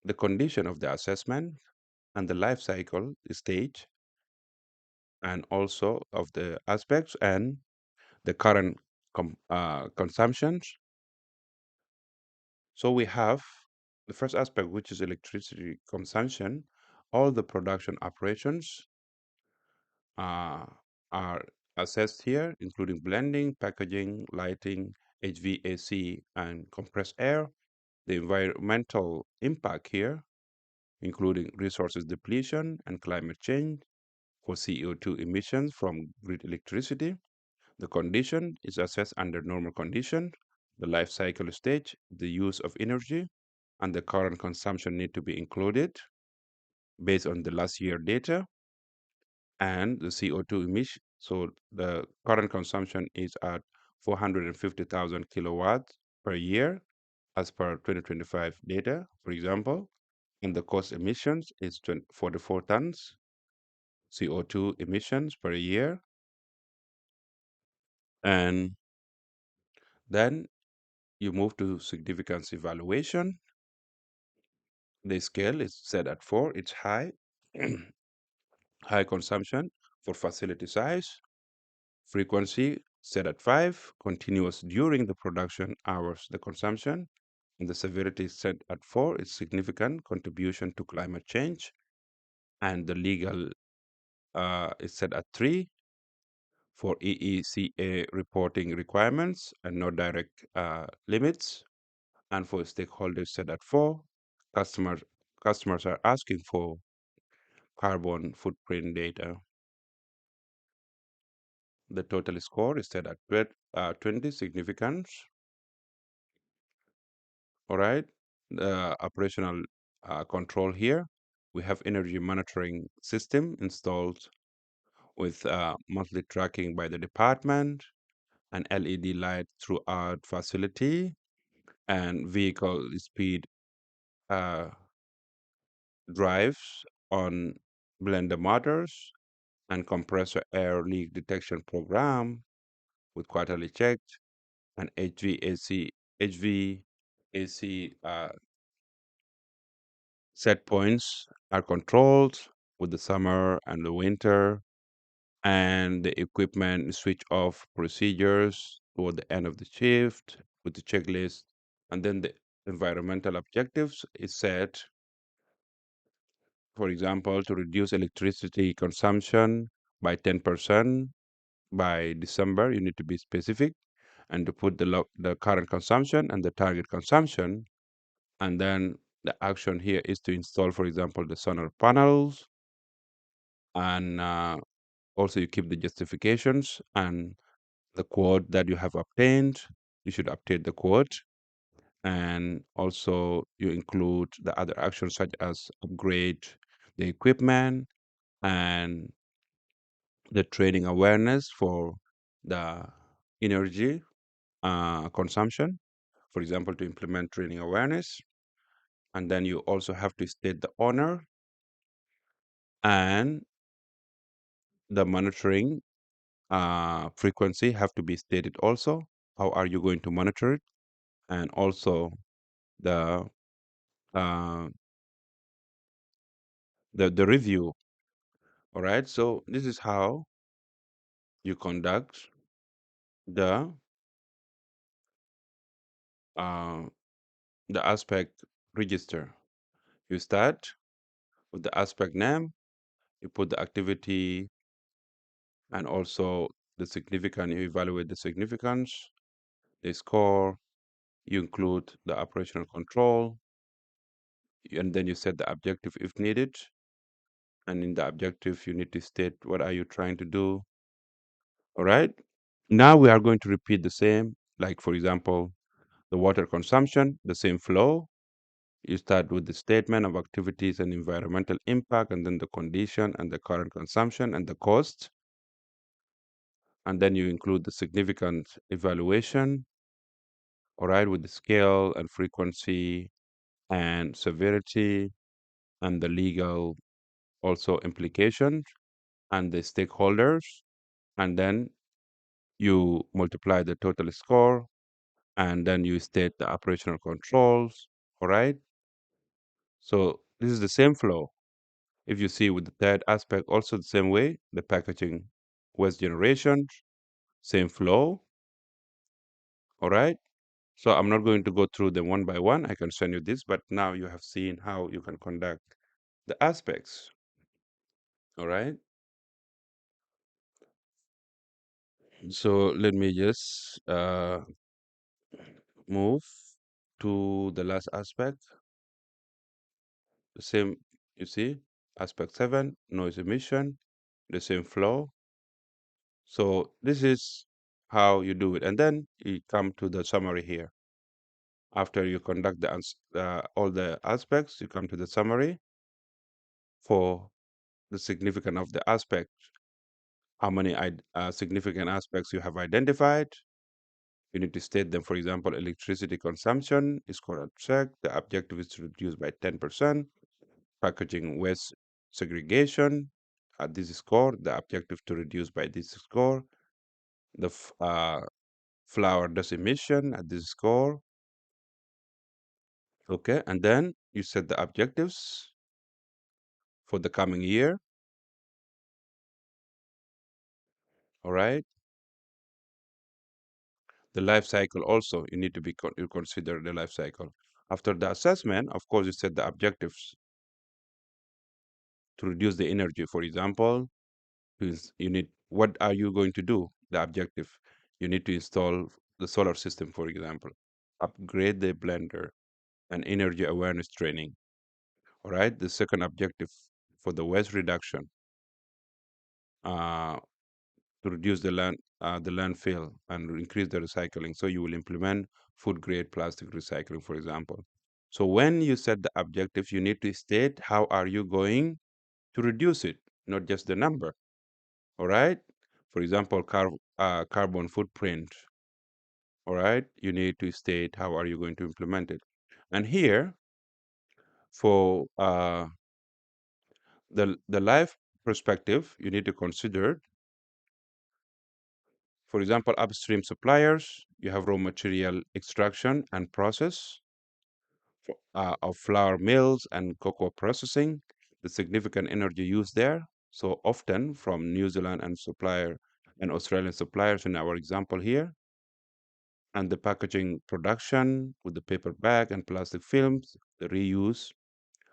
the condition of the assessment and the life cycle stage and also of the aspects and the current consumptions So we have the first aspect, which is electricity consumption. All the production operations uh, are assessed here, including blending, packaging, lighting, HVAC, and compressed air. The environmental impact here, including resources depletion and climate change for CO2 emissions from grid electricity. The condition is assessed under normal condition, the life cycle stage, the use of energy, and the current consumption need to be included based on the last year data and the CO2 emission. So the current consumption is at 450,000 kilowatts per year as per 2025 data, for example, and the cost emissions is 44 tons CO2 emissions per year. And then you move to significance evaluation. The scale is set at 4. It's high, high consumption for facility size. Frequency set at 5, continuous during the production hours, the consumption. And the severity is set at 4, it's significant contribution to climate change. And the legal is set at 3 for EECA reporting requirements and no direct limits. And for stakeholders set at 4, customers customers are asking for carbon footprint data. The total score is set at 20 significance. All right. The operational control here. We have energy monitoring system installed with monthly tracking by the department, an LED light throughout facility, and vehicle speed uh, drives on blender motors, and compressor air leak detection program with quarterly checked, and HVAC set points are controlled with the summer and the winter, and the equipment switch off procedures toward the end of the shift with the checklist. And then the environmental objectives is set, for example, to reduce electricity consumption by 10% by December. You need to be specific and to put the current consumption and the target consumption. And then the action here is to install, for example, the solar panels, and also you keep the justifications and the quote that you have obtained. You should update the quote, and also you include the other actions such as upgrade the equipment and the training awareness for the energy consumption, for example, to implement training awareness. And then you also have to state the owner and the monitoring frequency have to be stated also. How are you going to monitor it? And also the uh, the review. All right. So this is how you conduct the uh, the aspect register. You start with the aspect name. You put the activity and also the significant. You evaluate the significance, the score. You include the operational control, and then you set the objective if needed. And in the objective, you need to state what are you trying to do. All right. Now we are going to repeat the same, like for example, the water consumption, the same flow. You start with the statement of activities and environmental impact, and then the condition and the current consumption and the cost. And then you include the significant evaluation, all right, with the scale and frequency and severity and the legal also implications and the stakeholders. And then you multiply the total score, and then you state the operational controls. All right. So this is the same flow. If you see with the third aspect, also the same way, the packaging waste generation, same flow. All right. So I'm not going to go through them one by one. I can send you this, but now you have seen how you can conduct the aspects. All right. So let me just move to the last aspect. The same, you see, aspect 7, noise emission, the same flow. So this is how you do it. And then you come to the summary here. After you conduct all the aspects, you come to the summary for the significance of the aspect, how many significant aspects you have identified. You need to state them. For example, electricity consumption is correct. The objective is to reduce by 10%. Packaging waste segregation at this score. The objective to reduce by this score. The flour dust emission at this score. Okay, and then you set the objectives for the coming year. All right. The life cycle also, you need to be you consider the life cycle. After the assessment, of course, you set the objectives to reduce the energy. For example, you need, what are you going to do? The objective, you need to install the solar system, for example, upgrade the blender, and energy awareness training. All right. The second objective for the waste reduction, uh, to reduce the landfill and increase the recycling. So you will implement food grade plastic recycling, for example. So when you set the objectives, you need to state how are you going to reduce it, not just the number. All right. For example, carbon footprint. All right. You need to state how are you going to implement it. And here for the life perspective, you need to consider, for example, upstream suppliers, you have raw material extraction and process of flour mills and cocoa processing, the significant energy used there. So often from New Zealand and supplier and Australian suppliers in our example here, and the packaging production with the paper bag and plastic films, the reuse,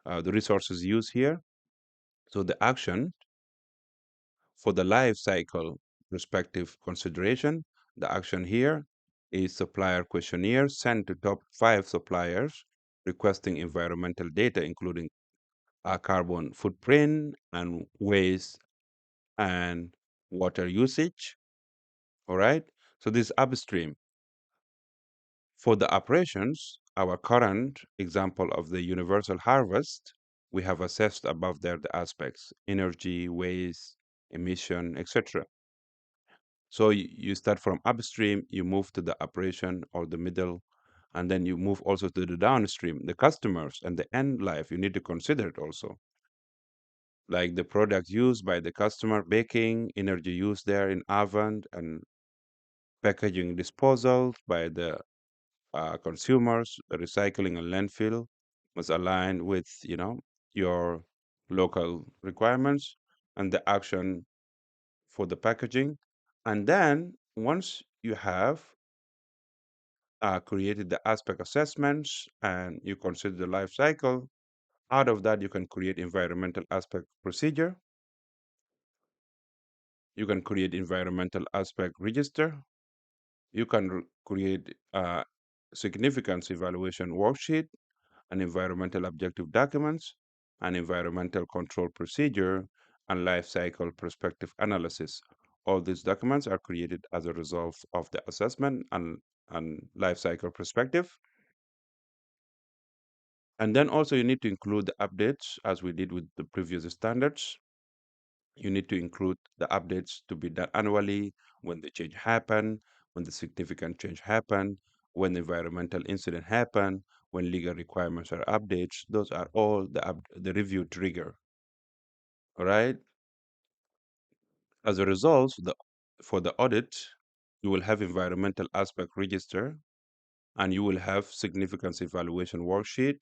the resources used here. So the action for the life cycle perspective consideration, the action here is supplier questionnaire sent to top 5 suppliers requesting environmental data, including carbon footprint and waste and water usage. All right. So this upstream. For the operations, our current example of the universal harvest, we have assessed above there the aspects, energy, waste, emission, etc. So you start from upstream, you move to the operation or the middle, and then you move also to the downstream, the customers and the end life. You need to consider it also, like the product used by the customer, baking, energy used there in oven, and packaging disposal by the consumers, the recycling and landfill must align with, your local requirements, and the action for the packaging. And then once you have created the aspect assessments and you consider the life cycle, out of that you can create environmental aspect procedure. You can create environmental aspect register. You can create significance evaluation worksheet, an environmental objective documents, an environmental control procedure, and life cycle perspective analysis. All these documents are created as a result of the assessment and life cycle perspective. And then also you need to include the updates as we did with the previous standards. You need to include the updates to be done annually when the change happen, when the significant change happen, when the environmental incident happen, when legal requirements are updates. Those are all the review trigger. All right. As a result, for the audit, you will have environmental aspect register, and you will have significance evaluation worksheet,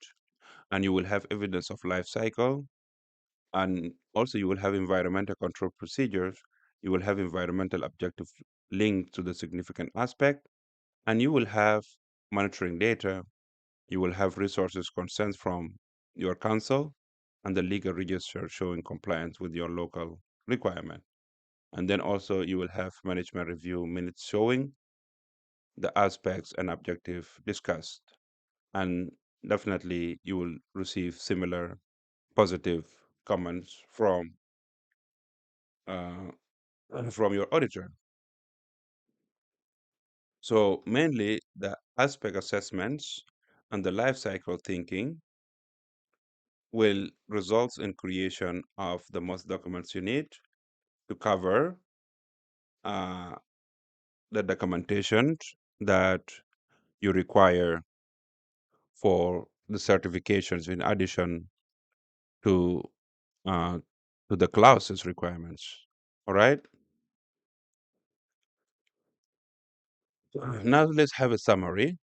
and you will have evidence of life cycle, and also you will have environmental control procedures. You will have environmental objective linked to the significant aspect, and you will have monitoring data. You will have resources consent from your council and the legal register showing compliance with your local requirement. And then also you will have management review minutes showing the aspects and objective discussed. And definitely you will receive similar positive comments uh, from your auditor. So mainly the aspect assessments and the life cycle thinking will result in creation of the most documents you need to cover uh, the documentation that you require for the certifications in addition to uh, to the clauses requirements. All right. Now let's have a summary.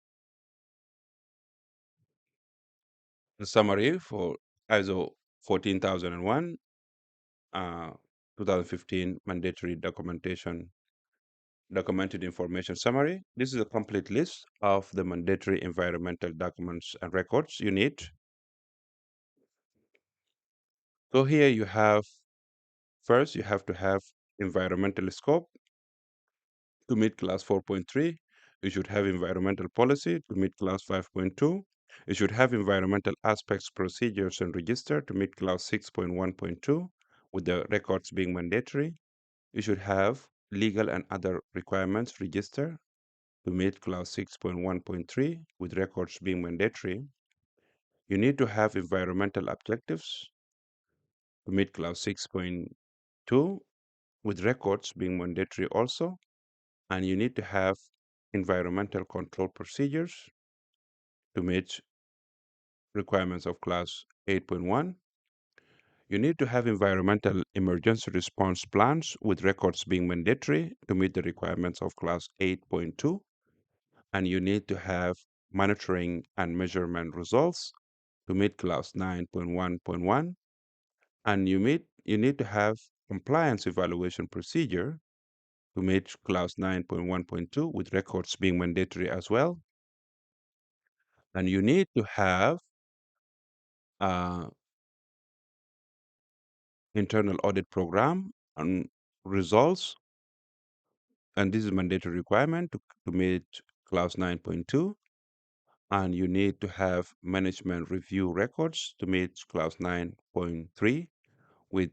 The summary for ISO 14001, uh, 2015 mandatory documented information summary. This is a complete list of the mandatory environmental documents and records you need. So here you have, first you have to have environmental scope to meet class 4.3. You should have environmental policy to meet class 5.2. You should have environmental aspects, procedures, and register to meet class 6.1.2, with the records being mandatory. You should have legal and other requirements register to meet clause 6.1.3 with records being mandatory. You need to have environmental objectives to meet clause 6.2 with records being mandatory also. And you need to have environmental control procedures to meet requirements of class 8.1. You need to have environmental emergency response plans with records being mandatory to meet the requirements of class 8.2. And you need to have monitoring and measurement results to meet clause 9.1.1. And you need to have compliance evaluation procedure to meet clause 9.1.2 with records being mandatory as well. And you need to have uh, internal audit program and results, and this is mandatory requirement to meet clause 9.2. And you need to have management review records to meet clause 9.3 with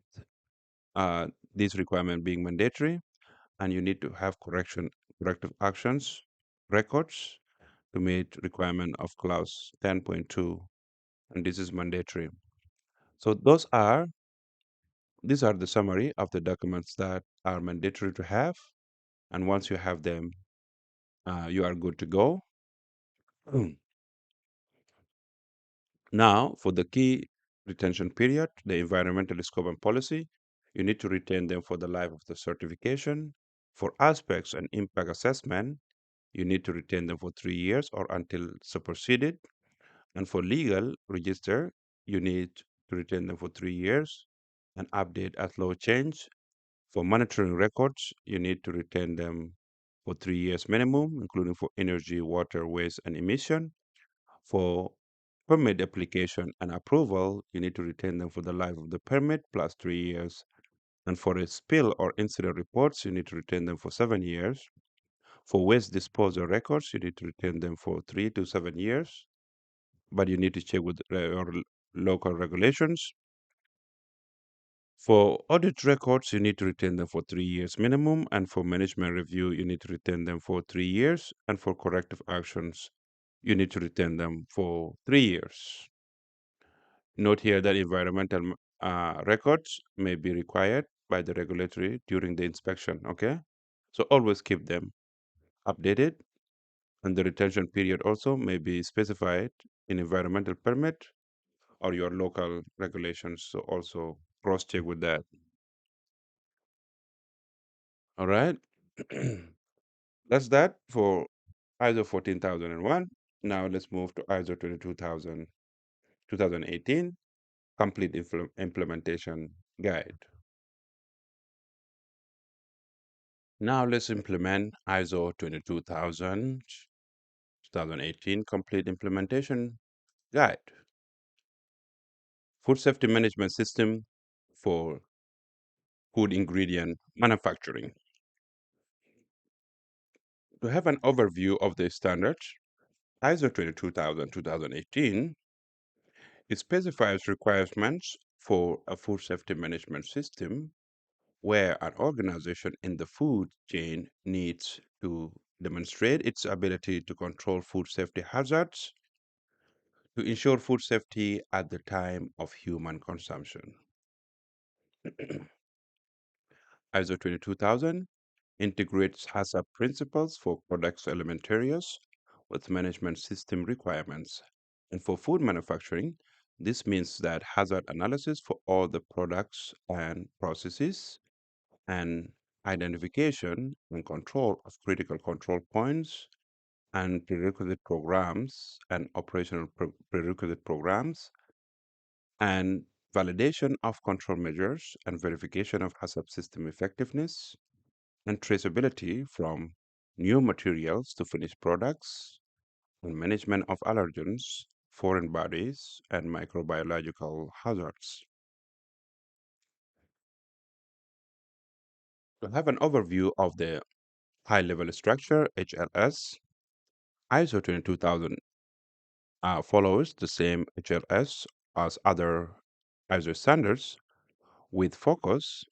this requirement being mandatory. And you need to have corrective actions records to meet requirement of clause 10.2, and this is mandatory. So these are the summary of the documents that are mandatory to have, and once you have them, you are good to go. Now, for the key retention period, the environmental scope and policy, you need to retain them for the life of the certification. For aspects and impact assessment, you need to retain them for 3 years or until superseded. And for legal register, you need to retain them for 3 years and update as law change. For monitoring records, you need to retain them for 3 years minimum, including for energy, water, waste, and emission. For permit application and approval, you need to retain them for the life of the permit plus 3 years. And for a spill or incident reports, you need to retain them for 7 years. For waste disposal records, you need to retain them for 3 to 7 years, but you need to check with your local regulations. For audit records, you need to retain them for 3 years minimum, and for management review, you need to retain them for 3 years, and for corrective actions, you need to retain them for 3 years. Note here that environmental records may be required by the regulatory during the inspection, okay? So always keep them updated, and the retention period also may be specified in environmental permit or your local regulations, so also cross-check with that. All right. That's that for ISO 14001. Now let's move to ISO 22000, 2018 complete implementation guide. Now let's implement ISO 22000 2018 Complete Implementation Guide. Food Safety Management System for Food Ingredient Manufacturing. To have an overview of the standards, ISO 22000-2018, it specifies requirements for a food safety management system where an organization in the food chain needs to demonstrate its ability to control food safety hazards to ensure food safety at the time of human consumption. ISO 22000 integrates HACCP principles for products elementarius with management system requirements. And for food manufacturing, this means that hazard analysis for all the products and processes and identification and control of critical control points and prerequisite programs and operational prerequisite programs and validation of control measures and verification of HACCP system effectiveness and traceability from new materials to finished products and management of allergens, foreign bodies, and microbiological hazards. To have an overview of the high-level structure, HLS, ISO 22000 follows the same HLS as other ISO standards with focus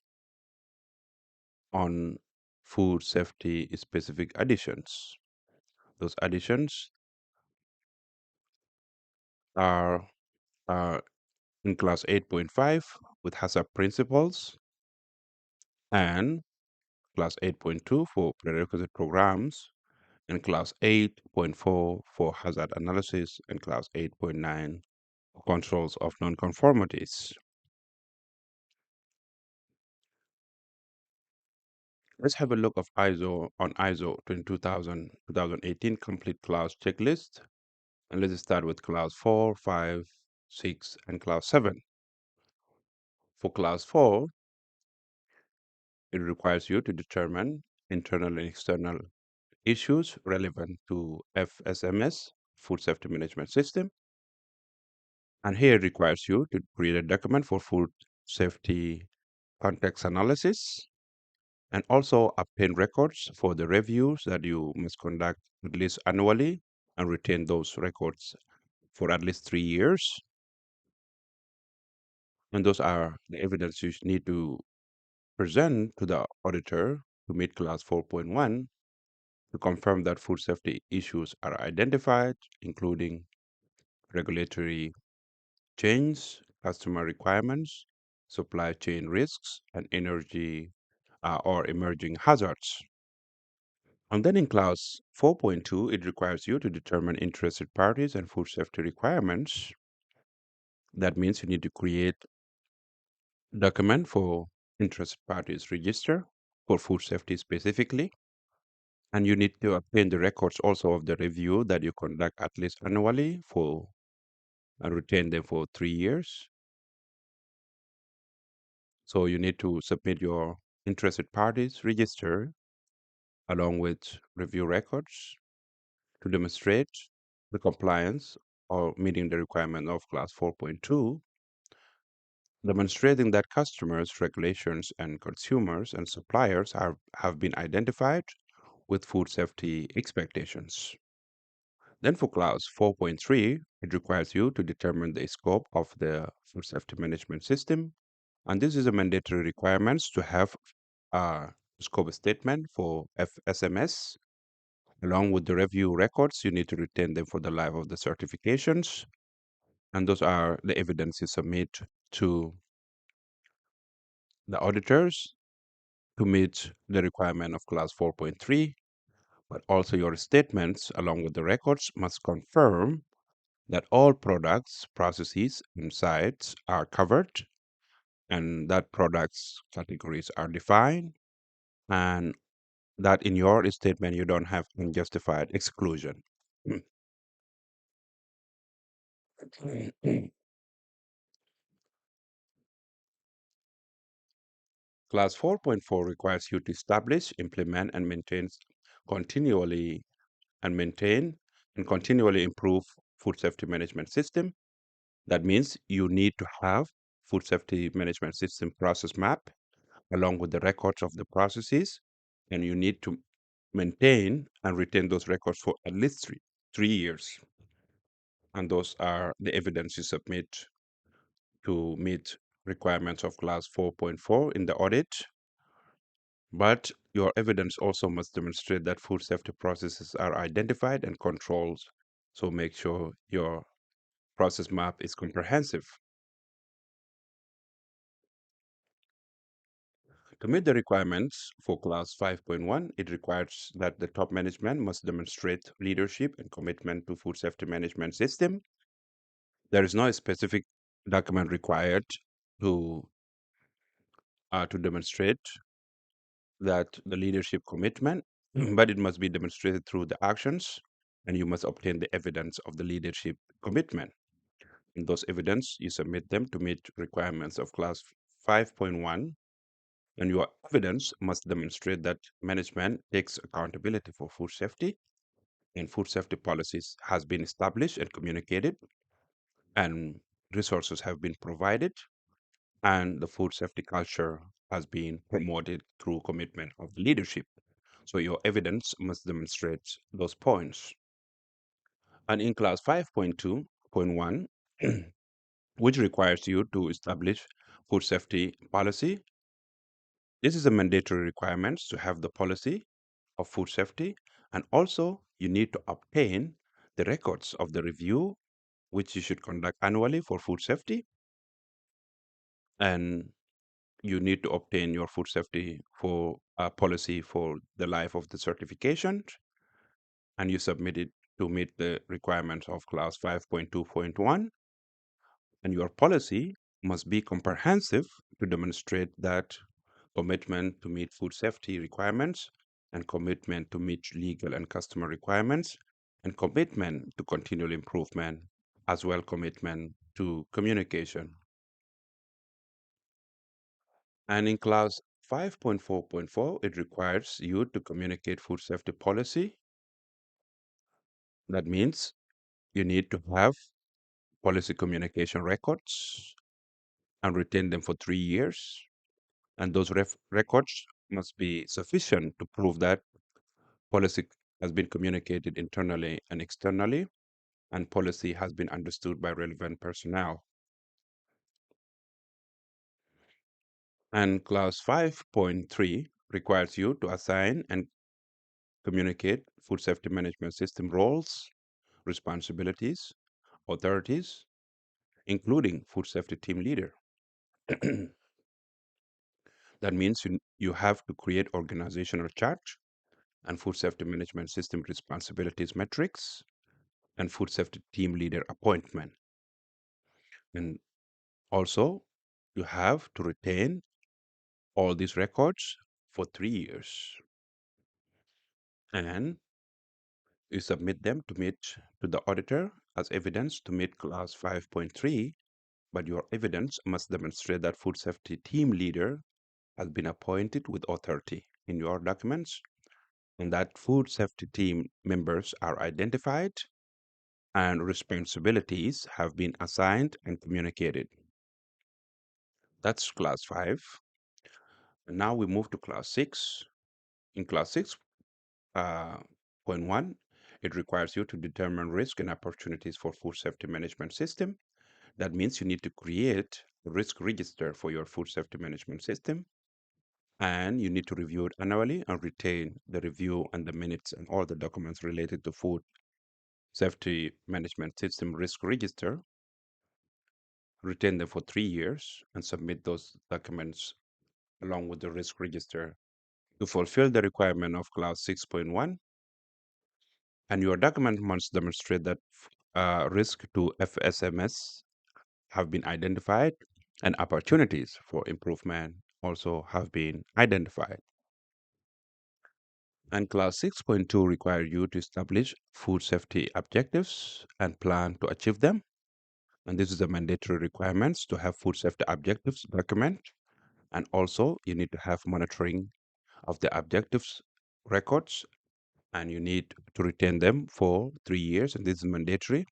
on food safety specific additions. Those additions are, are in class 8.5 with HACCP principles and class 8.2 for prerequisite programs and class 8.4 for hazard analysis and class 8.9 for controls of nonconformities. Let's have a look of ISO 22000 2018 complete class checklist. And let's start with class 4, 5, 6, and class 7. For class 4, it requires you to determine internal and external issues relevant to FSMS, Food Safety Management System. And here it requires you to create a document for food safety context analysis and also obtain records for the reviews that you must conduct at least annually and retain those records for at least 3 years. And those are the evidence you need to present to the auditor to meet class 4.1 to confirm that food safety issues are identified, including regulatory change, customer requirements, supply chain risks, and energy or emerging hazards. And then in class 4.2, it requires you to determine interested parties and food safety requirements. That means you need to create a document for interested parties register for food safety specifically. And you need to obtain the records also of the review that you conduct at least annually for and retain them for 3 years. So you need to submit your interested parties register along with review records to demonstrate the compliance or meeting the requirement of class 4.2, demonstrating that customers, regulations, and consumers and suppliers have been identified with food safety expectations. Then for class 4.3, it requires you to determine the scope of the food safety management system. And this is a mandatory requirement to have a scope statement for FSMS. Along with the review records, you need to retain them for the life of the certifications. And those are the evidence you submit to the auditors to meet the requirement of class 4.3. But also your statements along with the records must confirm that all products, processes, and sites are covered and that products categories are defined and that in your statement you don't have unjustified exclusion. Class 4.4 requires you to establish, implement, and maintain continually and maintain and continually improve food safety management system. That means you need to have food safety management system process map along with the records of the processes, and you need to maintain and retain those records for at least 3 years. And those are the evidence you submit to meet requirements of class 4.4 in the audit. But your evidence also must demonstrate that food safety processes are identified and controlled. So make sure your process map is comprehensive. To meet the requirements for class 5.1, it requires that the top management must demonstrate leadership and commitment to food safety management system. There is no specific document required to to demonstrate that the leadership commitment, but it must be demonstrated through the actions, and you must obtain the evidence of the leadership commitment. In those evidence, you submit them to meet requirements of class 5.1, and your evidence must demonstrate that management takes accountability for food safety and food safety policies has been established and communicated, and resources have been provided, and the food safety culture has been promoted through commitment of the leadership. So your evidence must demonstrate those points. And in class 5.2.1, which requires you to establish food safety policy, this is a mandatory requirement to have the policy of food safety. And also you need to obtain the records of the review, which you should conduct annually for food safety. And you need to obtain your food safety for policy for the life of the certification, and you submit it to meet the requirements of class 5.2.1. And your policy must be comprehensive to demonstrate that commitment to meet food safety requirements, and commitment to meet legal and customer requirements, and commitment to continual improvement, as well commitment to communication. And in class 5.4.4, it requires you to communicate food safety policy. That means you need to have policy communication records and retain them for 3 years. And those records must be sufficient to prove that policy has been communicated internally and externally, and policy has been understood by relevant personnel. And class 5.3 requires you to assign and communicate food safety management system roles, responsibilities, authorities, including food safety team leader. That means you have to create organizational chart and food safety management system responsibilities metrics and food safety team leader appointment. And also, you have to retain all these records for 3 years. And you submit them to meet to the auditor as evidence to meet class 5.3, but your evidence must demonstrate that food safety team leader has been appointed with authority in your documents, and that food safety team members are identified and responsibilities have been assigned and communicated. That's class 5. And now we move to class 6. In class 6.1, it requires you to determine risk and opportunities for food safety management system. That means you need to create a risk register for your food safety management system, and you need to review it annually and retain the review and the minutes and all the documents related to food safety management system risk register. Retain them for 3 years and submit those documents along with the risk register to fulfill the requirement of clause 6.1. And your document must demonstrate that risk to FSMS have been identified and opportunities for improvement also have been identified. And clause 6.2 require you to establish food safety objectives and plan to achieve them. And this is a mandatory requirements to have food safety objectives document. And also you need to have monitoring of the objectives records and you need to retain them for 3 years, and this is mandatory,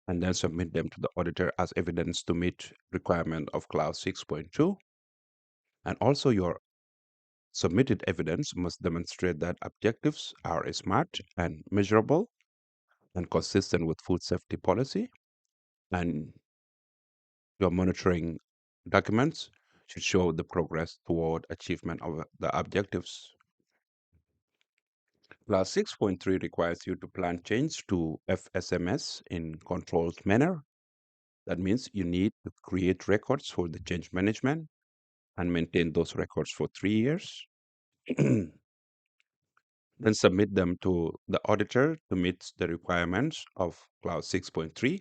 and then submit them to the auditor as evidence to meet requirement of clause 6.2. And also your submitted evidence must demonstrate that objectives are smart and measurable and consistent with food safety policy, and your monitoring documents should show the progress toward achievement of the objectives. Clause 6.3 requires you to plan change to FSMS in controlled manner. That means you need to create records for the change management and maintain those records for 3 years. Then submit them to the auditor to meet the requirements of clause 6.3,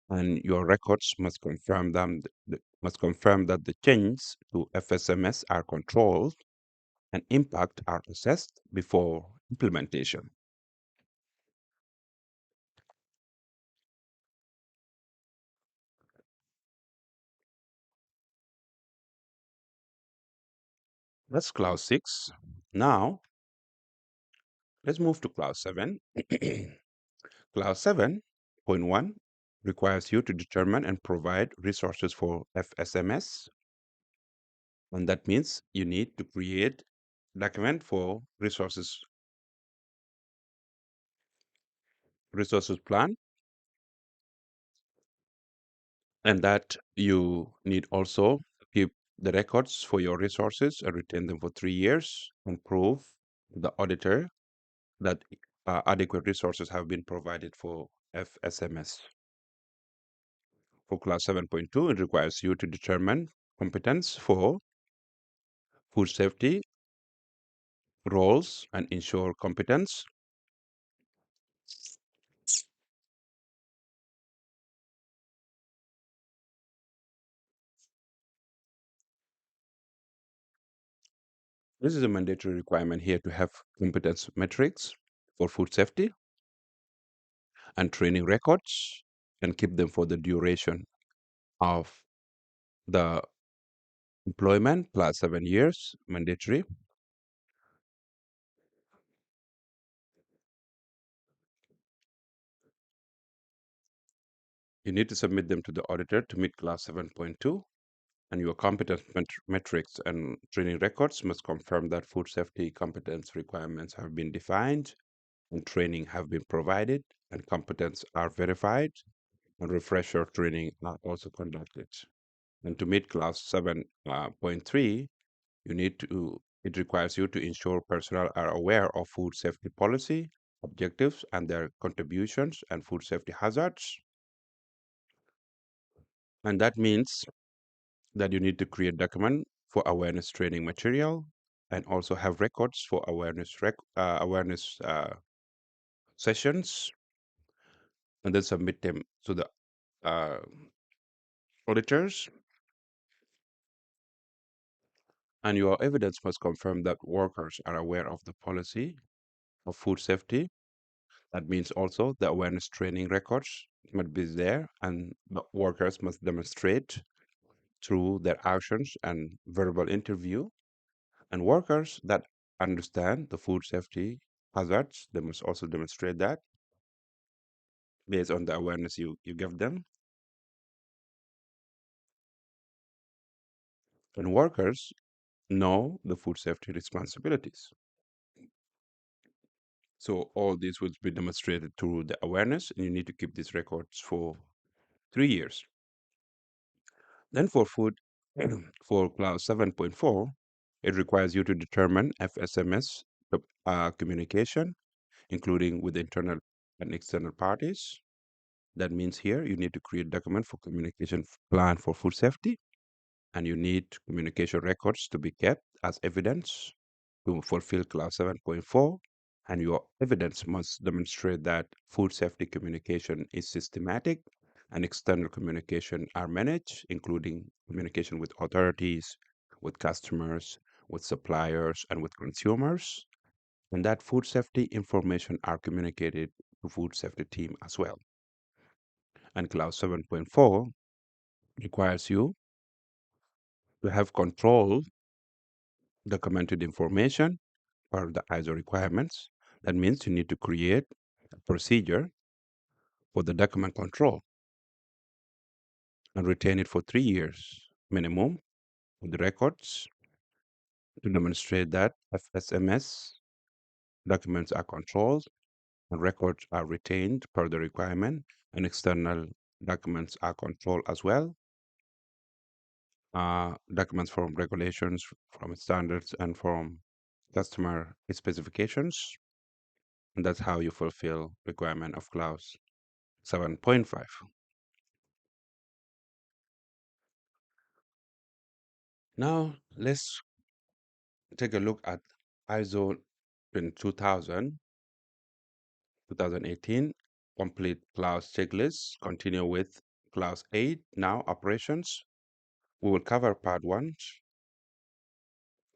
and your records must confirm that the changes to FSMS are controlled and impact are assessed before implementation. That's clause 6. Now, let's move to clause 7. Clause 7.1 requires you to determine and provide resources for FSMS. And that means you need to create document for resources plan, and that you need also to keep the records for your resources and retain them for 3 years and prove to the auditor that adequate resources have been provided for FSMS. For class 7.2, it requires you to determine competence for food safety roles and ensure competence. This is a mandatory requirement here to have competence metrics for food safety and training records and keep them for the duration of the employment plus 7 years mandatory. You need to submit them to the auditor to meet class 7.2, and your competence metrics and training records must confirm that food safety competence requirements have been defined and training have been provided and competence are verified and refresher training are also conducted. And to meet class 7.3, it requires you to ensure personnel are aware of food safety policy, objectives, and their contributions and food safety hazards. And that means that you need to create document for awareness training material and also have records for awareness sessions, and then submit them to the uh, auditors. And your evidence must confirm that workers are aware of the policy of food safety. That means also the awareness training records must be there, and the workers must demonstrate through their actions and verbal interview. And workers that understand the food safety hazards, they must also demonstrate that based on the awareness you give them. And workers know the food safety responsibilities. So all this will be demonstrated through the awareness, and you need to keep these records for 3 years. Then for food, for clause 7.4, it requires you to determine FSMS communication, including with internal and external parties. That means here you need to create document for communication plan for food safety, and you need communication records to be kept as evidence to fulfill clause 7.4, and your evidence must demonstrate that food safety communication is systematic and external communication are managed, including communication with authorities, with customers, with suppliers, and with consumers, and that food safety information are communicated to food safety team as well. And clause 7.4 requires you to have control documented information per the ISO requirements. That means you need to create a procedure for the document control and retain it for 3 years minimum with the records to demonstrate that FSMS documents are controlled and records are retained per the requirement, and external documents are controlled as well. Documents from regulations, from standards, and from customer specifications. And that's how you fulfill requirement of clause 7.5. Now let's take a look at ISO 2000, 2018 complete clause checklist. Continue with clause 8. Now operations. We will cover part 1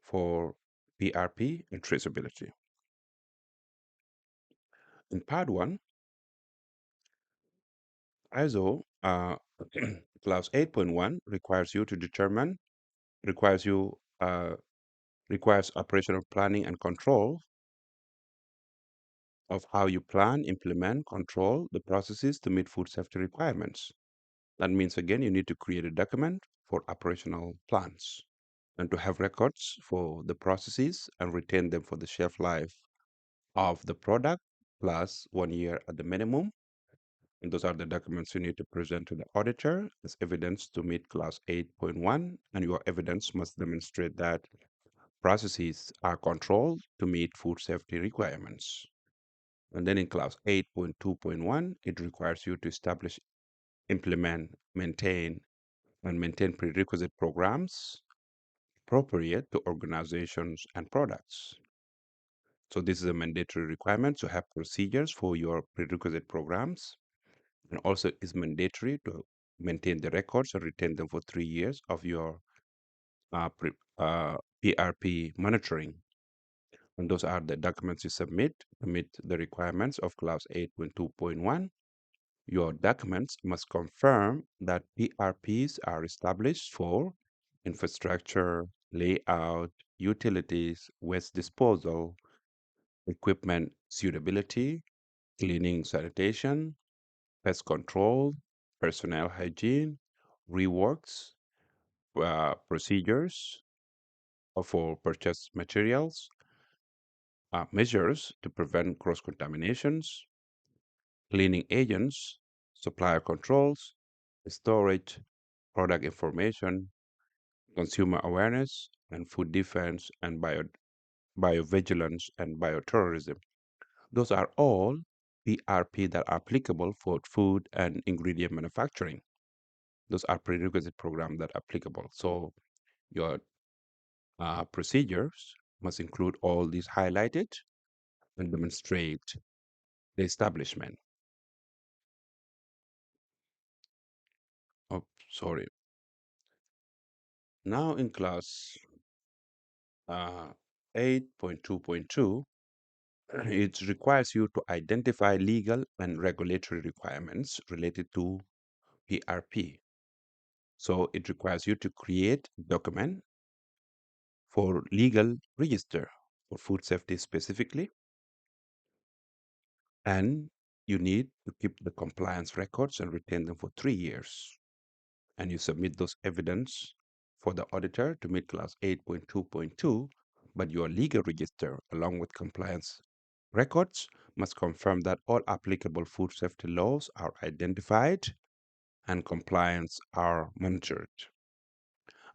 for PRP and traceability. In part 1, ISO clause 8.1 requires you to determine, requires you requires operational planning and control of how you plan, implement, control the processes to meet food safety requirements. That means, again, you need to create a document for operational plans and to have records for the processes and retain them for the shelf life of the product plus 1 year at the minimum. And those are the documents you need to present to the auditor as evidence to meet clause 8.1. And your evidence must demonstrate that processes are controlled to meet food safety requirements. And then in clause 8.2.1, it requires you to establish, implement, and maintain prerequisite programs appropriate to organizations and products. So this is a mandatory requirement to have procedures for your prerequisite programs, and also is mandatory to maintain the records or retain them for 3 years of your PRP monitoring. And those are the documents you submit to meet the requirements of clause 8.2.1. Your documents must confirm that PRPs are established for infrastructure, layout, utilities, waste disposal, equipment suitability, cleaning sanitation, pest control, personnel hygiene, reworks, procedures for purchase materials, measures to prevent cross contaminations, cleaning agents, supplier controls, storage, product information, consumer awareness, and food defense and biovigilance and bioterrorism. Those are all PRP that are applicable for food and ingredient manufacturing. Those are prerequisite programs that are applicable. So your procedures must include all these highlighted and demonstrate the establishment. Oh, sorry. Now in class uh, 8.2.2, it requires you to identify legal and regulatory requirements related to PRP. So it requires you to create a document for legal register for food safety specifically, and you need to keep the compliance records and retain them for 3 years. And you submit those evidence for the auditor to meet class 8.2.2, but your legal register along with compliance records must confirm that all applicable food safety laws are identified and compliance are monitored.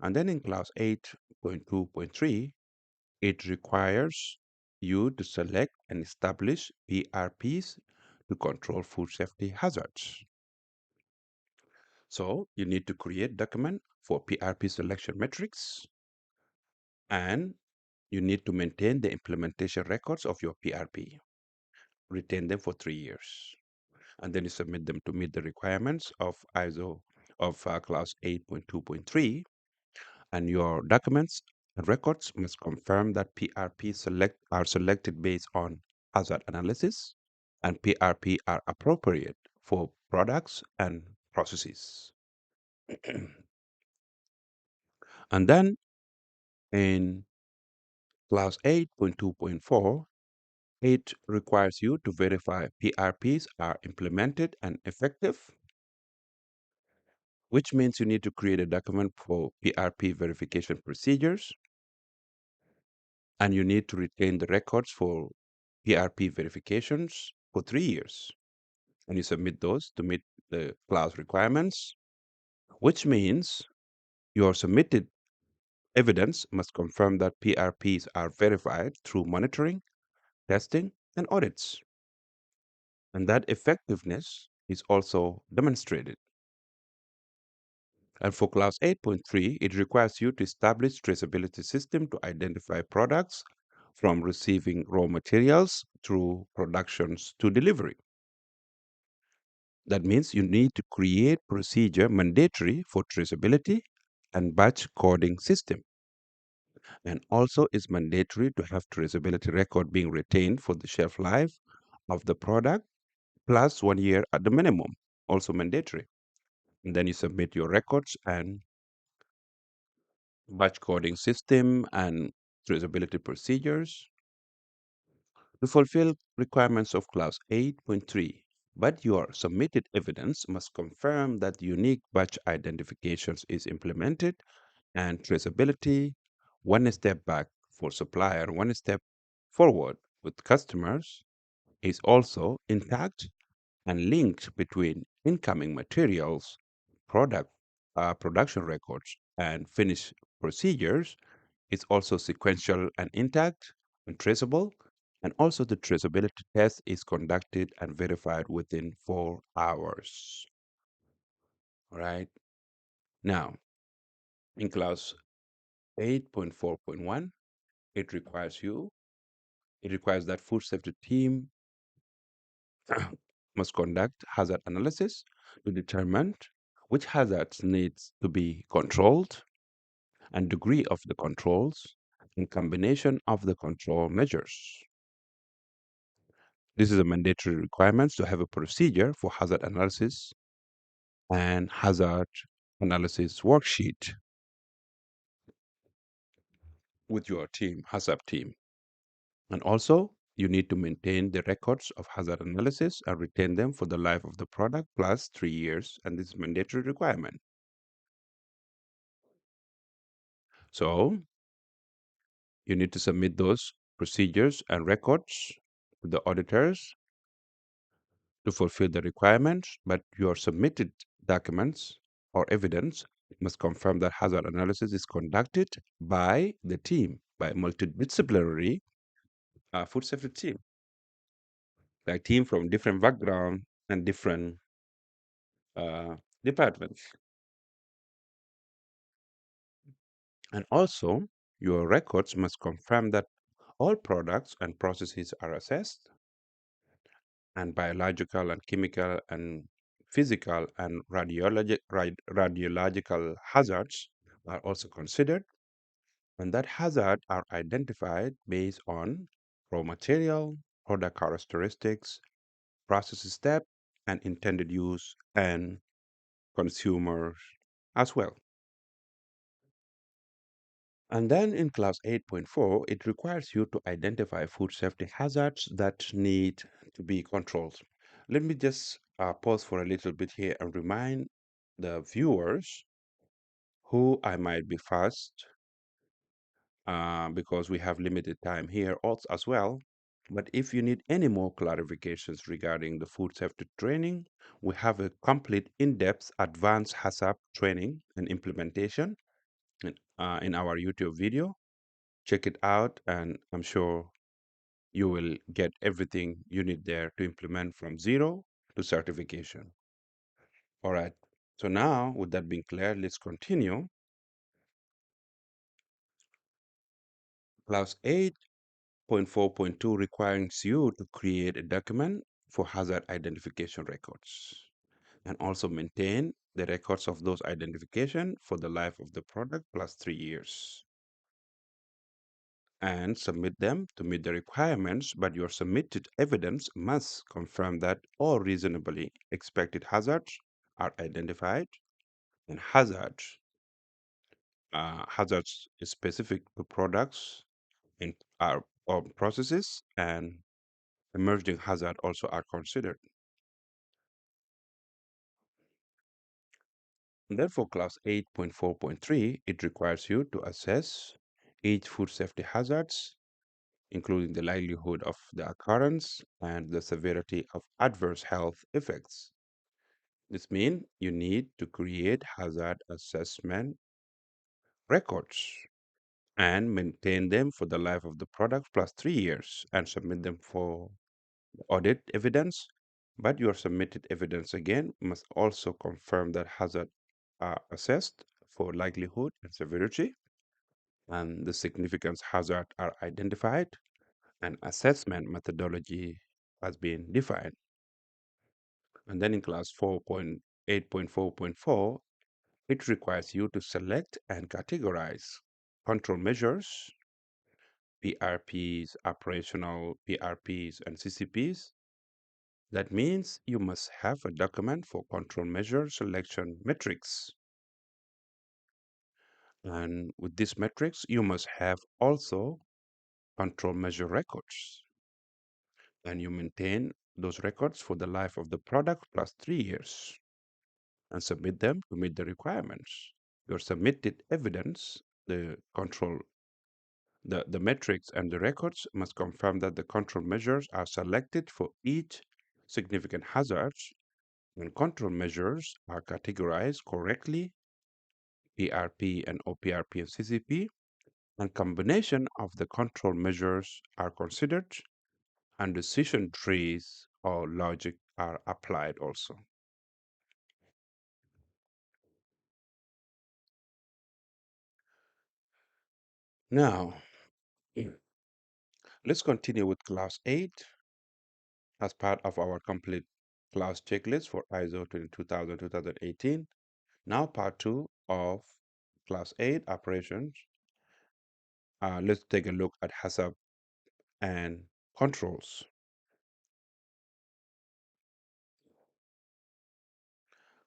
And then in class 8.2.3, it requires you to select and establish PRPs to control food safety hazards. So you need to create document for PRP selection metrics, and you need to maintain the implementation records of your PRP. Retain them for 3 years. And then you submit them to meet the requirements of ISO of class 8.2.3. And your documents and records must confirm that PRP are selected based on hazard analysis and PRP are appropriate for products and processes. And then in Clause 8.2.4, it requires you to verify PRPs are implemented and effective, which means you need to create a document for PRP verification procedures, and you need to retain the records for PRP verifications for 3 years. And you submit those to meet the clause requirements, which means your submitted evidence must confirm that PRPs are verified through monitoring, testing, and audits, and that effectiveness is also demonstrated. And for clause 8.3, it requires you to establish traceability system to identify products from receiving raw materials through productions to delivery. That means you need to create procedure mandatory for traceability and batch coding system. And also it's mandatory to have traceability record being retained for the shelf life of the product plus 1 year at the minimum, also mandatory. And then you submit your records and batch coding system and traceability procedures to fulfill requirements of clause 8.3. But your submitted evidence must confirm that unique batch identifications is implemented and traceability, one step back for supplier, one step forward with customers, is also intact, and linked between incoming materials, product production records, and finished procedures is also sequential and intact and traceable. And also the traceability test is conducted and verified within 4 hours. All right. Now, in clause 8.4.1, it requires you, it requires that food safety team must conduct hazard analysis to determine which hazards needs to be controlled and degree of the controls and combination of the control measures. This is a mandatory requirement to have a procedure for hazard analysis and hazard analysis worksheet with your team, HACCP team. And also, you need to maintain the records of hazard analysis and retain them for the life of the product plus 3 years, and this is mandatory requirement. So, you need to submit those procedures and records to the auditors to fulfill the requirements, but your submitted documents or evidence must confirm that hazard analysis is conducted by the team, by a multidisciplinary food safety team, like team from different background and different uh, departments. And also, your records must confirm that all products and processes are assessed, and biological and chemical and physical and radiological hazards are also considered, and that hazard are identified based on raw material, product characteristics, process step, and intended use and consumers as well. And then in clause 8.4, it requires you to identify food safety hazards that need to be controlled. Let me just pause for a little bit here and remind the viewers who I might be fast because we have limited time here also as well. But if you need any more clarifications regarding the food safety training, we have a complete in-depth advanced HACCP training and implementation in our YouTube video. Check it out, and I'm sure you will get everything you need there to implement from zero to certification. All right. So now, with that being clear, let's continue. Clause 8.4.2 requires you to create a document for hazard identification records and also maintain the records of those identification for the life of the product plus 3 years, and submit them to meet the requirements, but your submitted evidence must confirm that all reasonably expected hazards are identified, and hazards specific to products in our processes, and emerging hazard also are considered. And therefore, clause 8.4.3, it requires you to assess each food safety hazards, including the likelihood of the occurrence and the severity of adverse health effects. This means you need to create hazard assessment records and maintain them for the life of the product plus 3 years and submit them for audit evidence. But your submitted evidence again must also confirm that hazard are assessed for likelihood and severity, and the significance hazard are identified, and assessment methodology has been defined. And then in class 4.8.4.4, it requires you to select and categorize control measures, PRPs, operational PRPs, and CCPs. That means you must have a document for control measure selection metrics. And with these metrics, you must have also control measure records. And you maintain those records for the life of the product plus 3 years and submit them to meet the requirements. Your submitted evidence, the metrics and the records must confirm that the control measures are selected for each significant hazards and control measures are categorized correctly, PRP and OPRP and CCP, and combination of the control measures are considered, and decision trees or logic are applied also. Now, let's continue with class 8 as part of our complete class checklist for ISO 22000-2018. Now, part 2 of class 8 operations. Let's take a look at HACCP and controls.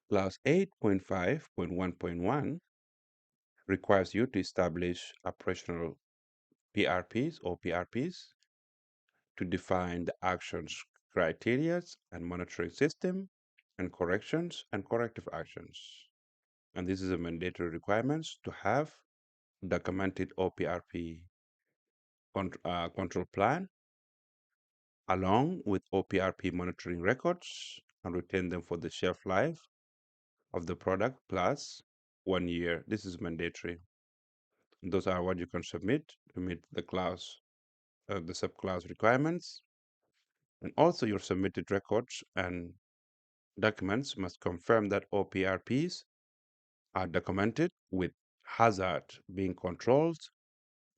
Clause 8.5.1.1 requires you to establish operational PRPs or PRPs to define the actions, criteria, and monitoring system, and corrections and corrective actions. And this is a mandatory requirement to have documented OPRP control plan along with OPRP monitoring records and retain them for the shelf life of the product plus 1 year. This is mandatory. Those are what you can submit to meet the clause, the subclass requirements. And also your submitted records and documents must confirm that OPRPs are documented with hazard being controlled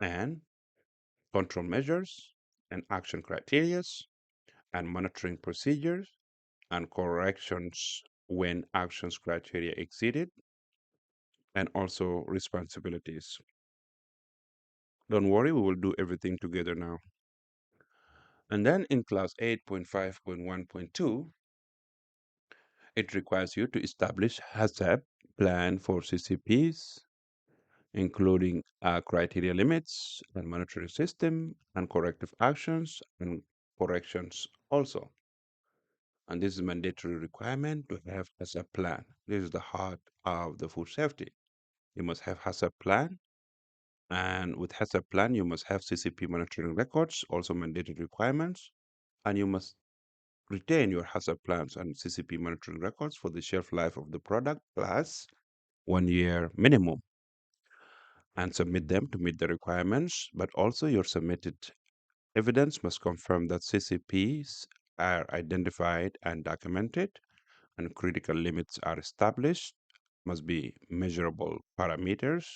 and control measures and action criteria and monitoring procedures and corrections when actions criteria exceeded, and also responsibilities. Don't worry, we will do everything together now. And then in class 8.5.1.2, it requires you to establish HACCP plan for CCPs, including criteria limits and monitoring system and corrective actions and corrections also. And this is a mandatory requirement to have HACCP plan. This is the heart of the food safety. You must have HACCP plan, and with HACCP plan, you must have CCP monitoring records, also mandatory requirements, and you must retain your HACCP plans and CCP monitoring records for the shelf life of the product plus 1 year minimum, and submit them to meet the requirements. But also your submitted evidence must confirm that CCPs are identified and documented and critical limits are established, must be measurable parameters,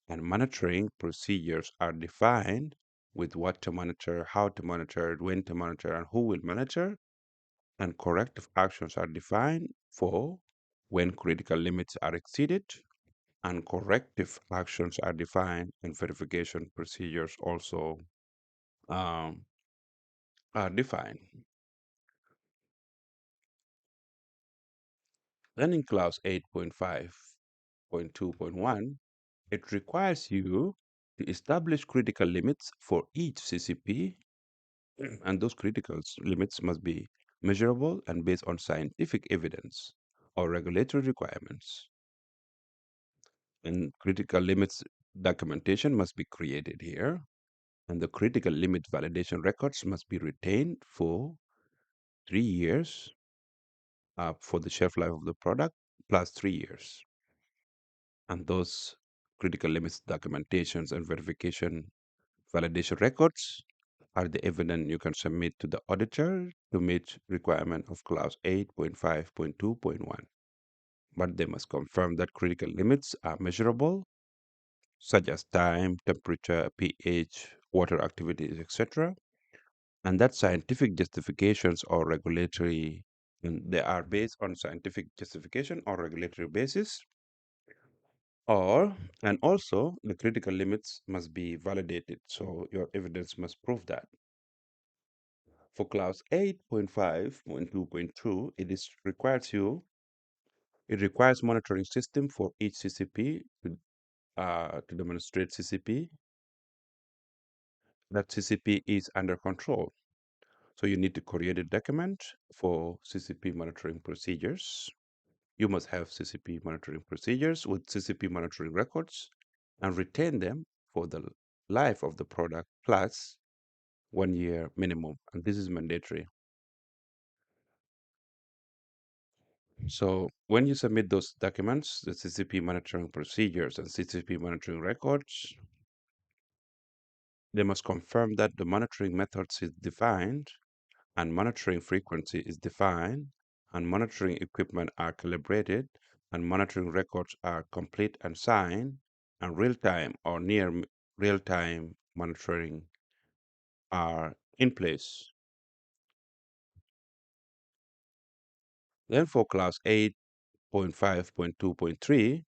and monitoring procedures are defined with what to monitor, how to monitor, when to monitor, and who will monitor, and corrective actions are defined for when critical limits are exceeded, and corrective actions are defined, and verification procedures also um, are defined. Then in clause 8.5.2.1, it requires you to establish critical limits for each CCP, and those critical limits must be measurable and based on scientific evidence or regulatory requirements. And critical limits documentation must be created here, and the critical limit validation records must be retained for 3 years for the shelf life of the product plus 3 years. And those critical limits documentations and verification validation records are the evidence you can submit to the auditor to meet requirement of clause 8.5.2.1. But they must confirm that critical limits are measurable, such as time, temperature, pH, water activities, etc., and that scientific justifications or regulatory, and they are based on scientific justification or regulatory basis, or and also the critical limits must be validated, so your evidence must prove that. For clause 8.5.2.2, it requires monitoring system for each CCP to demonstrate that CCP is under control. So you need to create a document for CCP monitoring procedures. You must have CCP monitoring procedures with CCP monitoring records and retain them for the life of the product plus 1 year minimum. And this is mandatory. So when you submit those documents, the CCP monitoring procedures and CCP monitoring records, they must confirm that the monitoring methods is defined and monitoring frequency is defined and monitoring equipment are calibrated and monitoring records are complete and signed and real-time or near real-time monitoring are in place. Then for class 8.5.2.3,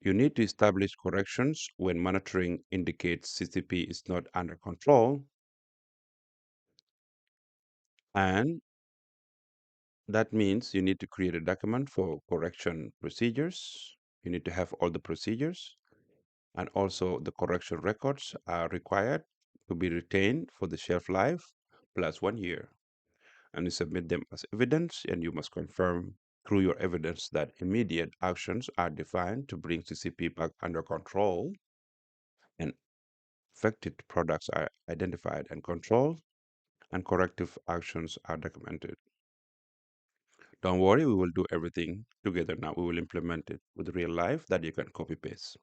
you need to establish corrections when monitoring indicates CCP is not under control, and that means you need to create a document for correction procedures. You need to have all the procedures, and also the correction records are required to be retained for the shelf life plus 1 year. And you submit them as evidence, and you must confirm through your evidence that immediate actions are defined to bring CCP back under control and affected products are identified and controlled, and corrective actions are documented. Don't worry, we will do everything together now. We will implement it with real life that you can copy paste.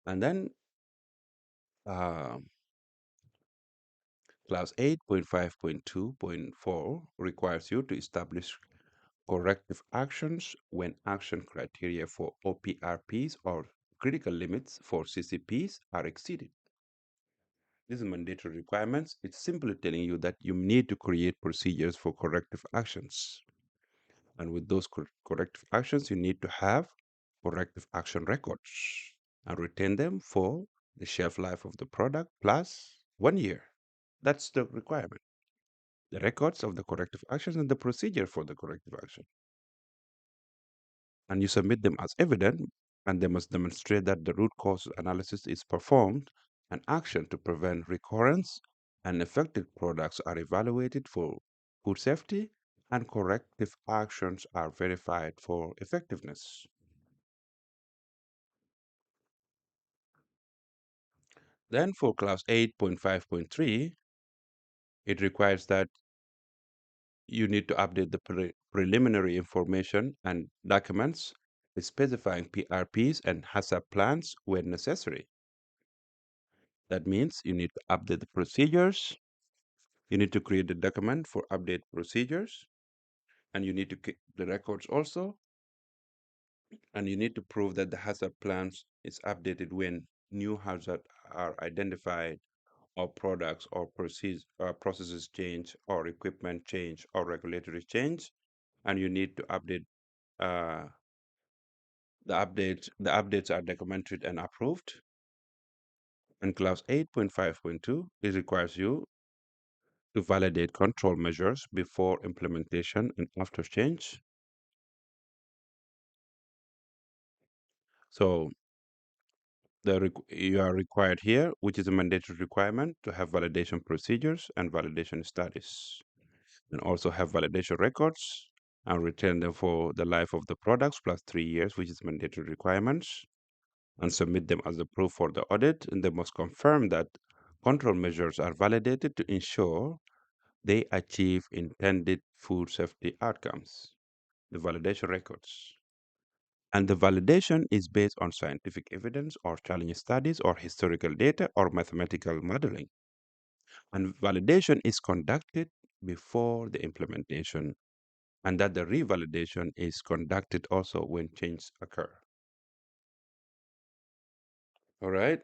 And then uh, clause 8.5.2.4 requires you to establish corrective actions when action criteria for OPRPs or critical limits for CCPs are exceeded. These are mandatory requirements. It's simply telling you that you need to create procedures for corrective actions. And with those corrective actions, you need to have corrective action records and retain them for the shelf life of the product plus 1 year. That's the requirement. The records of the corrective actions and the procedure for the corrective action. And you submit them as evident, and they must demonstrate that the root cause analysis is performed and action to prevent recurrence and affected products are evaluated for food safety and corrective actions are verified for effectiveness. Then for clause 8.5.3, it requires that you need to update the preliminary information and documents specifying PRPs and HACCP plans when necessary. That means you need to update the procedures, you need to create a document for update procedures, and you need to keep the records also, and you need to prove that the hazard plans is updated when new hazards are identified or products or processes change or equipment change or regulatory change, and you need to update uh, the updates are documented and approved. And clause 8.5.2, it requires you to validate control measures before implementation and after change. So You are required here, which is a mandatory requirement, to have validation procedures and validation studies, and also have validation records and retain them for the life of the products plus 3 years, which is mandatory requirements, and submit them as a proof for the audit. And they must confirm that control measures are validated to ensure they achieve intended food safety outcomes, the validation records. And the validation is based on scientific evidence or challenge studies or historical data or mathematical modeling. And validation is conducted before the implementation, and that the revalidation is conducted also when changes occur. All right.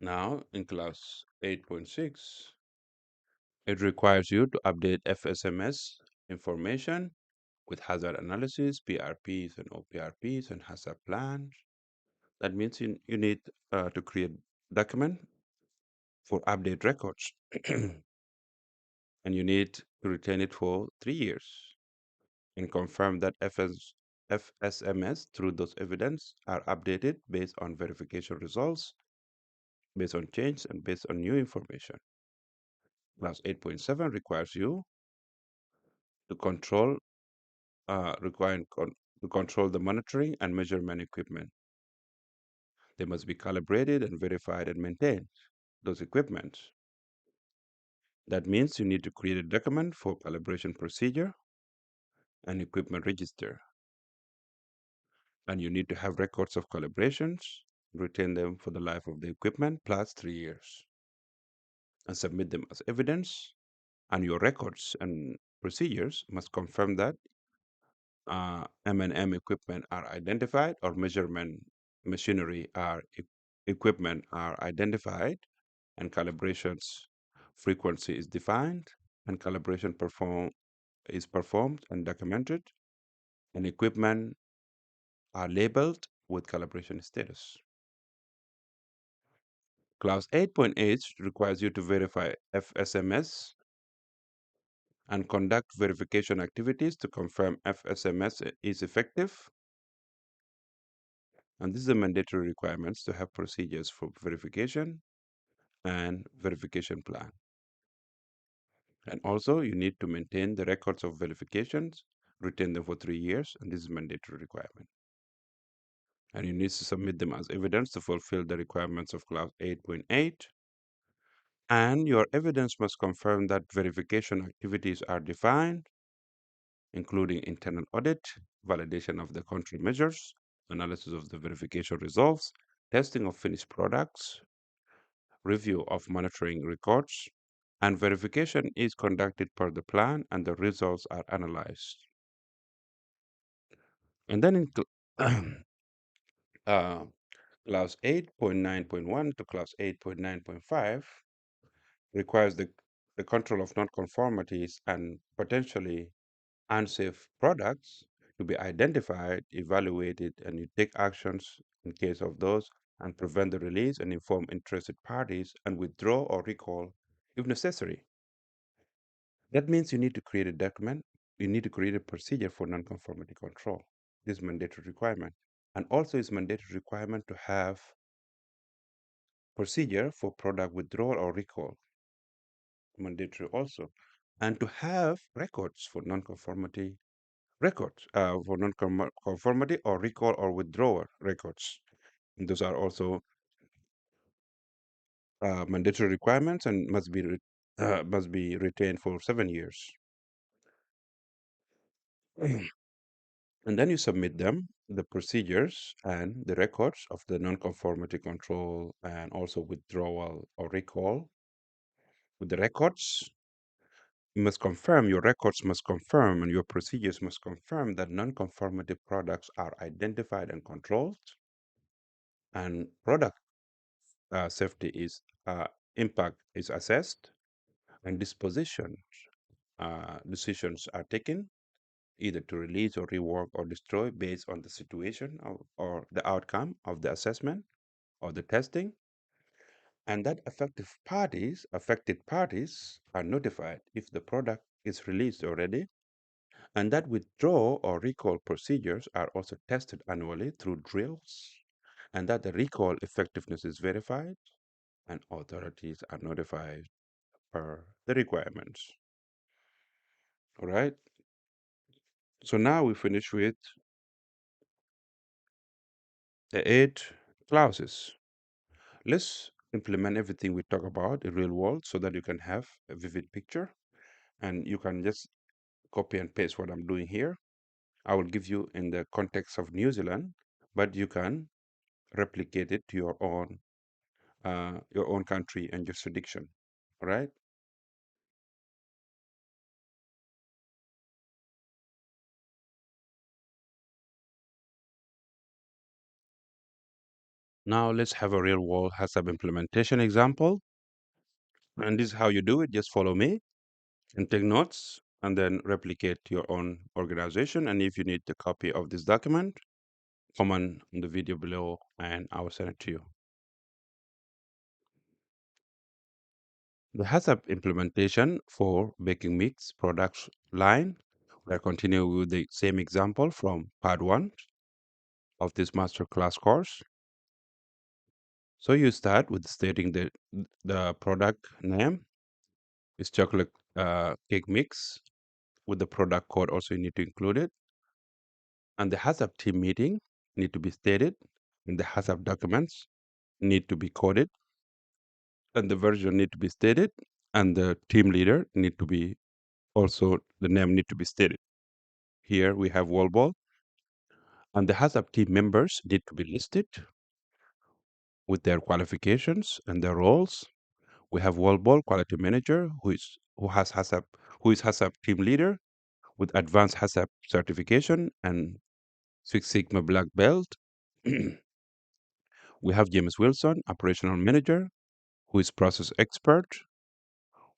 Now, in class 8.6, it requires you to update FSMS information with hazard analysis, PRPs and OPRPs and hazard plans. That means you need to create document for update records and you need to retain it for 3 years and confirm that FSMS through those evidence are updated based on verification results, based on change and based on new information. Class 8.7 requires you to control the monitoring and measurement equipment. They must be calibrated and verified and maintained, those equipments. That means you need to create a document for calibration procedure and equipment register. And you need to have records of calibrations, retain them for the life of the equipment plus 3 years, and submit them as evidence. And your records and procedures must confirm that M&M equipment are identified or measurement machinery equipment are identified and calibrations frequency is defined and calibration is performed and documented and equipment are labeled with calibration status. Clause 8.8 requires you to verify FSMS and conduct verification activities to confirm FSMS is effective. And this is a mandatory requirements to have procedures for verification and verification plan. And also you need to maintain the records of verifications, retain them for 3 years, and this is mandatory requirement. And you need to submit them as evidence to fulfill the requirements of clause 8.8. And your evidence must confirm that verification activities are defined, including internal audit, validation of the control measures, analysis of the verification results, testing of finished products, review of monitoring records, and verification is conducted per the plan and the results are analyzed. And then in uh, clause 8.9.1 to clause 8.9.5 requires the control of non-conformities and potentially unsafe products to be identified, evaluated, and you take actions in case of those and prevent the release and inform interested parties and withdraw or recall if necessary. That means you need to create a document, you need to create a procedure for non-conformity control. This is mandatory requirement. And also it's mandatory requirement to have procedure for product withdrawal or recall. Mandatory also. And to have records for non-conformity records for non-conformity or recall or withdrawal records. And those are also mandatory requirements and must be retained for 7 years. And then you submit them, the procedures and the records of the non-conformity control and also withdrawal or recall. With the records, your records must confirm and your procedures must confirm that non-conformity products are identified and controlled and product safety is impact is assessed and disposition decisions are taken either to release or rework or destroy based on the situation or the outcome of the assessment or the testing, and that affected parties are notified if the product is released already And that withdrawal or recall procedures are also tested annually through drills, and that the recall effectiveness is verified and authorities are notified per the requirements. All right. So now we finish with the 8 clauses. Let's implement everything we talk about in real world so that you can have a vivid picture and you can just copy and paste what I'm doing here. I will give you in the context of New Zealand, but you can replicate it to your own country and jurisdiction. All right. Now let's have a real world HACCP implementation example. And this is how you do it. Just follow me and take notes and then replicate your own organization. And if you need the copy of this document, comment on the video below and I will send it to you. The HACCP implementation for baking mix products line. We are continuing with the same example from part 1 of this masterclass course. So you start with stating the product name is chocolate cake mix with the product code also you need to include it. And the HACCP team meeting need to be stated and the HACCP documents need to be coded and the version need to be stated and the team leader need to be also the name need to be stated. Here we have wall ball and the HACCP team members need to be listed with their qualifications and their roles. We have wall ball quality manager who has HACCP who is HACCP team leader with advanced HACCP certification and Six Sigma black belt. We have James Wilson, operational manager, who is process expert.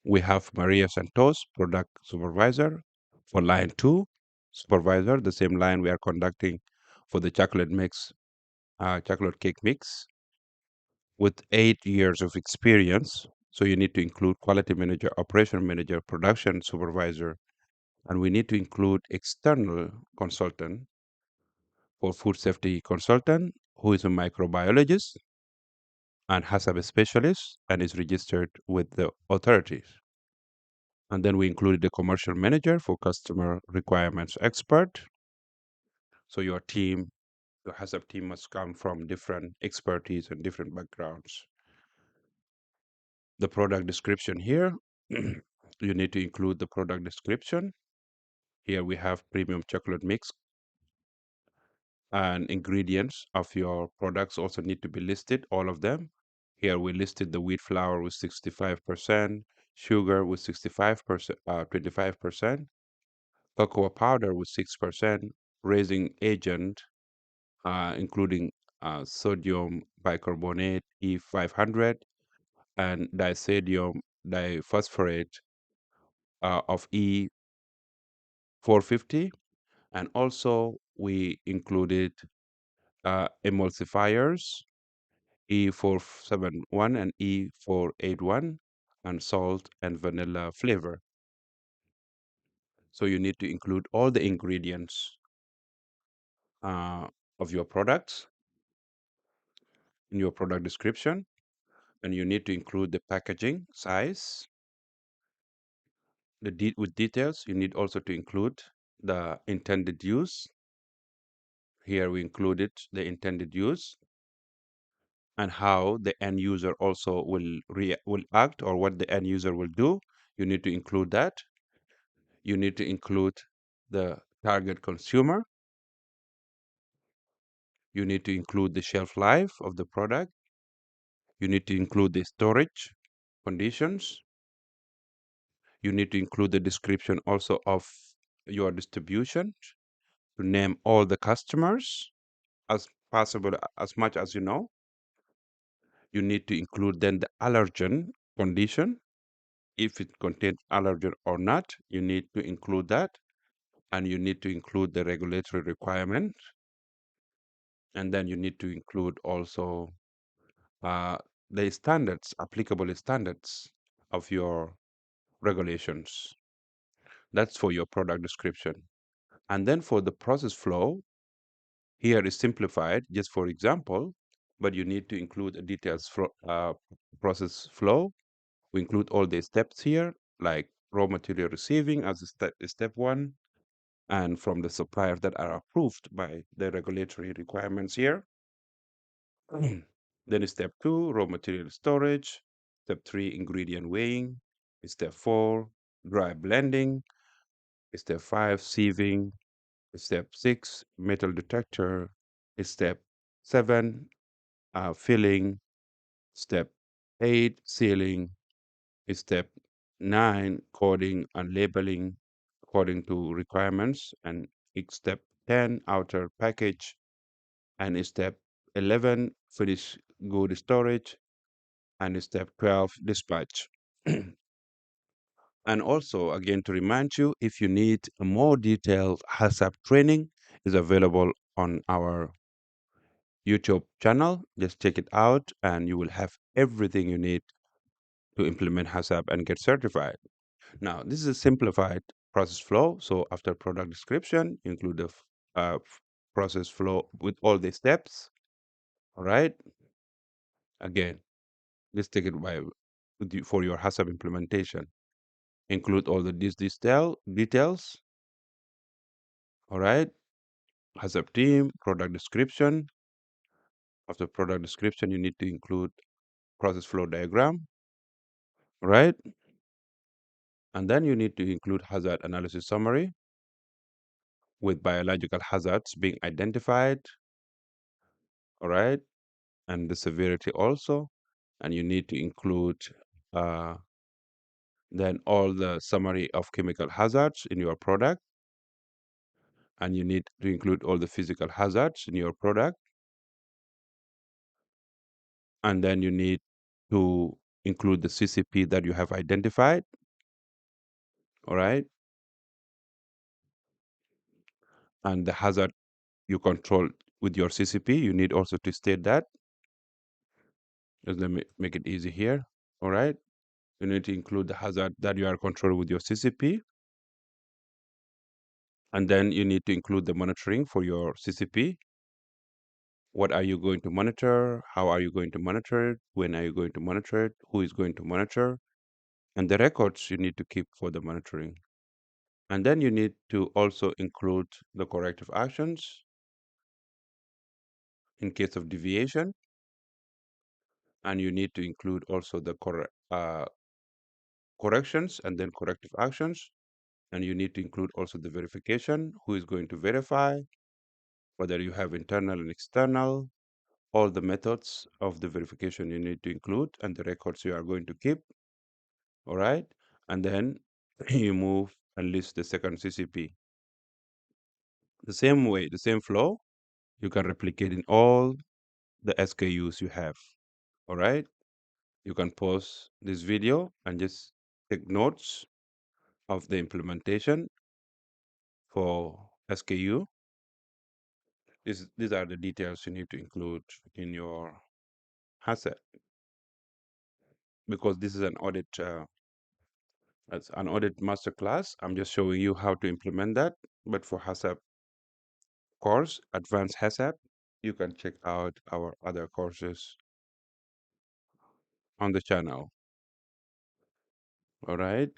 We have Maria Santos, product supervisor for line 2, supervisor, the same line we are conducting for the chocolate cake mix with 8 years of experience. So you need to include quality manager, operation manager, production supervisor, and we need to include external consultant for food safety consultant who is a microbiologist and has a specialist and is registered with the authorities. And then we included the commercial manager for customer requirements expert. So your team, your HACCP team must come from different expertise and different backgrounds. The product description here, you need to include the product description. Here we have premium chocolate mix and ingredients of your products also need to be listed, all of them. Here we listed the wheat flour with 65%, sugar with 65%, 25%, cocoa powder with 6%, raising agent, including sodium bicarbonate E500 and disodium diphosphorate of E450. And also we included emulsifiers E471 and E481 and salt and vanilla flavor. So you need to include all the ingredients uh, of your products in your product description, and you need to include the packaging size. With details, you need also to include the intended use. Here we included the intended use and how the end user also will act or what the end user will do. You need to include that. You need to include the target consumer. You need to include the shelf life of the product. You need to include the storage conditions. You need to include the description also of your distribution to name all the customers as possible, as much as you know. You need to include then the allergen condition. If it contains allergen or not, you need to include that. And you need to include the regulatory requirement. And then you need to include also uh, the standards, applicable standards of your regulations. That's for your product description. And then for the process flow, here is simplified just for example, but you need to include a process flow. We include all the steps here, like raw material receiving as a step one, and from the suppliers that are approved by the regulatory requirements here. Then step two, raw material storage. Step three, ingredient weighing. Step four, dry blending. Step five, sieving. Step six, metal detector. Step seven, filling. Step eight, sealing. Step nine, coding and labeling according to requirements. And step 10, outer package. And step 11, finish good storage. And step 12, dispatch. And also, again, to remind you, if you need a more detailed HACCP training, is available on our YouTube channel. Just check it out, and you will have everything you need to implement HACCP and get certified. Now, this is a simplified process flow. So after product description, include the process flow with all the steps. All right. Again, let's take it by for your HACCP implementation. Include all the details. All right. HACCP team, product description. After product description, you need to include process flow diagram. All right. And then you need to include hazard analysis summary with biological hazards being identified. All right. And the severity also. And you need to include uh, then all the summary of chemical hazards in your product. And you need to include all the physical hazards in your product. And then you need to include the CCP that you have identified. All right. And the hazard you control with your CCP, you need also to state that. Just let me make it easy here. All right. You need to include the hazard that you are controlling with your CCP. And then you need to include the monitoring for your CCP. What are you going to monitor? How are you going to monitor it? When are you going to monitor it? Who is going to monitor? And the records you need to keep for the monitoring. And then you need to also include the corrective actions in case of deviation. And you need to include also the corrections and then corrective actions. And you need to include also the verification, who is going to verify, whether you have internal and external, all the methods of the verification you need to include, and the records you are going to keep. All right. And then you move and list the second CCP. The same way, the same flow, you can replicate in all the SKUs you have. All right. You can pause this video and just take notes of the implementation for SKU. These are the details you need to include in your asset because this is an audit. It's an audit masterclass. I'm just showing you how to implement that. But for HACCP course, advanced HACCP, you can check out our other courses on the channel. All right.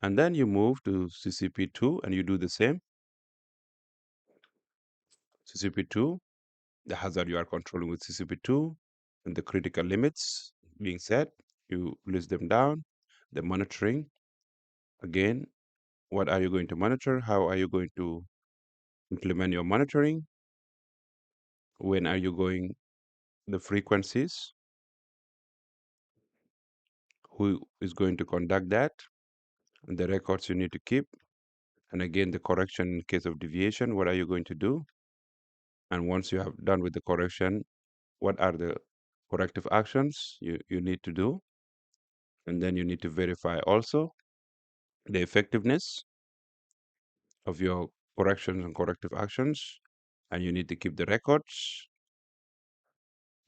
And then you move to CCP2 and you do the same. CCP2, the hazard you are controlling with CCP2 and the critical limits being set, you list them down. The monitoring, again, what are you going to monitor? How are you going to implement your monitoring? When are you going, the frequencies, who is going to conduct that, and the records you need to keep. And again, the correction in case of deviation, what are you going to do? And once you have done with the correction, what are the corrective actions you need to do? And then you need to verify also the effectiveness of your corrections and corrective actions. And you need to keep the records.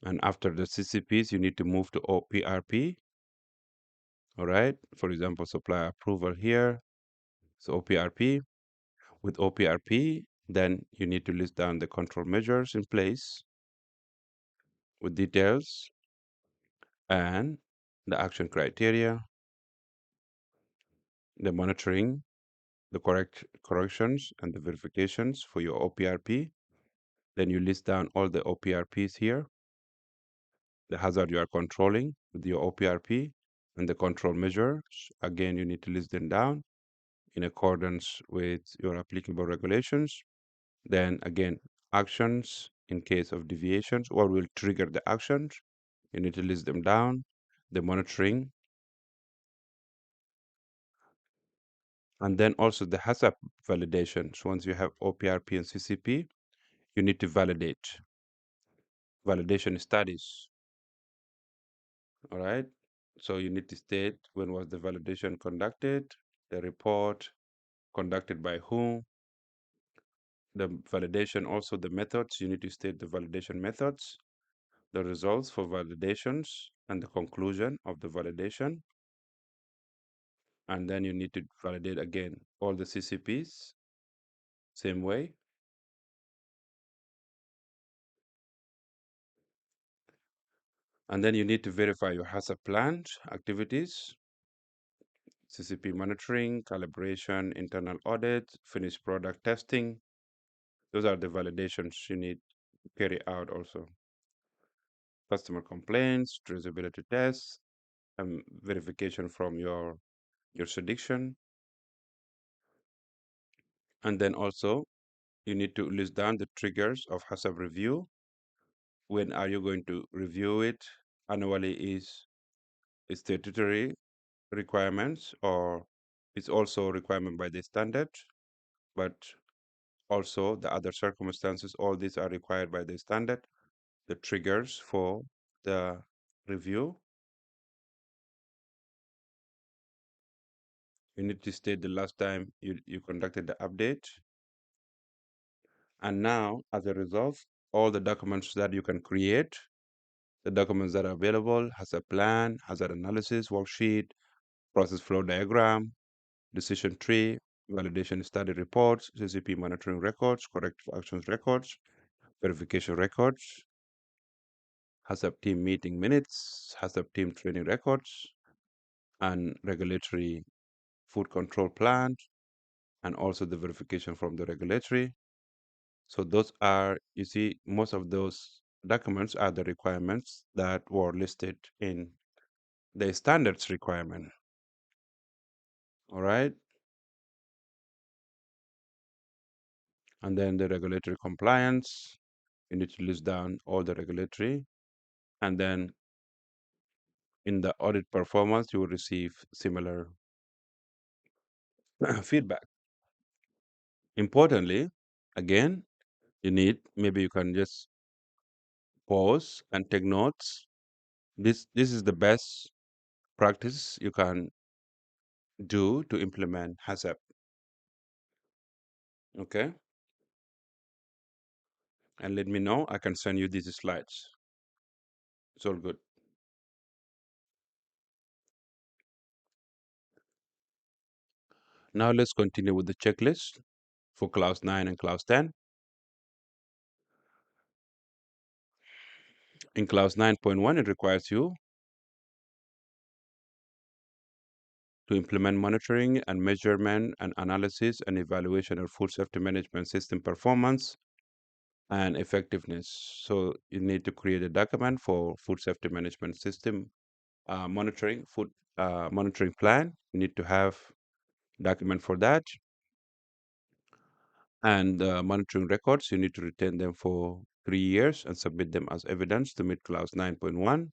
And after the CCPs, you need to move to OPRP. All right. For example, supplier approval here. So OPRP. With OPRP, then you need to list down the control measures in place with details and the action criteria, the monitoring, the corrections, and the verifications for your OPRP. Then you list down all the OPRPs here, the hazard you are controlling with your OPRP, and the control measures. Again, you need to list them down in accordance with your applicable regulations. Then again, actions in case of deviations, what will trigger the actions. You need to list them down, the monitoring, and then also the HACCP validations. Once you have OPRP and CCP, you need to validate validation studies. All right. So you need to state when was the validation conducted, the report conducted by whom, the validation, also the methods. You need to state the validation methods, the results for validations, and the conclusion of the validation. And then you need to validate again all the CCPs, same way. And then you need to verify your HACCP planned activities, CCP monitoring, calibration, internal audit, finished product testing. Those are the validations you need to carry out also. Customer complaints, traceability tests, and verification from your jurisdiction. And then also you need to list down the triggers of HACCP review. When are you going to review it? Annually is statutory requirements, or it's also requirement by the standard, but also the other circumstances, all these are required by the standard. The triggers for the review, you need to state the last time you conducted the update. And now, as a result, all the documents that you can create, the documents that are available, has a plan, hazard analysis, worksheet, process flow diagram, decision tree, validation study reports, CCP monitoring records, corrective actions records, verification records, HACCP team meeting minutes, HACCP team training records, and regulatory food control plan, and also the verification from the regulatory. So those are, you see, most of those documents are the requirements that were listed in the standards requirement. All right. And then the regulatory compliance, you need to list down all the regulatory. And then in the audit performance, you will receive similar feedback. Importantly, again, you need, maybe you can just pause and take notes. This is the best practice you can do to implement HACCP. Okay. And let me know. I can send you these slides. It's all good. Now let's continue with the checklist for class 9 and class 10. In class 9.1, it requires you to implement monitoring and measurement and analysis and evaluation of food safety management system performance and effectiveness. So you need to create a document for food safety management system monitoring, food monitoring plan. You need to have document for that. And monitoring records, you need to retain them for 3 years and submit them as evidence to meet clause 9.1.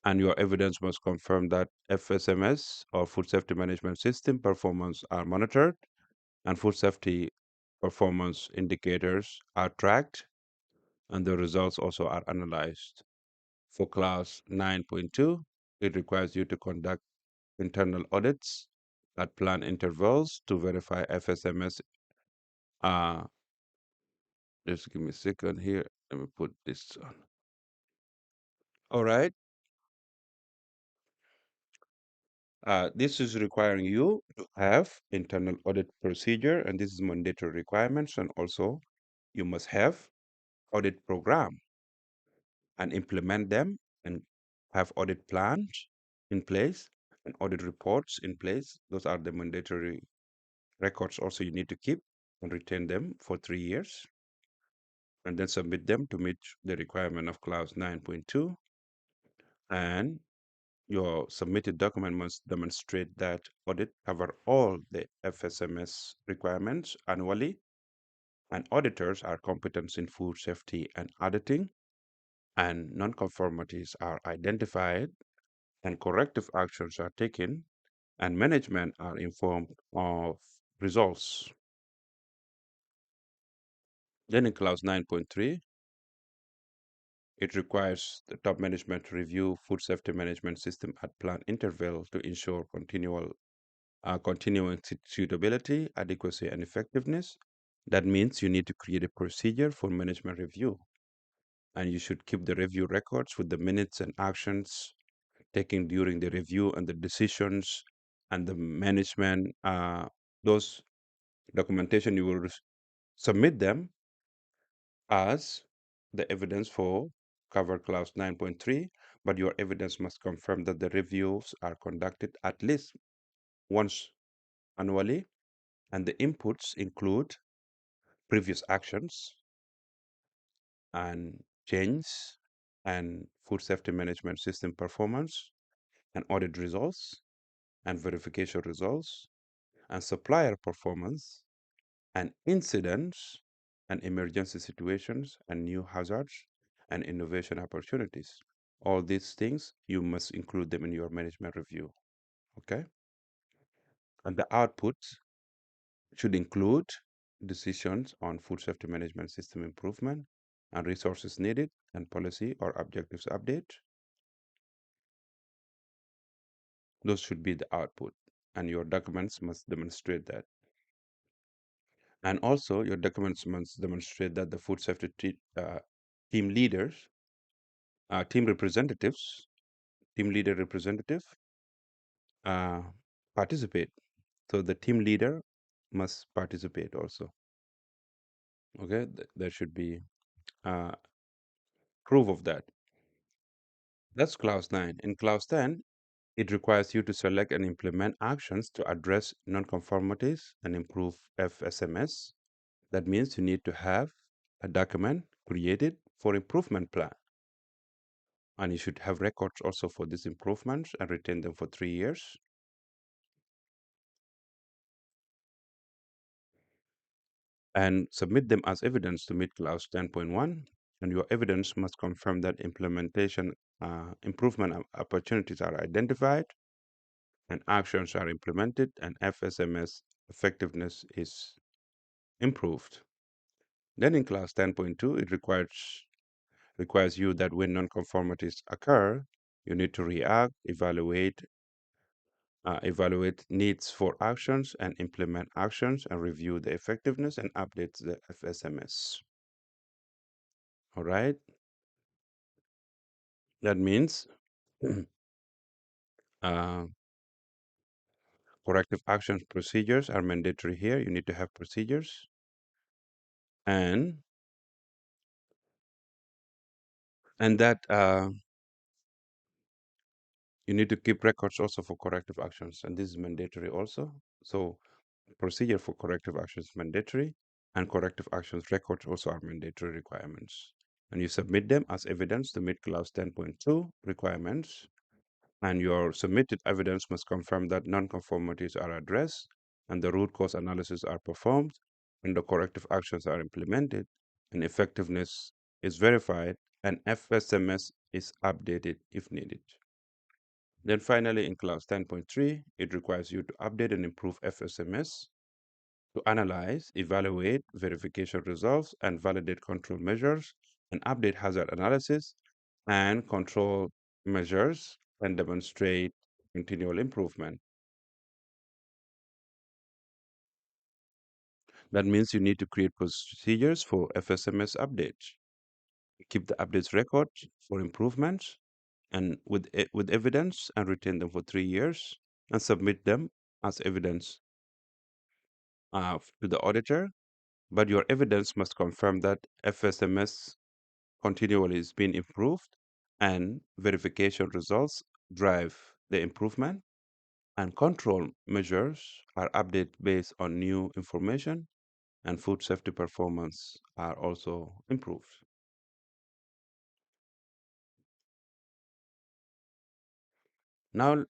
And your evidence must confirm that FSMS or food safety management system performance are monitored and food safety performance indicators are tracked and the results also are analyzed. For clause 9.2, it requires you to conduct internal audits at planned intervals to verify FSMS. Just give me a second here. Let me put this on. All right. This is requiring you to have internal audit procedure, and this is mandatory requirements, and also you must have audit program and implement them and have audit plans in place and audit reports in place. Those are the mandatory records also you need to keep and retain them for 3 years and then submit them to meet the requirement of clause 9.2. And your submitted document must demonstrate that audit cover all the FSMS requirements annually, and auditors are competent in food safety and auditing, and nonconformities are identified, and corrective actions are taken, and management are informed of results. Then in clause 9.3, it requires the top management to review food safety management system at plant interval to ensure continuing suitability, adequacy, and effectiveness. That means you need to create a procedure for management review, and you should keep the review records with the minutes and actions taken during the review and the decisions and the management. Those documentation you will submit them as the evidence for cover clause 9.3, but your evidence must confirm that the reviews are conducted at least once annually, and the inputs include previous actions and change and food safety management system performance and audit results and verification results and supplier performance and incidents and emergency situations and new hazards and innovation opportunities. All these things, you must include them in your management review. Okay? And the output should include decisions on food safety management system improvement and resources needed and policy or objectives update. Those should be the output, and your documents must demonstrate that. And also, your documents must demonstrate that the food safety team leaders, team representatives, team leader representative uh, participate. So the team leader must participate also. Okay, there should be uh, proof of that. That's clause 9. In clause 10, it requires you to select and implement actions to address nonconformities and improve FSMS. That means you need to have a document created for improvement plan. And you should have records also for these improvements and retain them for 3 years. And submit them as evidence to meet clause 10.1. And your evidence must confirm that implementation improvement opportunities are identified and actions are implemented and FSMS effectiveness is improved. Then in clause 10.2, it requires you that when nonconformities occur, you need to react, evaluate needs for actions and implement actions and review the effectiveness and update the FSMS. All right. That means uh, corrective actions procedures are mandatory here. You need to have procedures, and that you need to keep records also for corrective actions, and this is mandatory also. So procedure for corrective actions is mandatory, and corrective actions records also are mandatory requirements. And you submit them as evidence to meet clause 10.2 requirements, and your submitted evidence must confirm that nonconformities are addressed and the root cause analysis are performed and the corrective actions are implemented and effectiveness is verified and FSMS is updated if needed. Then finally, in clause 10.3, it requires you to update and improve FSMS to analyze, evaluate verification results, and validate control measures, and update hazard analysis and control measures, and demonstrate continual improvement. That means you need to create procedures for FSMS updates, keep the updates record for improvements, and with evidence, and retain them for 3 years. and submit them as evidence to the auditor. But your evidence must confirm that FSMS continually is being improved and verification results drive the improvement and control measures are updated based on new information and food safety performance are also improved. Now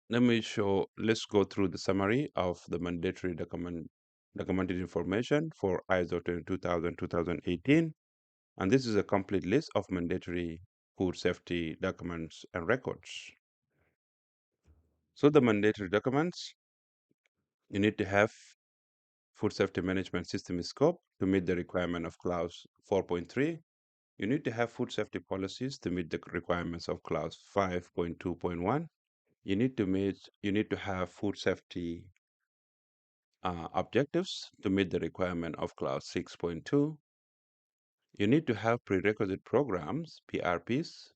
let's go through the summary of the mandatory documented information for ISO 2000-2018. And this is a complete list of mandatory food safety documents and records. So the mandatory documents, you need to have food safety management system scope to meet the requirement of clause 4.3. You need to have food safety policies to meet the requirements of clause 5.2.1. You need to have food safety objectives to meet the requirement of clause 6.2. You need to have prerequisite programs, PRPs,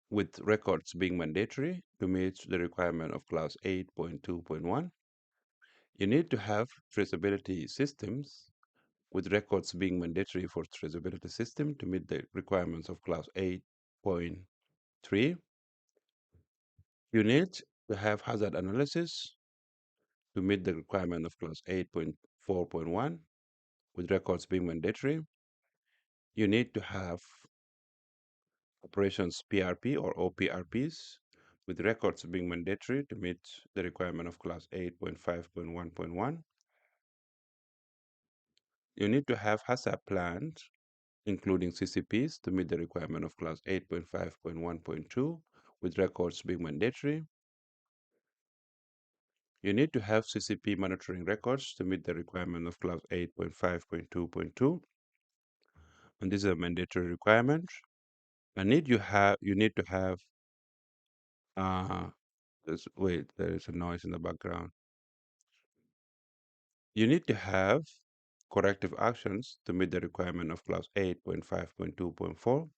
with records being mandatory to meet the requirement of clause 8.2.1. You need to have traceability systems with records being mandatory for traceability system to meet the requirements of clause 8.3. You need to have hazard analysis to meet the requirement of clause 8.4.1 with records being mandatory. You need to have operations PRP or OPRPs with records being mandatory to meet the requirement of clause 8.5.1.1. You need to have HACCP plans, including CCPs, to meet the requirement of clause 8.5.1.2 with records being mandatory. You need to have CCP monitoring records to meet the requirement of clause 8.5.2.2, and this is a mandatory requirement. You need to have uh, wait, there is a noise in the background. You need to have corrective actions to meet the requirement of clause 8.5.2.4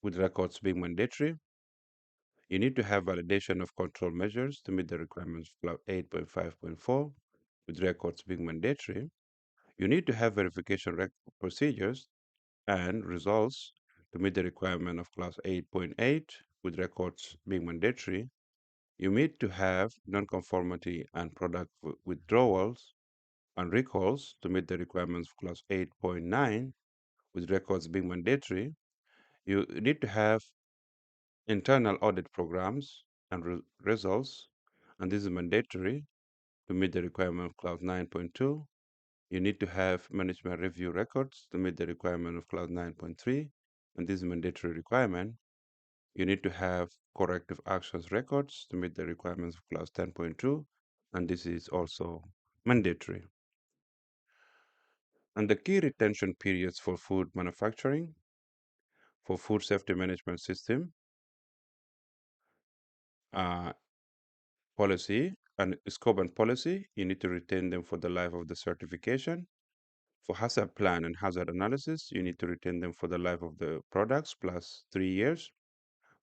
with records being mandatory. You need to have validation of control measures to meet the requirements of clause 8.5.4 with records being mandatory. You need to have verification procedures and results to meet the requirement of clause 8.8 with records being mandatory. You need to have non-conformity and product withdrawals and recalls to meet the requirements of clause 8.9 with records being mandatory. You need to have internal audit programs and results, and this is mandatory to meet the requirement of clause 9.2. You need to have management review records to meet the requirement of clause 9.3, and this is a mandatory requirement. You need to have corrective actions records to meet the requirements of clause 10.2, and this is also mandatory. And the key retention periods for food manufacturing, for food safety management system, uh, policy and scope and policy, you need to retain them for the life of the certification. For hazard plan and hazard analysis, you need to retain them for the life of the products plus 3 years.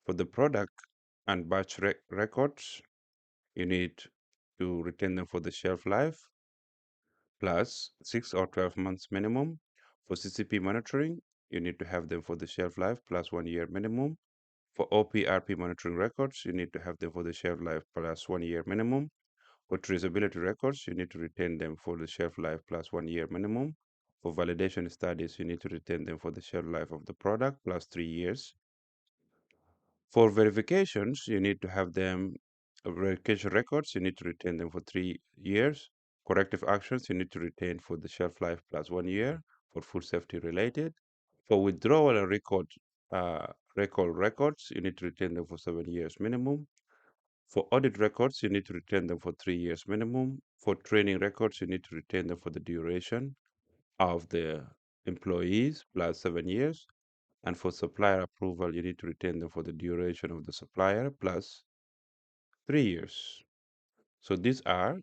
For the product and batch records, you need to retain them for the shelf life plus 6 or 12 months minimum. For CCP monitoring, you need to have them for the shelf life plus 1 year minimum. For OPRP monitoring records, you need to have them for the shelf life plus 1 year minimum. For traceability records, you need to retain them for the shelf life plus 1 year minimum. For validation studies, you need to retain them for the shelf life of the product plus 3 years. For verifications, you need to have them, verification records, you need to retain them for 3 years. Corrective actions, you need to retain for the shelf life plus 1 year for food safety related. For withdrawal and recall records, you need to retain them for 7 years minimum. For audit records, you need to retain them for 3 years minimum. For training records, you need to retain them for the duration of the employees plus 7 years. And for supplier approval, you need to retain them for the duration of the supplier plus 3 years. So these are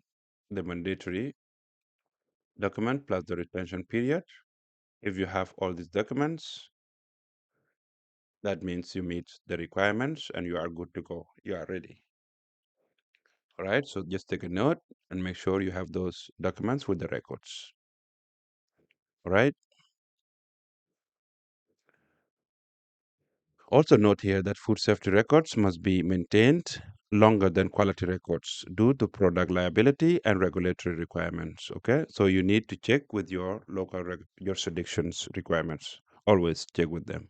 the mandatory document plus the retention period. If you have all these documents, that means you meet the requirements and you are good to go. You are ready. All right, so just take a note and make sure you have those documents with the records. All right. Also note here that food safety records must be maintained longer than quality records due to product liability and regulatory requirements. Okay, so you need to check with your local jurisdiction's requirements. Always check with them.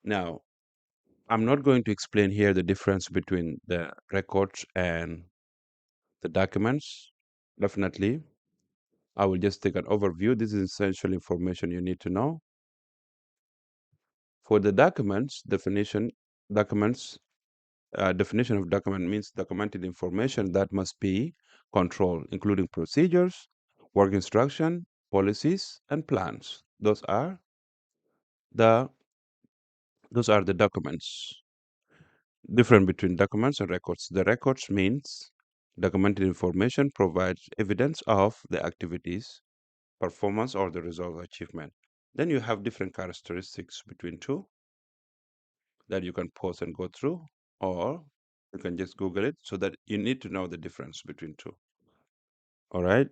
Now, I'm not going to explain here the difference between the records and the documents. Definitely, I will just take an overview. This is essential information you need to know. For the documents documents definition of document means documented information that must be controlled, including procedures, work instruction, policies, and plans. The those are the documents. Different between documents and records. The records means documented information provides evidence of the activities, performance, or the result of achievement. Then you have different characteristics between two that you can pause and go through, or you can just Google it so that you need to know the difference between two. All right,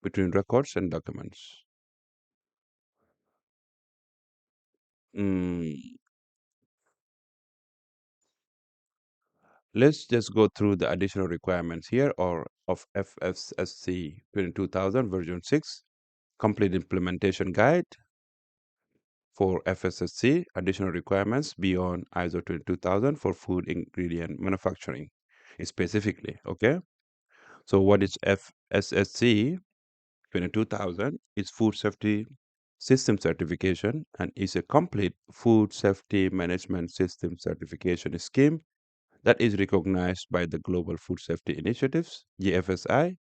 between records and documents. Mm, let's just go through the additional requirements here or of FSSC 22000 version 6 complete implementation guide for FSSC additional requirements beyond ISO 22000 for food ingredient manufacturing specifically. Okay, so what is FSSC 22000 is food safety system certification and is a complete food safety management system certification scheme that is recognized by the Global Food Safety Initiatives, GFSI.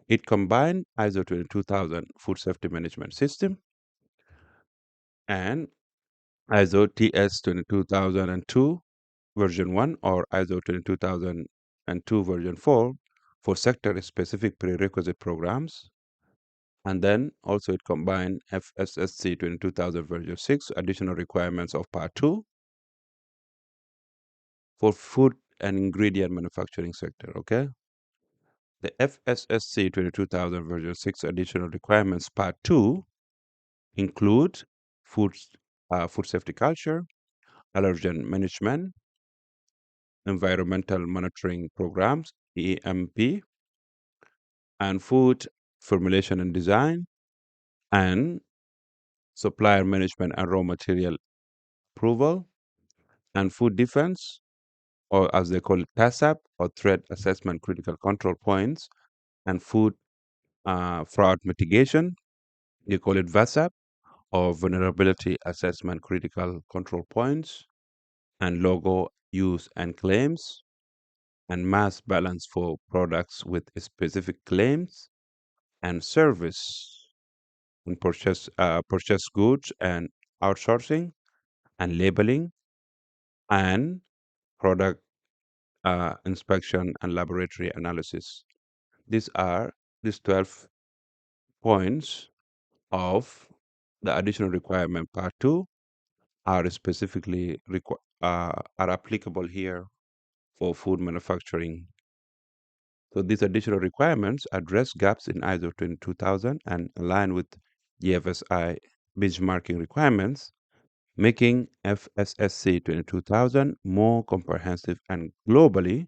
It combines ISO 22000 food safety management system and ISO TS 22002 version 1 or ISO 22002 version 4 for sector specific prerequisite programs. And then also it combined FSSC 22000 version 6 additional requirements of part 2 for food and ingredient manufacturing sector. Okay, the FSSC 22000 version 6 additional requirements part 2 include food food safety culture, allergen management, environmental monitoring programs EMP, and food formulation and design, and supplier management and raw material approval, and food defense, or as they call it, TASAP, or threat assessment critical control points, and food fraud mitigation, they call it VASAP, or vulnerability assessment critical control points, and logo use and claims, and mass balance for products with specific claims, and service and purchase goods and outsourcing, and labeling, and product inspection and laboratory analysis. These are these 12 points of the additional requirement part 2 are specifically are applicable here for food manufacturing. So these additional requirements address gaps in ISO 22000 and align with GFSI benchmarking requirements, making FSSC 22000 more comprehensive and globally